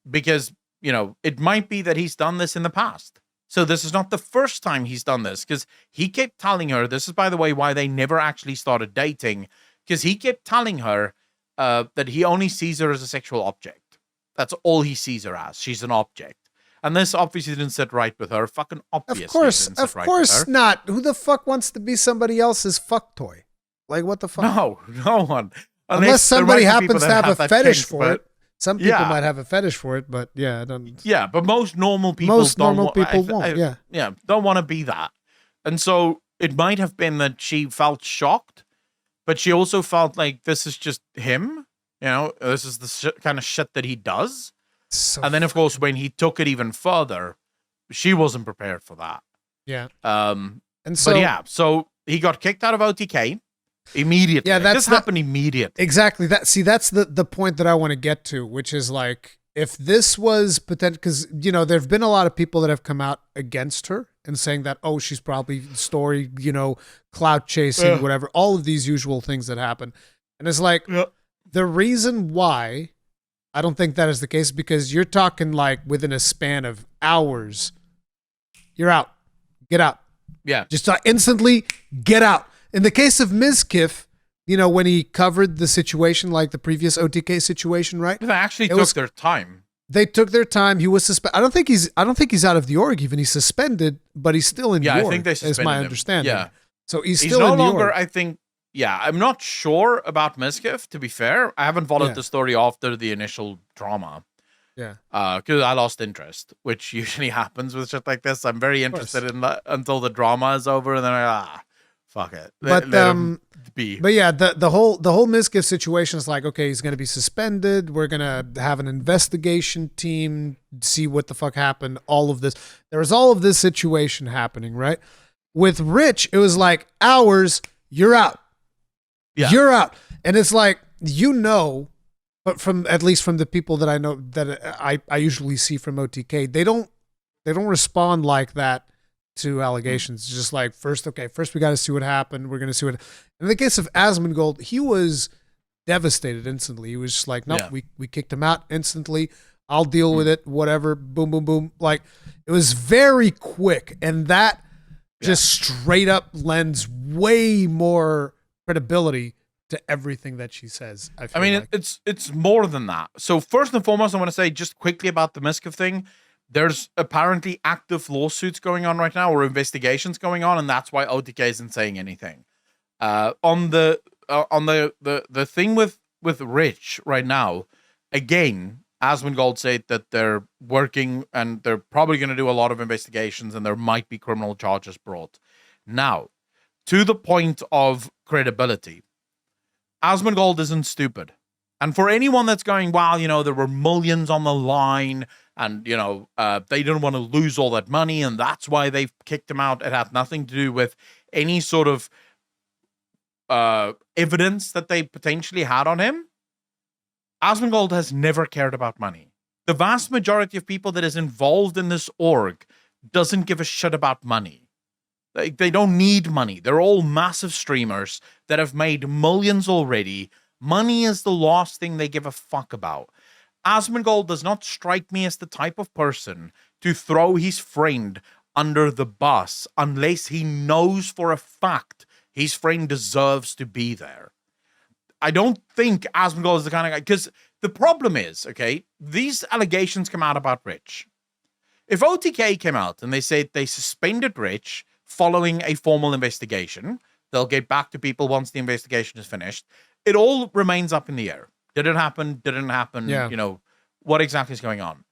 because, you know, it might be that he's done this in the past. So this is not the first time he's done this, because he kept telling her, this is, by the way, why they never actually started dating, because he kept telling her that he only sees her as a sexual object. That's all he sees her as. She's an object. And this obviously didn't sit right with her. Fucking obviously Of course, didn't sit of right course with her. not. Who the fuck wants to be somebody else's fuck toy? Like, what the fuck? No one. Unless somebody there might be people happens to that have a that fetish kink, for but- it. Some people Yeah. might have a fetish for it, but yeah, I don't. Yeah, but most normal people Most don't normal people won't. Yeah. don't want to be that. And so it might have been that she felt shocked, but she also felt like this is just him. You know, this is the kind of shit that he does. So And then, of course, when he took it even further, she wasn't prepared for that. yeah. And And so but yeah, so he got kicked out of OTK immediately. Yeah, This happened immediately. exactly that. See, that's the point that I want to get to, which is like, if this was potential, because, you know, there've been a lot of people that have come out against her and saying that, oh, she's probably story, you know, clout chasing, whatever, all of these usual things that happen. And it's like, the reason why I don't think that is the case, because you're talking like within a span of hours, you're out, get out. Yeah. Just instantly get out. In the case of Mizkif, you know, when he covered the situation, like the previous OTK situation, right? They actually was- took their time. They took their time. He was suspended. I don't think he's out of the org even. He's suspended, but he's still in Yeah, the I org. think they is suspended my him. understanding. Yeah. So he's He's still no in the longer, org. I think, yeah, I'm not sure about Mizkif, to be fair. I haven't followed Yeah. the story after the initial drama. Yeah. Because I lost interest, which usually happens with shit like this. I'm very interested in that until the drama is over, and then fuck it. But Let him be. But yeah, the whole Mizkif situation is like, okay, he's gonna be suspended. We're gonna have an investigation team, see what the fuck happened. All of this. There was all of this situation happening, right? With Rich, it was like hours. You're out. Yeah. You're out. And it's like, you know, but from at least from the people that I know that I usually see from OTK, they don't respond like that to allegations. It's just like, first we got to see what happened. We're going to see what. In the case of Asmongold, he was devastated instantly. He was just like, nope, we kicked him out instantly. I'll deal with it. Whatever. Boom, boom, boom. Like, it was very quick, and that just straight up lends way more credibility to everything that she says. I mean, like. it's more than that. So first and foremost, I want to say just quickly about the Mizkif thing. There's apparently active lawsuits going on right now, or investigations going on, and that's why OTK isn't saying anything. On the thing with Rich right now, again, Asmongold said that they're working and they're probably going to do a lot of investigations, and there might be criminal charges brought. Now, to the point of credibility, Asmongold isn't stupid. And for anyone that's going, well, you know, there were millions on the line, and, you know, they didn't want to lose all that money, and that's why they kicked him out. It had nothing to do with any sort of evidence that they potentially had on him. Asmongold has never cared about money. The vast majority of people that is involved in this org doesn't give a shit about money. They don't need money. They're all massive streamers that have made millions already. Money is the last thing they give a fuck about. Asmongold does not strike me as the type of person to throw his friend under the bus unless he knows for a fact his friend deserves to be there. I don't think Asmongold is the kind of guy, because the problem is, okay, these allegations come out about Rich. If OTK came out and they said they suspended Rich following a formal investigation, they'll get back to people once the investigation is finished. It all remains up in the air. Did it happen? Didn't happen? Yeah. You know, what exactly is going on?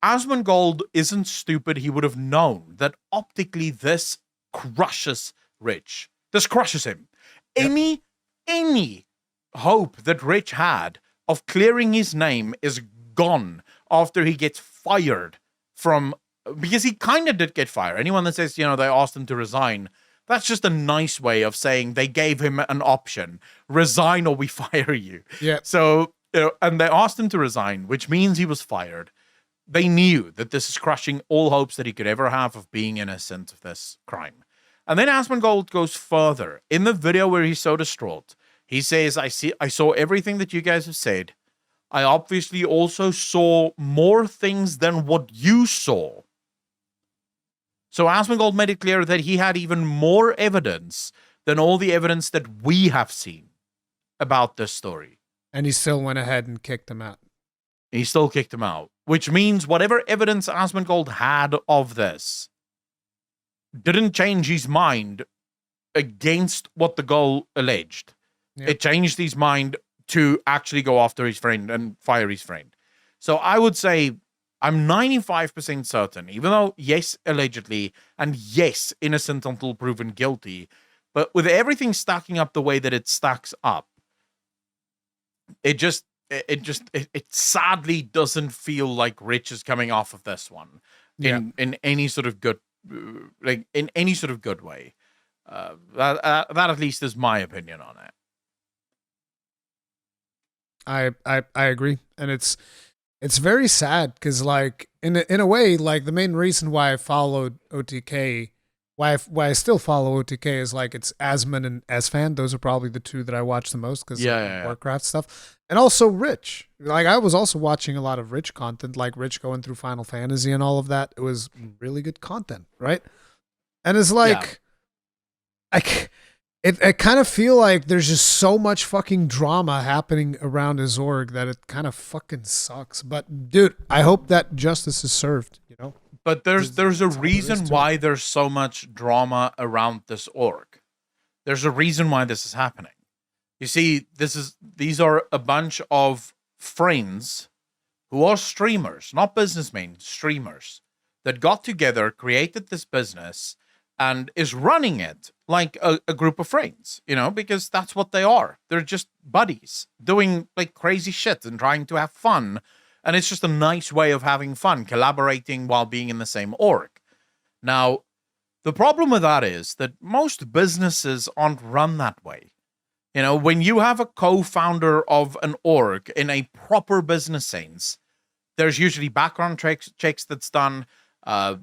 Asmongold isn't stupid. He would have known that optically this crushes Rich. This crushes him. Yep. Any hope that Rich had of clearing his name is gone after he gets fired from, because he kind of did get fired. Anyone that says, you know, they asked him to resign, that's just a nice way of saying they gave him an option. Resign or we fire you. Yeah. So, you know, and they asked him to resign, which means he was fired. They knew that this is crushing all hopes that he could ever have of being innocent of this crime. And then Asmongold goes further. In the video where he's so distraught, he says, I saw everything that you guys have said. I obviously also saw more things than what you saw. So Asmongold made it clear that he had even more evidence than all the evidence that we have seen about this story. And he still went ahead and kicked him out. He still kicked him out, which means whatever evidence Asmongold had of this didn't change his mind against what the girl alleged. Yep. It changed his mind to actually go after his friend and fire his friend. So I would say I'm 95% certain, even though, yes, allegedly, and yes, innocent until proven guilty, but with everything stacking up the way that it stacks up, it sadly doesn't feel like Rich is coming off of this one in any sort of good, in any sort of good way. That at least is my opinion on it. I agree, and it's very sad because, like, in a way, like, the main reason why I followed OTK, why I still follow OTK is, like, it's Asmon and Esfan. Those are probably the two that I watch the most because of Warcraft stuff, and also Rich. Like, I was also watching a lot of Rich content, like Rich going through Final Fantasy and all of that. It was really good content, right? And it's like, I kind of feel like there's just so much fucking drama happening around his org that it kind of fucking sucks. But dude, I hope that justice is served, you know? But there's a reason why there's so much drama around this org. There's a reason why this is happening. You see, these are a bunch of friends who are streamers, not businessmen, streamers, that got together, created this business, and is running it like a group of friends, you know, because that's what they are. They're just buddies doing like crazy shit and trying to have fun. And it's just a nice way of having fun, collaborating while being in the same org. Now, the problem with that is that most businesses aren't run that way. You know, when you have a co-founder of an org in a proper business sense, there's usually background checks that's done. I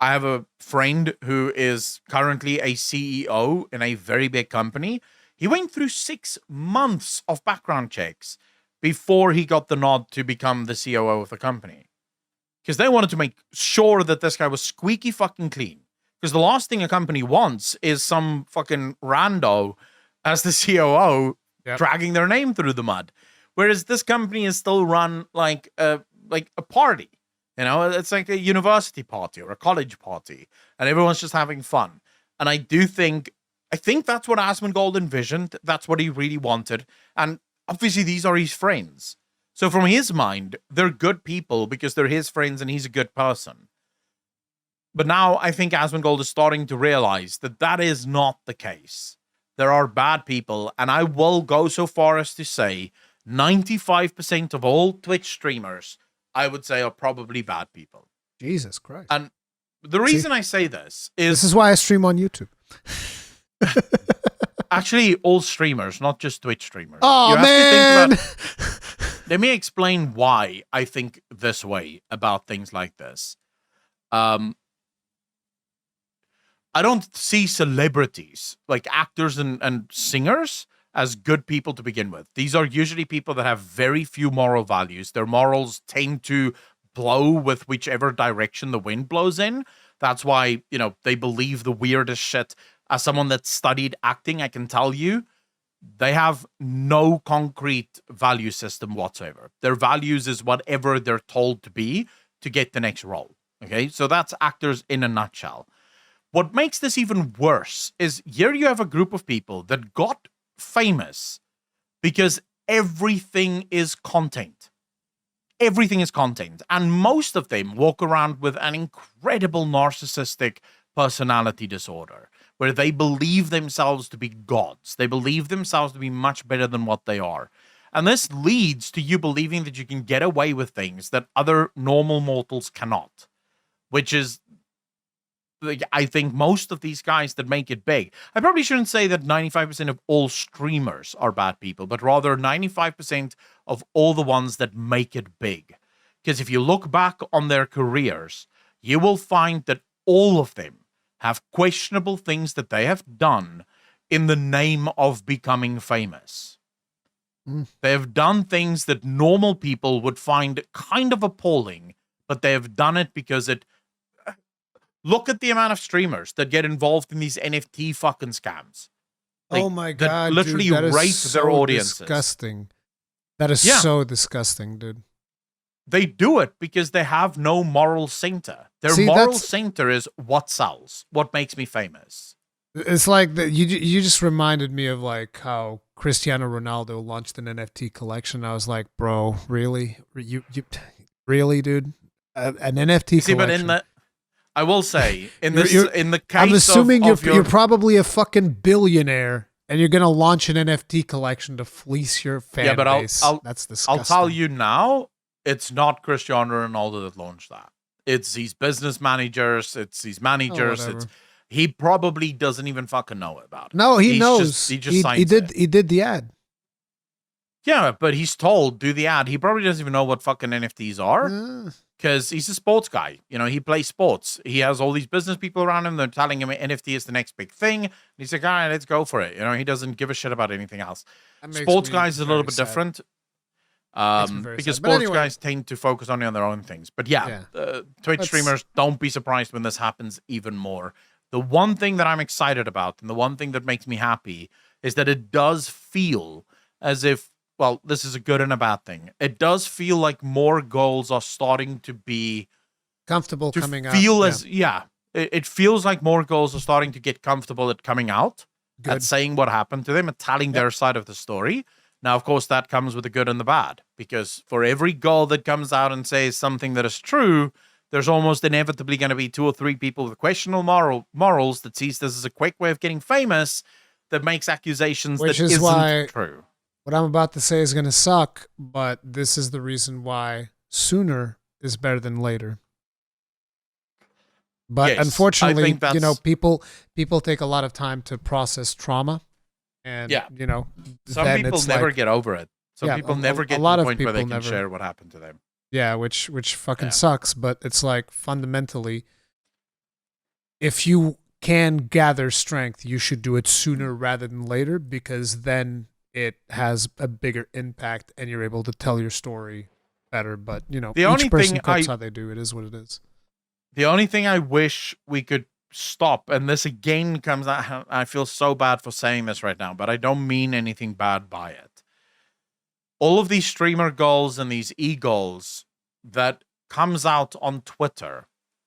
have a friend who is currently a CEO in a very big company. He went through 6 months of background checks before he got the nod to become the COO of the company. Because they wanted to make sure that this guy was squeaky fucking clean. Because the last thing a company wants is some fucking rando as the COO dragging their name through the mud. Whereas this company is still run like a party. You know, it's like a university party or a college party, and everyone's just having fun. And I think that's what Asmongold envisioned. That's what he really wanted. And obviously, these are his friends. So from his mind, they're good people because they're his friends and he's a good person. But now I think Asmongold is starting to realize that that is not the case. There are bad people, and I will go so far as to say 95% of all Twitch streamers, I would say, are probably bad people. Jesus Christ. And the reason I say this is why I stream on YouTube. Actually, all streamers, not just Twitch streamers. Oh, man. Let me explain why I think this way about things like this. I don't see celebrities, like actors and singers, as good people to begin with. These are usually people that have very few moral values. Their morals tend to blow with whichever direction the wind blows in. That's why, you know, they believe the weirdest shit. As someone that studied acting, I can tell you, they have no concrete value system whatsoever. Their values is whatever they're told to be to get the next role. Okay, so that's actors in a nutshell. What makes this even worse is here you have a group of people that got famous because everything is content. Everything is content. And most of them walk around with an incredible narcissistic personality disorder where they believe themselves to be gods. They believe themselves to be much better than what they are. And this leads to you believing that you can get away with things that other normal mortals cannot, which is, I think, most of these guys that make it big. I probably shouldn't say that 95% of all streamers are bad people, but rather 95% of all the ones that make it big. Because if you look back on their careers, you will find that all of them have questionable things that they have done in the name of becoming famous. They have done things that normal people would find kind of appalling, but they have done it because it... Look at the amount of streamers that get involved in these NFT fucking scams. Oh my God, that literally dude, that is rape so their audiences. Disgusting. That is so disgusting, dude. They do it because they have no moral center. Their moral center is what sells, what makes me famous. It's like you just reminded me of like how Cristiano Ronaldo launched an NFT collection. I was like, bro, really? You really, dude? An NFT collection. But I will say, in the case I'm assuming of you're probably a fucking billionaire and you're gonna launch an NFT collection to fleece your fan base. That's disgusting. I'll tell you now, it's not Cristiano Ronaldo that launched that. It's these business managers. It's these managers. He probably doesn't even fucking know about it. No, he knows. He just signs it. He did the ad. Yeah, but he's told do the ad. He probably doesn't even know what fucking NFTs are because he's a sports guy. You know, he plays sports. He has all these business people around him. They're telling him NFT is the next big thing. And he's like, all right, let's go for it. You know, he doesn't give a shit about anything else. Sports guys is a little bit different. Because sports guys tend to focus only on their own things. But Twitch streamers, don't be surprised when this happens even more. The one thing that I'm excited about and the one thing that makes me happy is that it does feel as if, well, this is a good and a bad thing. It does feel like more goals are starting to be comfortable coming out. It feels like more goals are starting to get comfortable at coming out, at saying what happened to them, and telling their side of the story. Now, of course, that comes with the good and the bad, because for every goal that comes out and says something that is true, there's almost inevitably going to be 2 or 3 people with questionable morals that sees this as a quick way of getting famous that makes accusations that isn't true. What I'm about to say is going to suck, but this is the reason why sooner is better than later. But unfortunately, you know, people take a lot of time to process trauma. And, you know, some people never get over it. Some people never get to the point where they can share what happened to them. Yeah, which fucking sucks. But it's like fundamentally, if you can gather strength, you should do it sooner rather than later, because then it has a bigger impact and you're able to tell your story better. But, you know, each person cooks how they do. It is what it is. The only thing I wish we could stop, and this again comes out, I feel so bad for saying this right now, but I don't mean anything bad by it. All of these streamer goals and these e-goals that comes out on Twitter,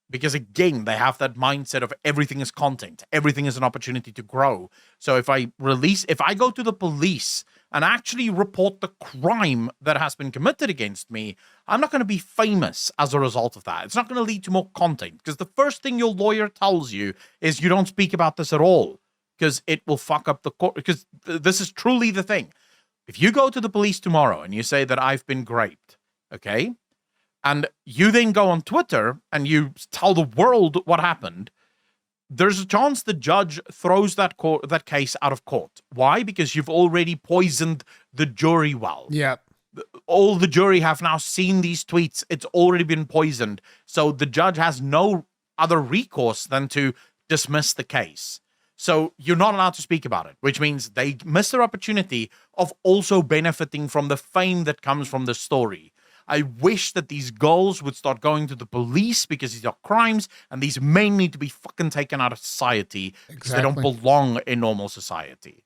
because again, they have that mindset of everything is content, everything is an opportunity to grow. So if I go to the police and actually report the crime that has been committed against me, I'm not going to be famous as a result of that. It's not going to lead to more content, because the first thing your lawyer tells you is you don't speak about this at all, because it will fuck up the court. Because this is truly the thing. If you go to the police tomorrow and you say that I've been raped, okay, and you then go on Twitter and you tell the world what happened, there's a chance the judge throws that case out of court. Why? Because you've already poisoned the jury well. Yeah. All the jury have now seen these tweets. It's already been poisoned. So the judge has no other recourse than to dismiss the case. So you're not allowed to speak about it, which means they miss their opportunity of also benefiting from the fame that comes from the story. I wish that these goals would start going to the police, because these are crimes and these men need to be fucking taken out of society because they don't belong in normal society.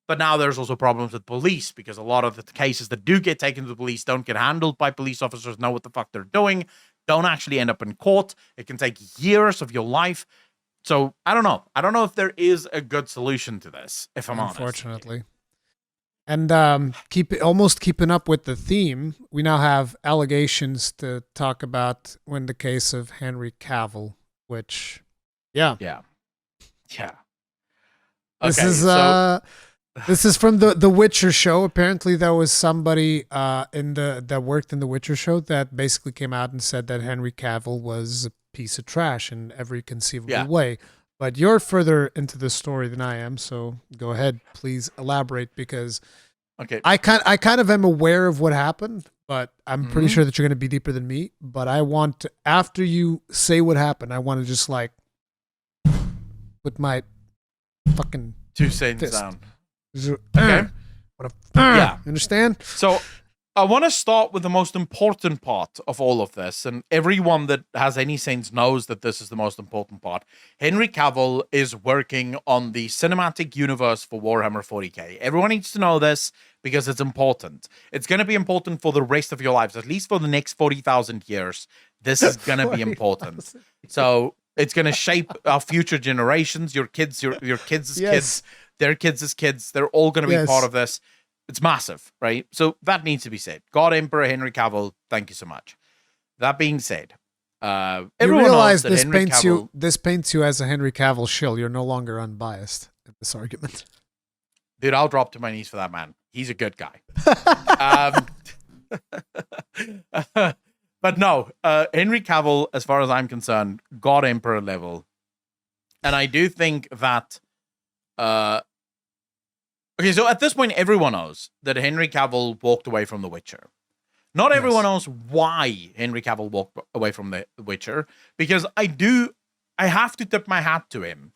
But now there's also problems with police, because a lot of the cases that do get taken to the police don't get handled by police officers, know what the fuck they're doing, don't actually end up in court. It can take years of your life. So I don't know. I don't know if there is a good solution to this, if I'm honest. Unfortunately. And keeping up with the theme, we now have allegations to talk about in the case of Henry Cavill, which, Okay, this is from the Witcher show. Apparently, there was somebody that worked in the Witcher show that basically came out and said that Henry Cavill was a piece of trash in every conceivable way. But you're further into the story than I am, so go ahead, please elaborate, because I kind of am aware of what happened, but I'm pretty sure that you're going to be deeper than me. But I want to, after you say what happened, I want to just like put my fucking 2 cents fist. down. Okay. What a Yeah. Understand? So I want to start with the most important part of all of this, and everyone that has any sense knows that this is the most important part. Henry Cavill is working on the cinematic universe for Warhammer 40k. Everyone needs to know this because it's important. It's going to be important for the rest of your lives, at least for the next 40,000 years. This is going to be important. So it's going to shape our future generations, your kids, your kids' kids, their kids' kids. They're all going to be part of this. It's massive, right? So that needs to be said. God Emperor Henry Cavill, thank you so much. That being said, everyone you realize knows that this paints you as a Henry Cavill shill. You're no longer unbiased in this argument. Dude, I'll drop to my knees for that man. He's a good guy. But no, Henry Cavill, as far as I'm concerned, God Emperor level. And I do think that okay, so at this point, everyone knows that Henry Cavill walked away from The Witcher. Not everyone knows why Henry Cavill walked away from The Witcher, because I have to tip my hat to him.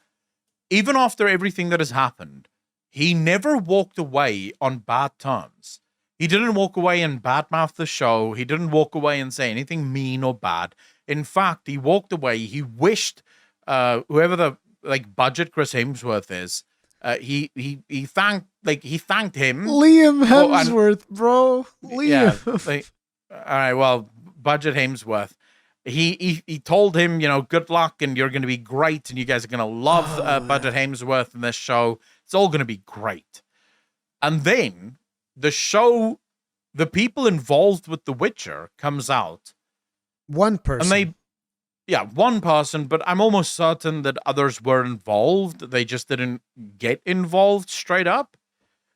Even after everything that has happened, he never walked away on bad terms. He didn't walk away and badmouth the show. He didn't walk away and say anything mean or bad. In fact, he walked away. He wished whoever the budget Chris Hemsworth is, he thanked him. Liam Hemsworth, bro. Liam. Yeah, all right, well, budget Hemsworth. He told him, good luck and you're going to be great and you guys are going to love budget Hemsworth in this show. It's all going to be great. And then the show, the people involved with The Witcher comes out. One person. And one person, but I'm almost certain that others were involved. They just didn't get involved straight up.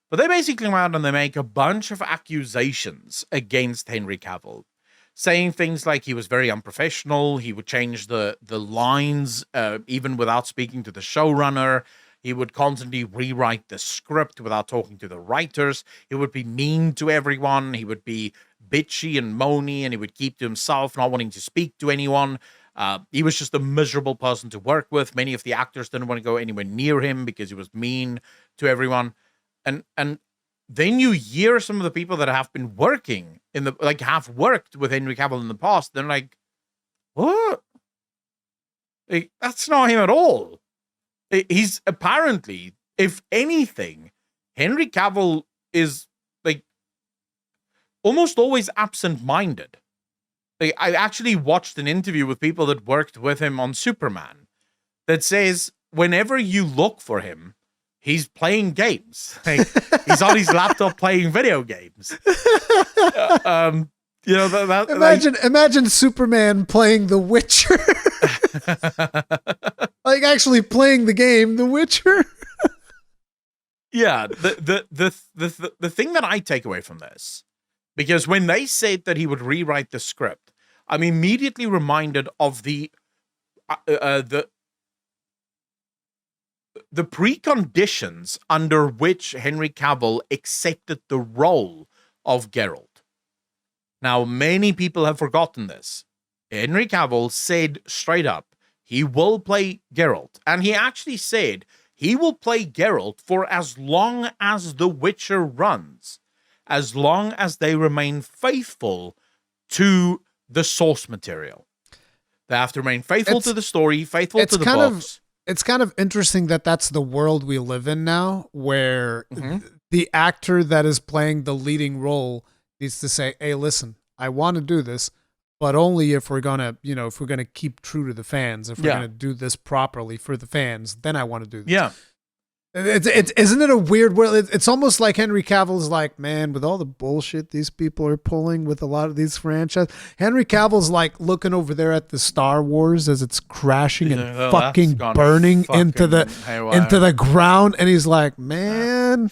But they basically come out and they make a bunch of accusations against Henry Cavill, saying things like he was very unprofessional, he would change the lines even without speaking to the showrunner, he would constantly rewrite the script without talking to the writers, he would be mean to everyone, he would be bitchy and moany, and he would keep to himself, not wanting to speak to anyone. He was just a miserable person to work with. Many of the actors didn't want to go anywhere near him because he was mean to everyone. And then you hear some of the people that have been working have worked with Henry Cavill in the past. They're like, what? That's not him at all. He's apparently, if anything, Henry Cavill is almost always absent-minded. I actually watched an interview with people that worked with him on Superman that says whenever you look for him, he's playing games. He's on his laptop playing video games. Imagine Superman playing The Witcher. Actually playing the game The Witcher. Yeah, the thing that I take away from this, because when they said that he would rewrite the script, I'm immediately reminded of the preconditions under which Henry Cavill accepted the role of Geralt. Now, many people have forgotten this. Henry Cavill said straight up, he will play Geralt. And he actually said he will play Geralt for as long as The Witcher runs, as long as they remain faithful to the source material. They have to remain faithful to the story, faithful to the books. It's kind of interesting that that's the world we live in now, where the actor that is playing the leading role needs to say, hey, listen, I want to do this, but only if we're going to keep true to the fans, if we're going to do this properly for the fans, then I want to do this. Yeah. Isn't it a weird world? It's almost like Henry Cavill's like, man, with all the bullshit these people are pulling with a lot of these franchises, Henry Cavill's like looking over there at the Star Wars as it's crashing and fucking burning into the ground, and he's like, man,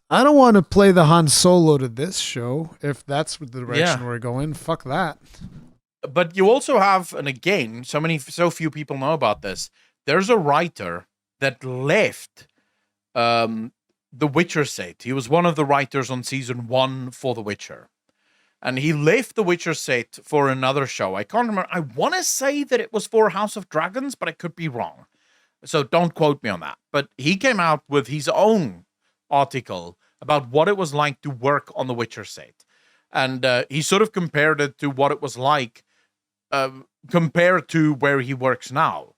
I don't want to play the Han Solo to this show if that's the direction we're going. Fuck that. But you also have, and again, so few people know about this. There's a writer that left The Witcher set. He was one of the writers on season 1 for The Witcher. And he left The Witcher set for another show. I can't remember. I want to say that it was for House of Dragons, but I could be wrong. So don't quote me on that. But he came out with his own article about what it was like to work on the Witcher set. And he sort of compared it to what it was like compared to where he works now.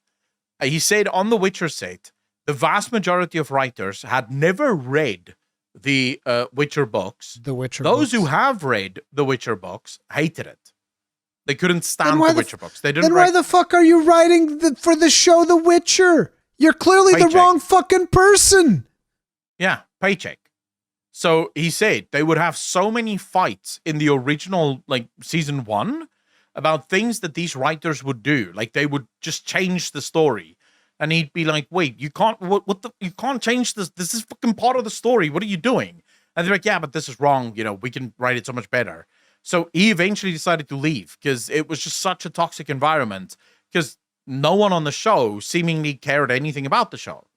He said on the Witcher set, the vast majority of writers had never read the Witcher books. Those who have read the Witcher books hated it. They couldn't stand the Witcher books. They didn't. Then why the fuck are you writing for the show The Witcher? You're clearly the wrong fucking person. Yeah, paycheck. So he said they would have so many fights in the original, like season 1, about things that these writers would do. Like they would just change the story, and he'd be like, "Wait, you can't. You can't change this. This is fucking part of the story. What are you doing?" And they're like, "Yeah, but this is wrong. You know, we can write it so much better." So he eventually decided to leave because it was just such a toxic environment. Because no one on the show seemingly cared anything about the show.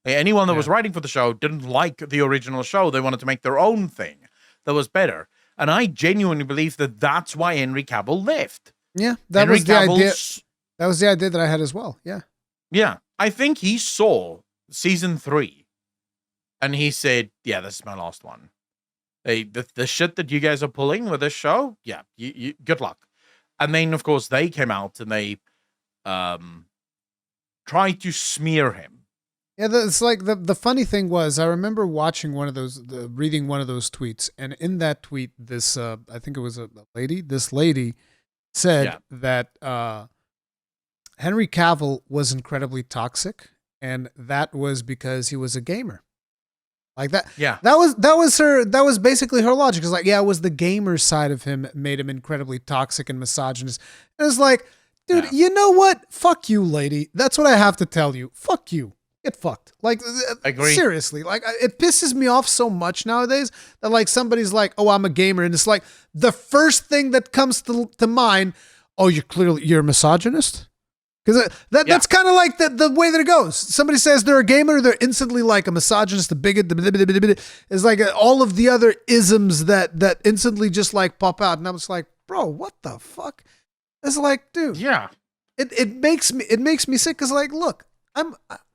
Anyone that was writing for the show didn't like the original show. They wanted to make their own thing that was better. And I genuinely believe that that's why Henry Cavill left. Yeah, that was the idea. That was the idea that I had as well. Yeah. Yeah. I think he saw season 3 and he said, yeah, this is my last one. The shit that you guys are pulling with this show, yeah, you good luck. And then, of course, they came out and they tried to smear him. Yeah, it's like the funny thing was, I remember watching reading one of those tweets, and in that tweet, this I think it was a lady. This lady said that Henry Cavill was incredibly toxic, and that was because he was a gamer. Like that. Yeah. That was basically her logic. It's like, yeah, it was the gamer side of him made him incredibly toxic and misogynist. And it's like, dude, you know what? Fuck you, lady. That's what I have to tell you. Fuck you. Get fucked. Like, agree. Seriously, like it pisses me off so much nowadays that like somebody's like, oh, I'm a gamer. And it's like the first thing that comes to mind, oh, you're a misogynist? Because that's kind of like the way that it goes. Somebody says they're a gamer, they're instantly like a misogynist, a bigot. It's like all of the other isms that instantly just like pop out. And I was like, bro, what the fuck? It's like, dude. Yeah. It makes me sick because like, look,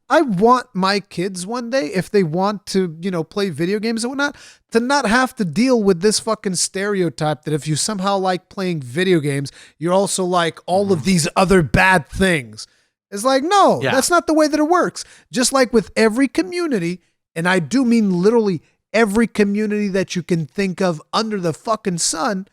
I want my kids one day, if they want to, play video games and whatnot, to not have to deal with this fucking stereotype that if you somehow like playing video games, you're also like all of these other bad things. It's like, no, that's not the way that it works. Just like with every community, and I do mean literally every community that you can think of under the fucking sun,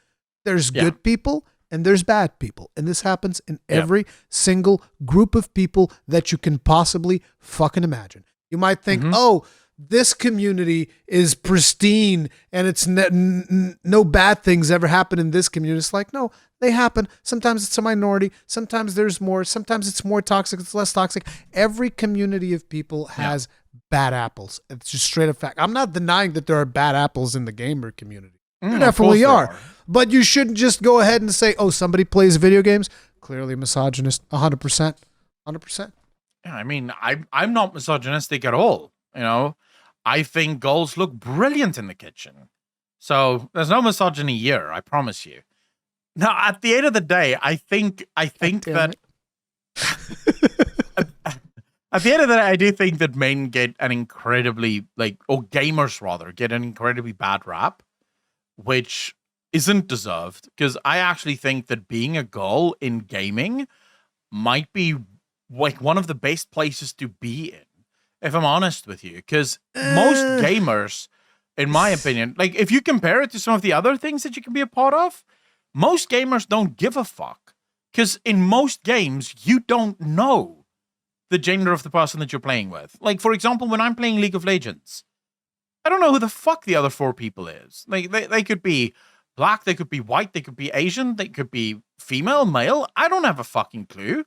there's good people and there's bad people. And this happens in every single group of people that you can possibly fucking imagine. You might think, oh, this community is pristine and it's no bad things ever happen in this community. It's like, no, they happen. Sometimes it's a minority. Sometimes there's more. Sometimes it's more toxic. It's less toxic. Every community of people has bad apples. It's just straight up fact. I'm not denying that there are bad apples in the gamer community. There definitely are. But you shouldn't just go ahead and say, oh, somebody plays video games. Clearly misogynist. 100%. 100%. Yeah, I mean, I'm not misogynistic at all. I think girls look brilliant in the kitchen. So there's no misogyny here, I promise you. Now, at the end of the day, I think that at the end of the day, I do think that men get an incredibly or gamers rather, get an incredibly bad rap, which isn't deserved, because I actually think that being a girl in gaming might be like one of the best places to be in, if I'm honest with you, because most gamers, in my opinion, like if you compare it to some of the other things that you can be a part of, most gamers don't give a fuck, because in most games, you don't know the gender of the person that you're playing with. Like, for example, when I'm playing League of Legends, I don't know who the fuck the other 4 people is. Like, they could be black, they could be white, they could be Asian, they could be female, male. I don't have a fucking clue.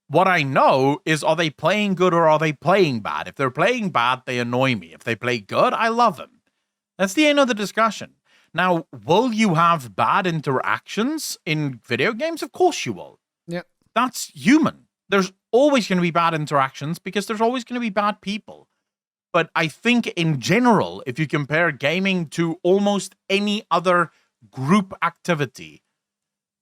What I know is, are they playing good or are they playing bad? If they're playing bad, they annoy me. If they play good, I love them. That's the end of the discussion. Now, will you have bad interactions in video games? Of course you will. Yeah. That's human. There's always going to be bad interactions because there's always going to be bad people. But I think in general, if you compare gaming to almost any other group activity,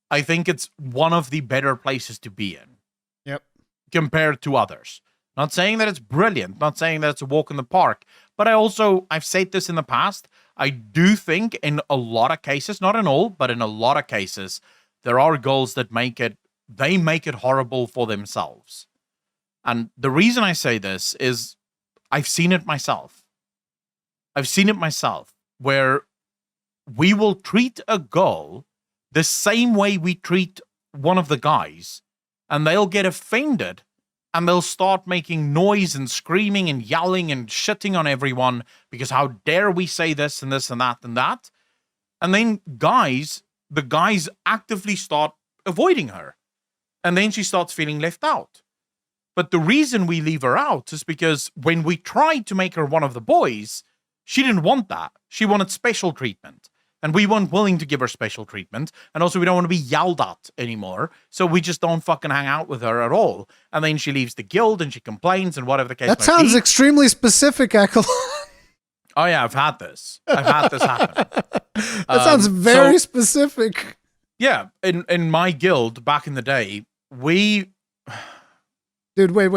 I think it's one of the better places to be in. Yep. Compared to others. Not saying that it's brilliant, not saying that it's a walk in the park, but I've said this in the past, I do think in a lot of cases, not in all, but in a lot of cases, there are girls that make it horrible for themselves. And the reason I say this is I've seen it myself. Where we will treat a girl the same way we treat one of the guys, and they'll get offended and they'll start making noise and screaming and yelling and shitting on everyone because how dare we say this and this and that and that. And then the guys actively start avoiding her. And then she starts feeling left out. But the reason we leave her out is because when we tried to make her one of the boys, she didn't want that. She wanted special treatment. And we weren't willing to give her special treatment. And also we don't want to be yelled at anymore. So we just don't fucking hang out with her at all. And then she leaves the guild and she complains and whatever the case may be. That sounds extremely specific, Accolonn. Oh yeah, I've had this happen. That sounds very specific. Yeah, in my guild back in the day, Dude, wait.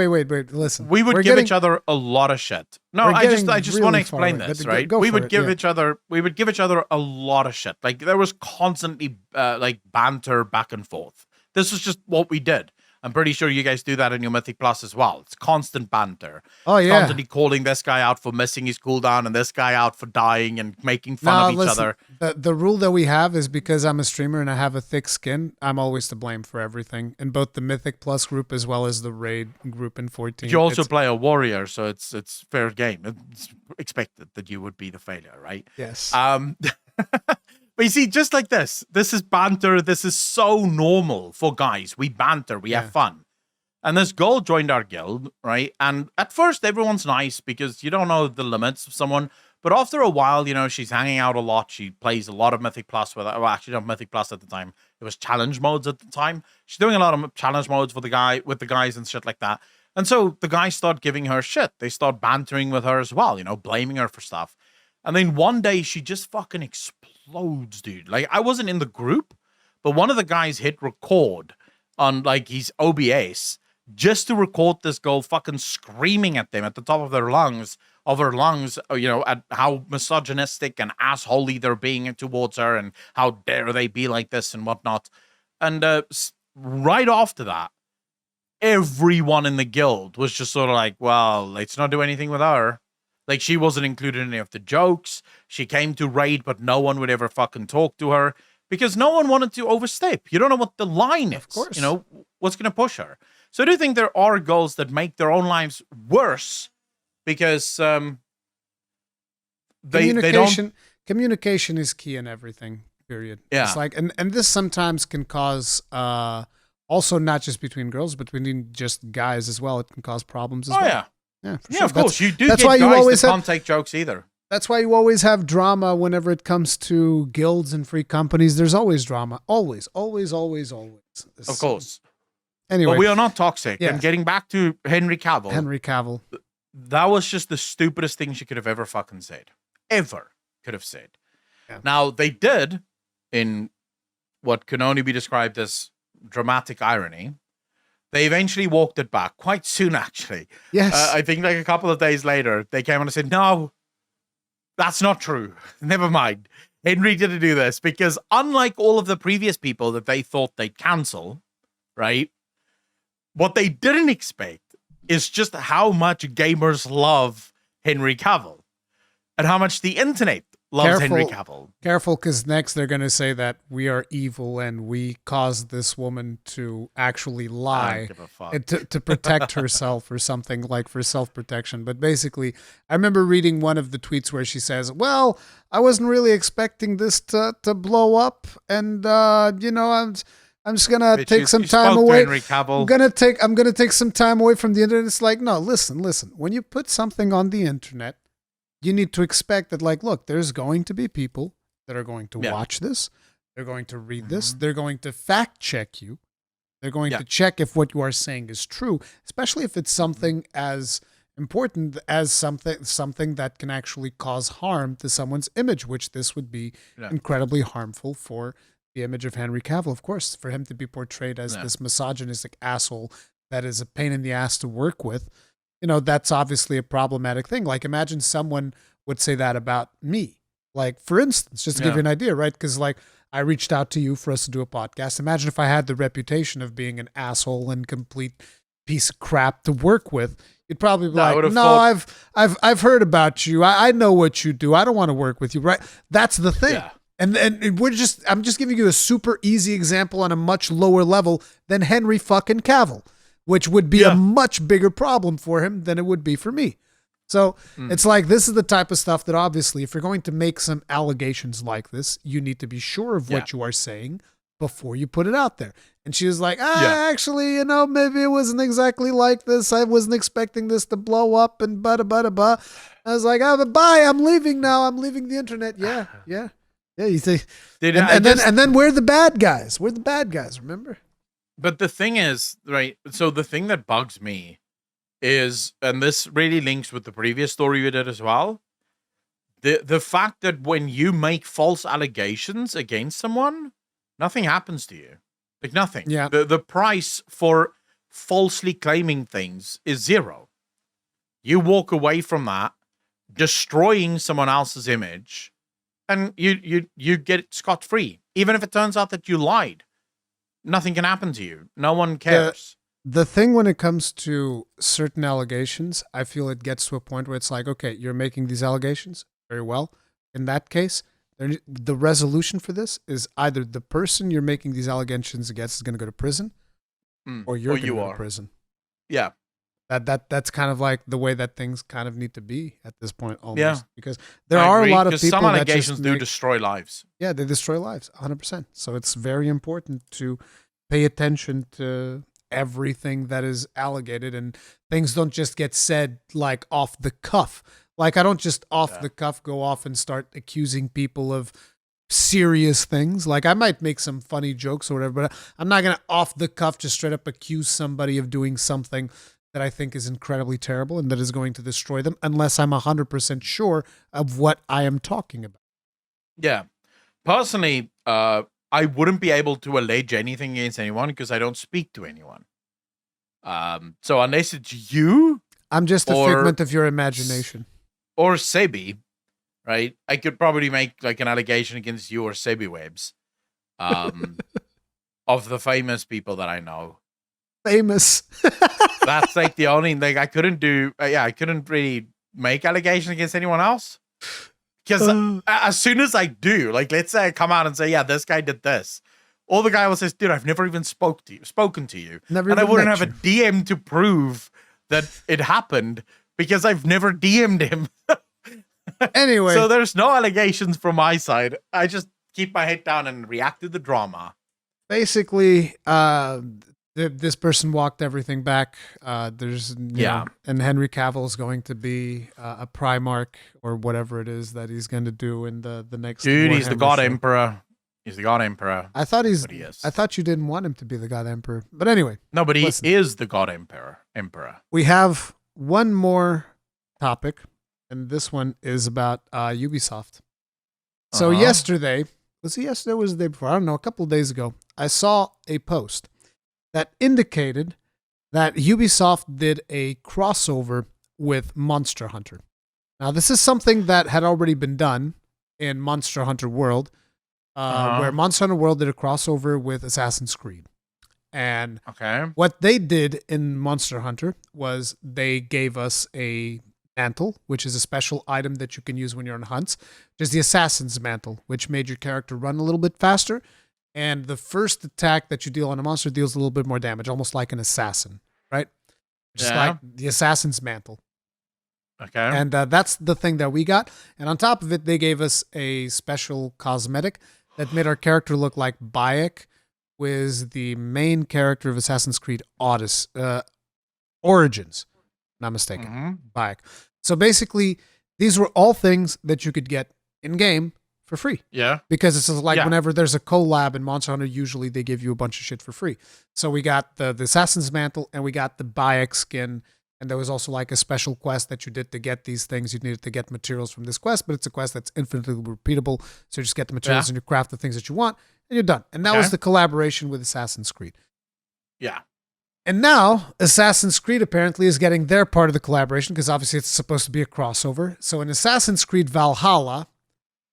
Listen. We would give each other a lot of shit. No, I just really want to explain this, right? We would give each other a lot of shit. Like there was constantly like banter back and forth. This was just what we did. I'm pretty sure you guys do that in your Mythic Plus as well. It's constant banter. Oh, yeah. Constantly calling this guy out for missing his cooldown and this guy out for dying and making fun of each other. The rule that we have is because I'm a streamer and I have a thick skin, I'm always to blame for everything. In both the Mythic Plus group as well as the Raid group in 14. But you also play a warrior, so it's fair game. It's expected that you would be the failure, right? Yes. But you see, just like this is banter. This is so normal for guys. We banter, we have fun. And this girl joined our guild, right? And at first, everyone's nice because you don't know the limits of someone. But after a while, you know, she's hanging out a lot. She plays a lot of Mythic Plus with, well, actually not Mythic Plus at the time. It was challenge modes at the time. She's doing a lot of challenge modes with the guys and shit like that. And so the guys start giving her shit. They start bantering with her as well, you know, blaming her for stuff. And then one day she just fucking explodes, dude. Like, I wasn't in the group, but one of the guys hit record on like his OBS just to record this girl fucking screaming at them at the top of her lungs, you know, at how misogynistic and assholey they're being towards her and how dare they be like this and whatnot. And right after that, everyone in the guild was just sort of like, well, let's not do anything with her. Like, she wasn't included in any of the jokes. She came to raid, but no one would ever fucking talk to her because no one wanted to overstep. You don't know what the line is. Of course. You know, what's going to push her. So I do think there are girls that make their own lives worse because they don't... Communication is key in everything, period. Yeah. It's like, and this sometimes can cause, also not just between girls, but between just guys as well. It can cause problems as well. Yeah. Yeah, sure. Of course. You do that's get why you guys always that can't take jokes either. That's why you always have drama whenever it comes to guilds and free companies. There's always drama. Always. Of course. Anyway. But we are not toxic. Yeah. And getting back to Henry Cavill. That was just the stupidest thing she could have ever fucking said. Ever could have said. Yeah. Now, they did, in what can only be described as dramatic irony, they eventually walked it back quite soon, actually. Yes. I think like a couple of days later, they came on and said, no, that's not true. Never mind. Henry didn't do this because unlike all of the previous people that they thought they'd cancel, right? What they didn't expect is just how much gamers love Henry Cavill and how much the internet loves Henry Cavill. Careful, because next they're going to say that we are evil and we caused this woman to actually lie to protect herself or something, like for self-protection. But basically, I remember reading one of the tweets where she says, well, I wasn't really expecting this to blow up. And, you know, I'm just gonna take some time away. I'm gonna take some time away from the internet. It's like, no, listen. When you put something on the internet, you need to expect that, like, look, there's going to be people that are going to watch this. They're going to read this. They're going to fact check you. They're going to check if what you are saying is true, especially if it's something as important as something that can actually cause harm to someone's image, which this would be incredibly harmful for the image of Henry Cavill, of course, for him to be portrayed as this misogynistic asshole that is a pain in the ass to work with. that's obviously a problematic thing. Like, imagine someone would say that about me. Like, for instance, just to give you an idea, right? Because, like, I reached out to you for us to do a podcast. Imagine if I had the reputation of being an asshole and complete piece of crap to work with. You'd probably be like, no, I've heard about you. I know what you do. I don't want to work with you, right? That's the thing. Yeah. And I'm just giving you a super easy example on a much lower level than Henry fucking Cavill, which would be a much bigger problem for him than it would be for me. So it's like, this is the type of stuff that obviously, if you're going to make some allegations like this, you need to be sure of what you are saying before you put it out there. And she was like, actually, maybe it wasn't exactly like this. I wasn't expecting this to blow up and blah. I was like, bye, I'm leaving now. I'm leaving the internet. Yeah. You think, and then we're the bad guys. We're the bad guys, remember? But the thing is, right, so the thing that bugs me is, and this really links with the previous story we did as well, the fact that when you make false allegations against someone, nothing happens to you. Like, nothing. Yeah. The price for falsely claiming things is 0. You walk away from that, destroying someone else's image, and you get scot-free. Even if it turns out that you lied, nothing can happen to you. No one cares. The thing when it comes to certain allegations, I feel it gets to a point where it's like, okay, you're making these allegations very well. In that case, the resolution for this is either the person you're making these allegations against is going to go to prison, or you're going to go to prison. Yeah. That's kind of like the way that things kind of need to be at this point, almost. Because there are a lot of people some allegations do destroy lives. Yeah, they destroy lives, 100%. So it's very important to pay attention to everything that is allegated, and things don't just get said like off the cuff. Like, I don't just off the cuff go off and start accusing people of serious things. Like, I might make some funny jokes or whatever, but I'm not going to off the cuff just straight up accuse somebody of doing something that I think is incredibly terrible and that is going to destroy them, unless I'm 100% sure of what I am talking about. Yeah. Personally, I wouldn't be able to allege anything against anyone because I don't speak to anyone. So unless it's you, I'm just a figment of your imagination. Or Sebi, right? I could probably make like an allegation against you or Sebi Webs, of the famous people that I know. Famous. That's like the only thing I couldn't do. I couldn't really make allegations against anyone else. Because as soon as I do, like, let's say I come out and say, yeah, this guy did this. All the guy will say, dude, I've never even spoken to you. And I wouldn't have a DM to prove that it happened because I've never DM'd him. Anyway. So there's no allegations from my side. I just keep my head down and react to the drama. Basically, this person walked everything back. There's know, and Henry Cavill is going to be a Primarch or whatever it is that he's going to do in the next. Dude, he's the God Emperor. He's the God Emperor. I thought I thought you didn't want him to be the God Emperor, but anyway. No, but he is the God Emperor. We have one more topic, and this one is about Ubisoft. So yesterday, was it yesterday or was it the day before? I don't know, a couple of days ago, I saw a post that indicated that Ubisoft did a crossover with Monster Hunter. Now, this is something that had already been done in Monster Hunter World, where Monster Hunter World did a crossover with Assassin's Creed. And what they did in Monster Hunter was they gave us a mantle, which is a special item that you can use when you're on hunts, which is the Assassin's Mantle, which made your character run a little bit faster. And the first attack that you deal on a monster deals a little bit more damage, almost like an assassin, right? Just like the Assassin's Mantle. Okay. And that's the thing that we got. And on top of it, they gave us a special cosmetic that made our character look like Bayek, who is the main character of Assassin's Creed Origins. Not mistaken. Bayek. So basically, these were all things that you could get in-game for free. Yeah. Because it's like whenever there's a collab in Monster Hunter, usually they give you a bunch of shit for free. So we got the Assassin's Mantle and we got the Bayek skin. And there was also like a special quest that you did to get these things. You needed to get materials from this quest, but it's a quest that's infinitely repeatable. So you just get the materials and you craft the things that you want and you're done. And that was the collaboration with Assassin's Creed. Yeah. And now Assassin's Creed apparently is getting their part of the collaboration because obviously it's supposed to be a crossover. So in Assassin's Creed Valhalla,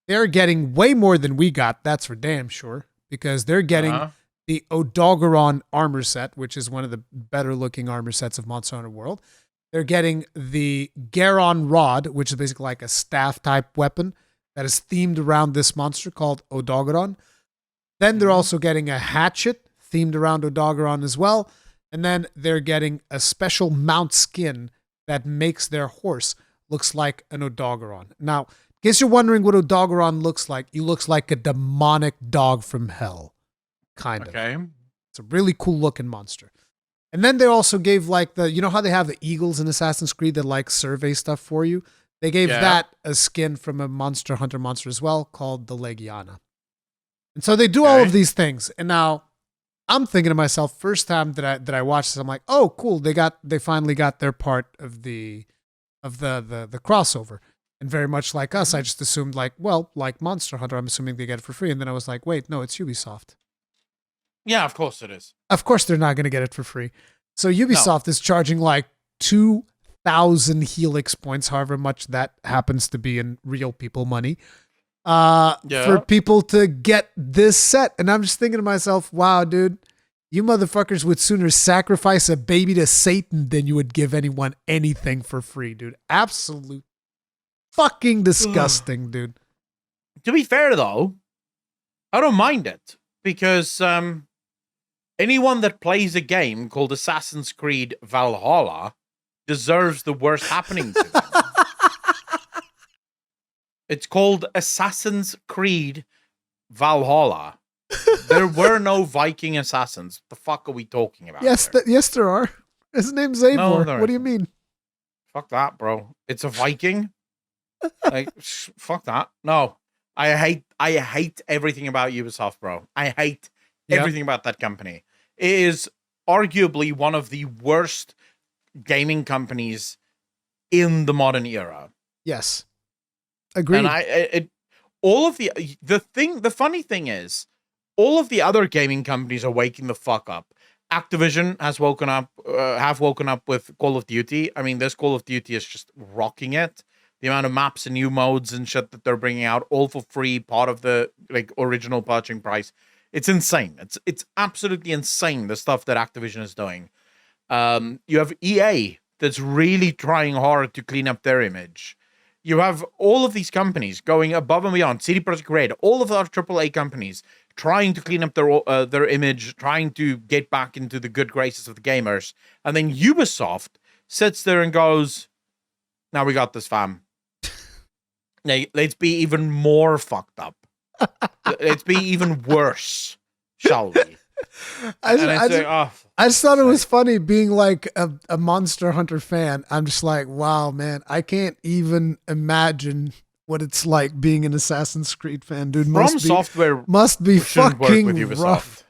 they're getting way more than we got. That's for damn sure, because they're getting the Odogaron armor set, which is one of the better looking armor sets of Monster Hunter World. They're getting the Garon Rod, which is basically like a staff type weapon that is themed around this monster called Odogaron. Then they're also getting a hatchet themed around Odogaron as well. And then they're getting a special mount skin that makes their horse looks like an Odogaron. Now, in case you're wondering what Odogaron looks like, he looks like a demonic dog from hell, kind of. Okay. It's a really cool looking monster. And then they also gave like you know how they have the eagles in Assassin's Creed that like survey stuff for you? They gave that a skin from a Monster Hunter monster as well called the Legiana. And so they do all of these things. And now I'm thinking to myself, first time that I watched this, I'm like, oh, cool. They finally got their part of the crossover. And very much like us, I just assumed like Monster Hunter, I'm assuming they get it for free. And then I was like, wait, no, it's Ubisoft. Yeah, of course it is. Of course they're not going to get it for free. So Ubisoft is charging like 2,000 Helix points, however much that happens to be in real people money, for people to get this set. And I'm just thinking to myself, wow, dude, you motherfuckers would sooner sacrifice a baby to Satan than you would give anyone anything for free, dude. Absolute fucking disgusting, dude. To be fair, though, I don't mind it because anyone that plays a game called Assassin's Creed Valhalla deserves the worst happening to them. It's called Assassin's Creed Valhalla. There were no Viking assassins. What the fuck are we talking about? Yes, yes, there are. His name's Eivor. No, what do you mean? Fuck that, bro. It's a Viking. Like, fuck that. No, I hate everything about Ubisoft, bro. I hate everything about that company. It is arguably one of the worst gaming companies in the modern era. Yes, agreed. And the funny thing is, all of the other gaming companies are waking the fuck up. Activision has woken up with Call of Duty. I mean, this Call of Duty is just rocking it. The amount of maps and new modes and shit that they're bringing out, all for free, part of the like original purchasing price. It's insane. It's absolutely insane, the stuff that Activision is doing. You have EA that's really trying hard to clean up their image. You have all of these companies going above and beyond. CD Projekt Red, all of our AAA companies trying to clean up their image, trying to get back into the good graces of the gamers. And then Ubisoft sits there and goes, "Now we got this, fam. Now, let's be even more fucked up. Let's be even worse, shall we?" I just thought it was funny being like a Monster Hunter fan. I'm just like, wow, man, I can't even imagine what it's like being an Assassin's Creed fan, dude. Software must be fucking rough.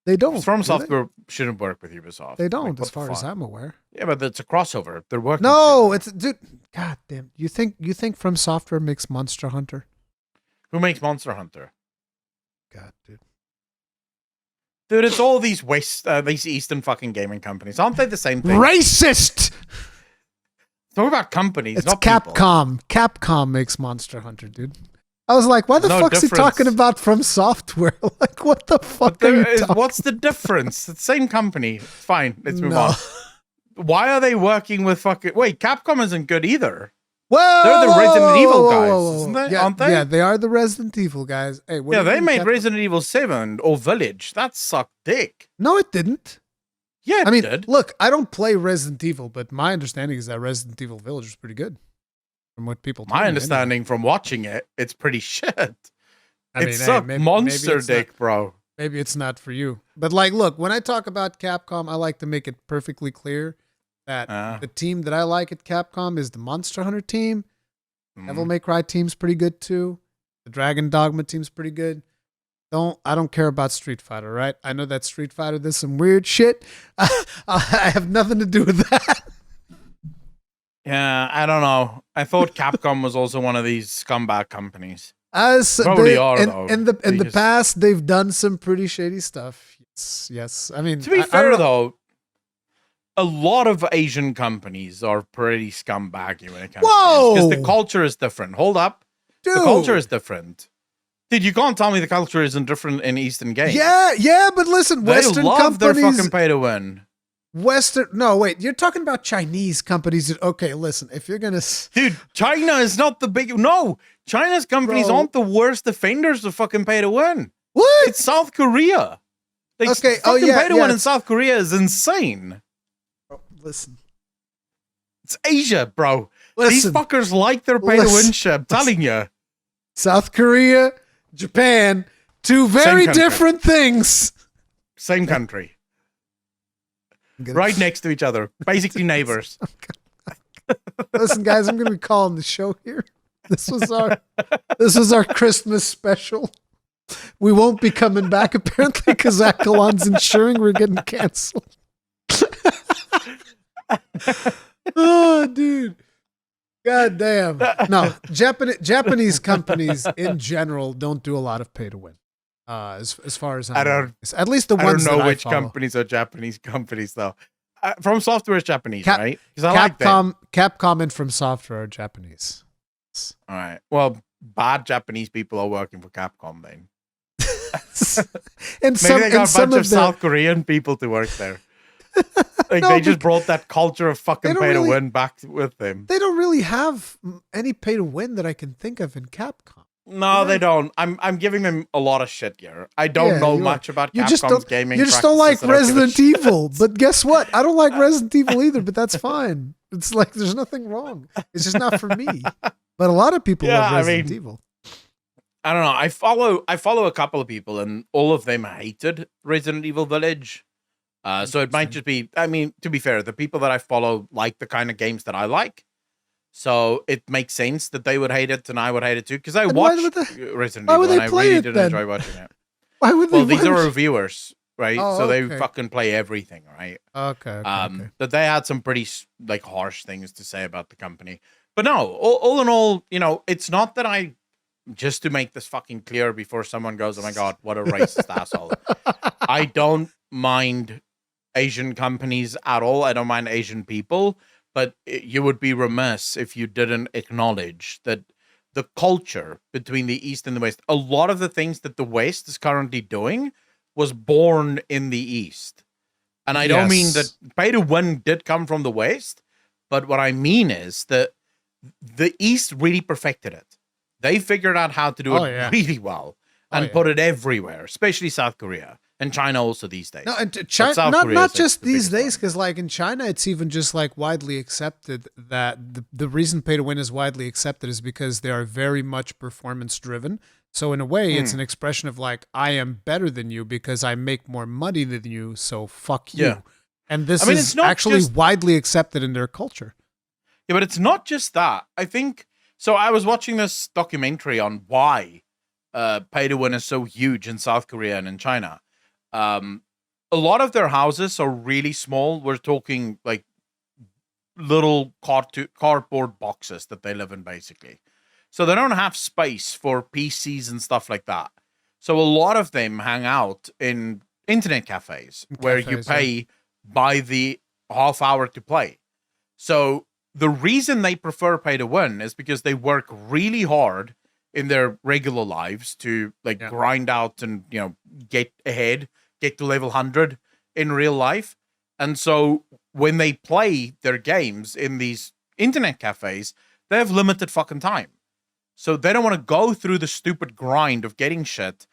They don't. From Software shouldn't work with Ubisoft. They don't, as far as I'm aware. Yeah, but it's a crossover. They're working. No, it's dude. God damn. You think From Software makes Monster Hunter? Who makes Monster Hunter? God, dude. Dude, it's all these these Eastern fucking gaming companies. Aren't they the same thing? Racist! Talk about companies, it's not Capcom. People. Capcom makes Monster Hunter, dude. I was like, why the fuck's he talking about From Software? Like, what the fuck are you talking What's the difference? It's the same company. Fine, let's move on. Why are they working with fucking... Wait, Capcom isn't good either. Well, they're the Resident Evil guys, isn't they? Yeah, aren't they? Yeah, they are the Resident Evil guys. Hey, they made Resident Evil 7 or Village. That sucked dick. No, it didn't. Yeah, it did. Look, I don't play Resident Evil, but my understanding is that Resident Evil Village is pretty good. From what people told my me, understanding anyway. from watching it, it's pretty shit. It sucked monster dick, bro. Maybe it's not for you. But like, look, when I talk about Capcom, I like to make it perfectly clear that the team that I like at Capcom is the Monster Hunter team. Devil May Cry team's pretty good too. The Dragon Dogma team's pretty good. I don't care about Street Fighter, right? I know that Street Fighter does some weird shit. I have nothing to do with that. Yeah, I don't know. I thought Capcom was also one of these scumbag companies. Probably are, though. In the past, they've done some pretty shady stuff. Yes. I mean, to be fair, though, a lot of Asian companies are pretty scumbaggy when it comes Whoa! to because the culture is different. Hold up. Dude. The culture is different. Dude, you can't tell me the culture isn't different in Eastern games. Yeah, but listen, Western they love companies... their fucking pay to win. No, wait, you're talking about Chinese companies. Okay, listen, if you're going to... Dude, China is not the big... No, China's companies aren't the worst offenders of fucking pay to win. What? It's South Korea. Like, okay, fucking pay to win in South Korea is insane. Listen. It's Asia, bro. Listen. These fuckers like their pay to win shit. I'm telling you. South Korea, Japan, two very different things. Same country. Right next to each other. Basically neighbors. Listen, guys, I'm going to be calling the show here. This was our Christmas special. We won't be coming back apparently because Accolonn's ensuring we're getting canceled. Oh, dude. God damn. No, Japanese companies in general don't do a lot of pay to win. As far as I don't, at least the ones I don't know which follow. companies are Japanese companies though. From Software is Japanese, right? Because I like them. Capcom and From Software are Japanese. All right. Well, bad Japanese people are working for Capcom then. and maybe they got a bunch of South Korean people to work there. Like no, they just brought that culture of fucking pay to win back with them. They don't really have any pay to win that I can think of in Capcom. No, they don't. I'm giving them a lot of shit here. I don't know much about Capcom's gaming. You just don't like Resident Evil. But guess what? I don't like Resident Evil either, but that's fine. It's like there's nothing wrong. It's just not for me. But a lot of people love Resident Evil. I don't know. I follow a couple of people and all of them hated Resident Evil Village. So it might just be, I mean, to be fair, the people that I follow like the kind of games that I like. So it makes sense that they would hate it and I would hate it too. Because I watched Resident Evil and I really did enjoy watching it. Why would they? Well, these are reviewers, right? Oh, so they fucking play everything, right? Okay. But they had some pretty like harsh things to say about the company. But no, all in all, you know, it's not that I, just to make this fucking clear before someone goes, oh my God, what a racist asshole. I don't mind Asian companies at all. I don't mind Asian people, but you would be remiss if you didn't acknowledge that the culture between the East and the West, a lot of the things that the West is currently doing was born in the East. And I don't mean that pay to win did come from the West, but what I mean is that the East really perfected it. They figured out how to do it really well and put it everywhere, especially South Korea. And China also these days. No, and China, not just these days, because like in China, it's even just like widely accepted that the reason pay to win is widely accepted is because they are very much performance driven. So in a way, it's an expression of like, I am better than you because I make more money than you, so fuck you. Yeah. And this is actually widely accepted in their culture. Yeah, but it's not just that. I think, so I was watching this documentary on why pay to win is so huge in South Korea and in China. A lot of their houses are really small. We're talking like little cardboard boxes that they live in, basically. So they don't have space for PCs and stuff like that. So a lot of them hang out in internet cafes where you pay by the half hour to play. So the reason they prefer pay to win is because they work really hard in their regular lives to like grind out and, you know, get ahead, get to level 100 in real life. And so when they play their games in these internet cafes, they have limited fucking time. So they don't want to go through the stupid grind of getting shit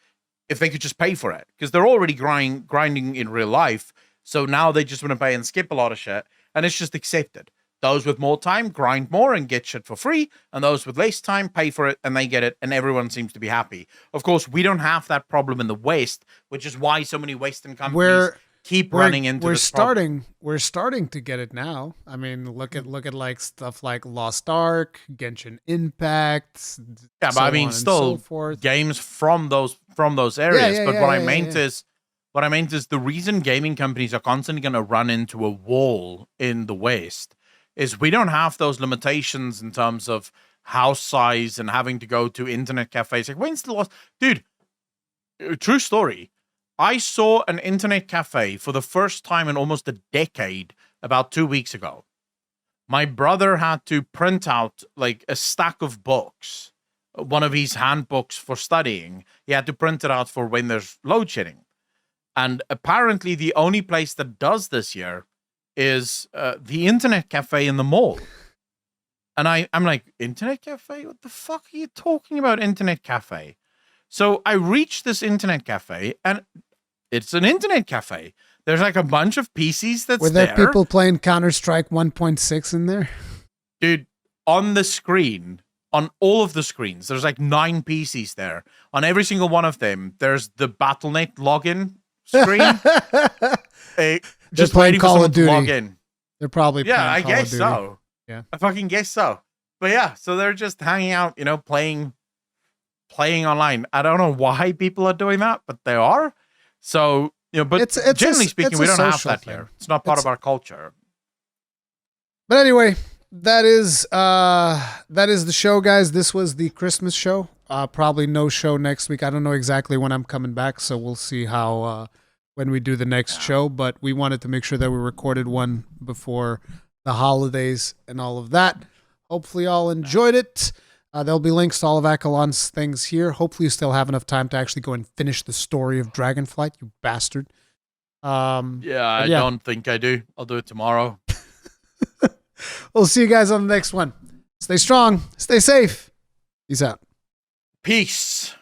if they could just pay for it. Because they're already grinding in real life. So now they just want to pay and skip a lot of shit. And it's just accepted. Those with more time grind more and get shit for free. And those with less time pay for it and they get it. And everyone seems to be happy. Of course, we don't have that problem in the West, which is why so many Western companies keep running into this problem. We're starting to get it now. I mean, look at like stuff like Lost Ark, Genshin Impact. Yeah, but I mean, still games from those areas. But what I meant is the reason gaming companies are constantly going to run into a wall in the West is we don't have those limitations in terms of house size and having to go to internet cafes. Like, when's the last... Dude, true story. I saw an internet cafe for the first time in almost a decade about 2 weeks ago. My brother had to print out like a stack of books, one of his handbooks for studying. He had to print it out for when there's load shedding. And apparently the only place that does this year is the internet cafe in the mall. And I'm like, internet cafe? What the fuck are you talking about, internet cafe? So I reached this internet cafe, and it's an internet cafe. There's like a bunch of PCs that's Were there people playing Counter-Strike 1.6 in there? Dude, on the screen, on all of the screens, there's like 9 PCs there. On every single one of them, there's the Battle.net login screen. Just playing waiting Call for of someone Duty. to log in. They're probably playing I Call guess of Duty. so. Yeah. I fucking guess so. But yeah, so they're just hanging out, playing online. I don't know why people are doing that, but they are. So, but It's generally speaking, we don't have social that thing. here. It's not part of our culture. But anyway, that is the show, guys. This was the Christmas show. Probably no show next week. I don't know exactly when I'm coming back, so we'll see how when we do the next show. But we wanted to make sure that we recorded one before the holidays and all of that. Hopefully, y'all enjoyed it. There'll be links to all of Accolonn's things here. Hopefully, you still have enough time to actually go and finish the story of Dragonflight, you bastard. I don't think I do. I'll do it tomorrow. We'll see you guys on the next one. Stay strong. Stay safe. Peace out. Peace.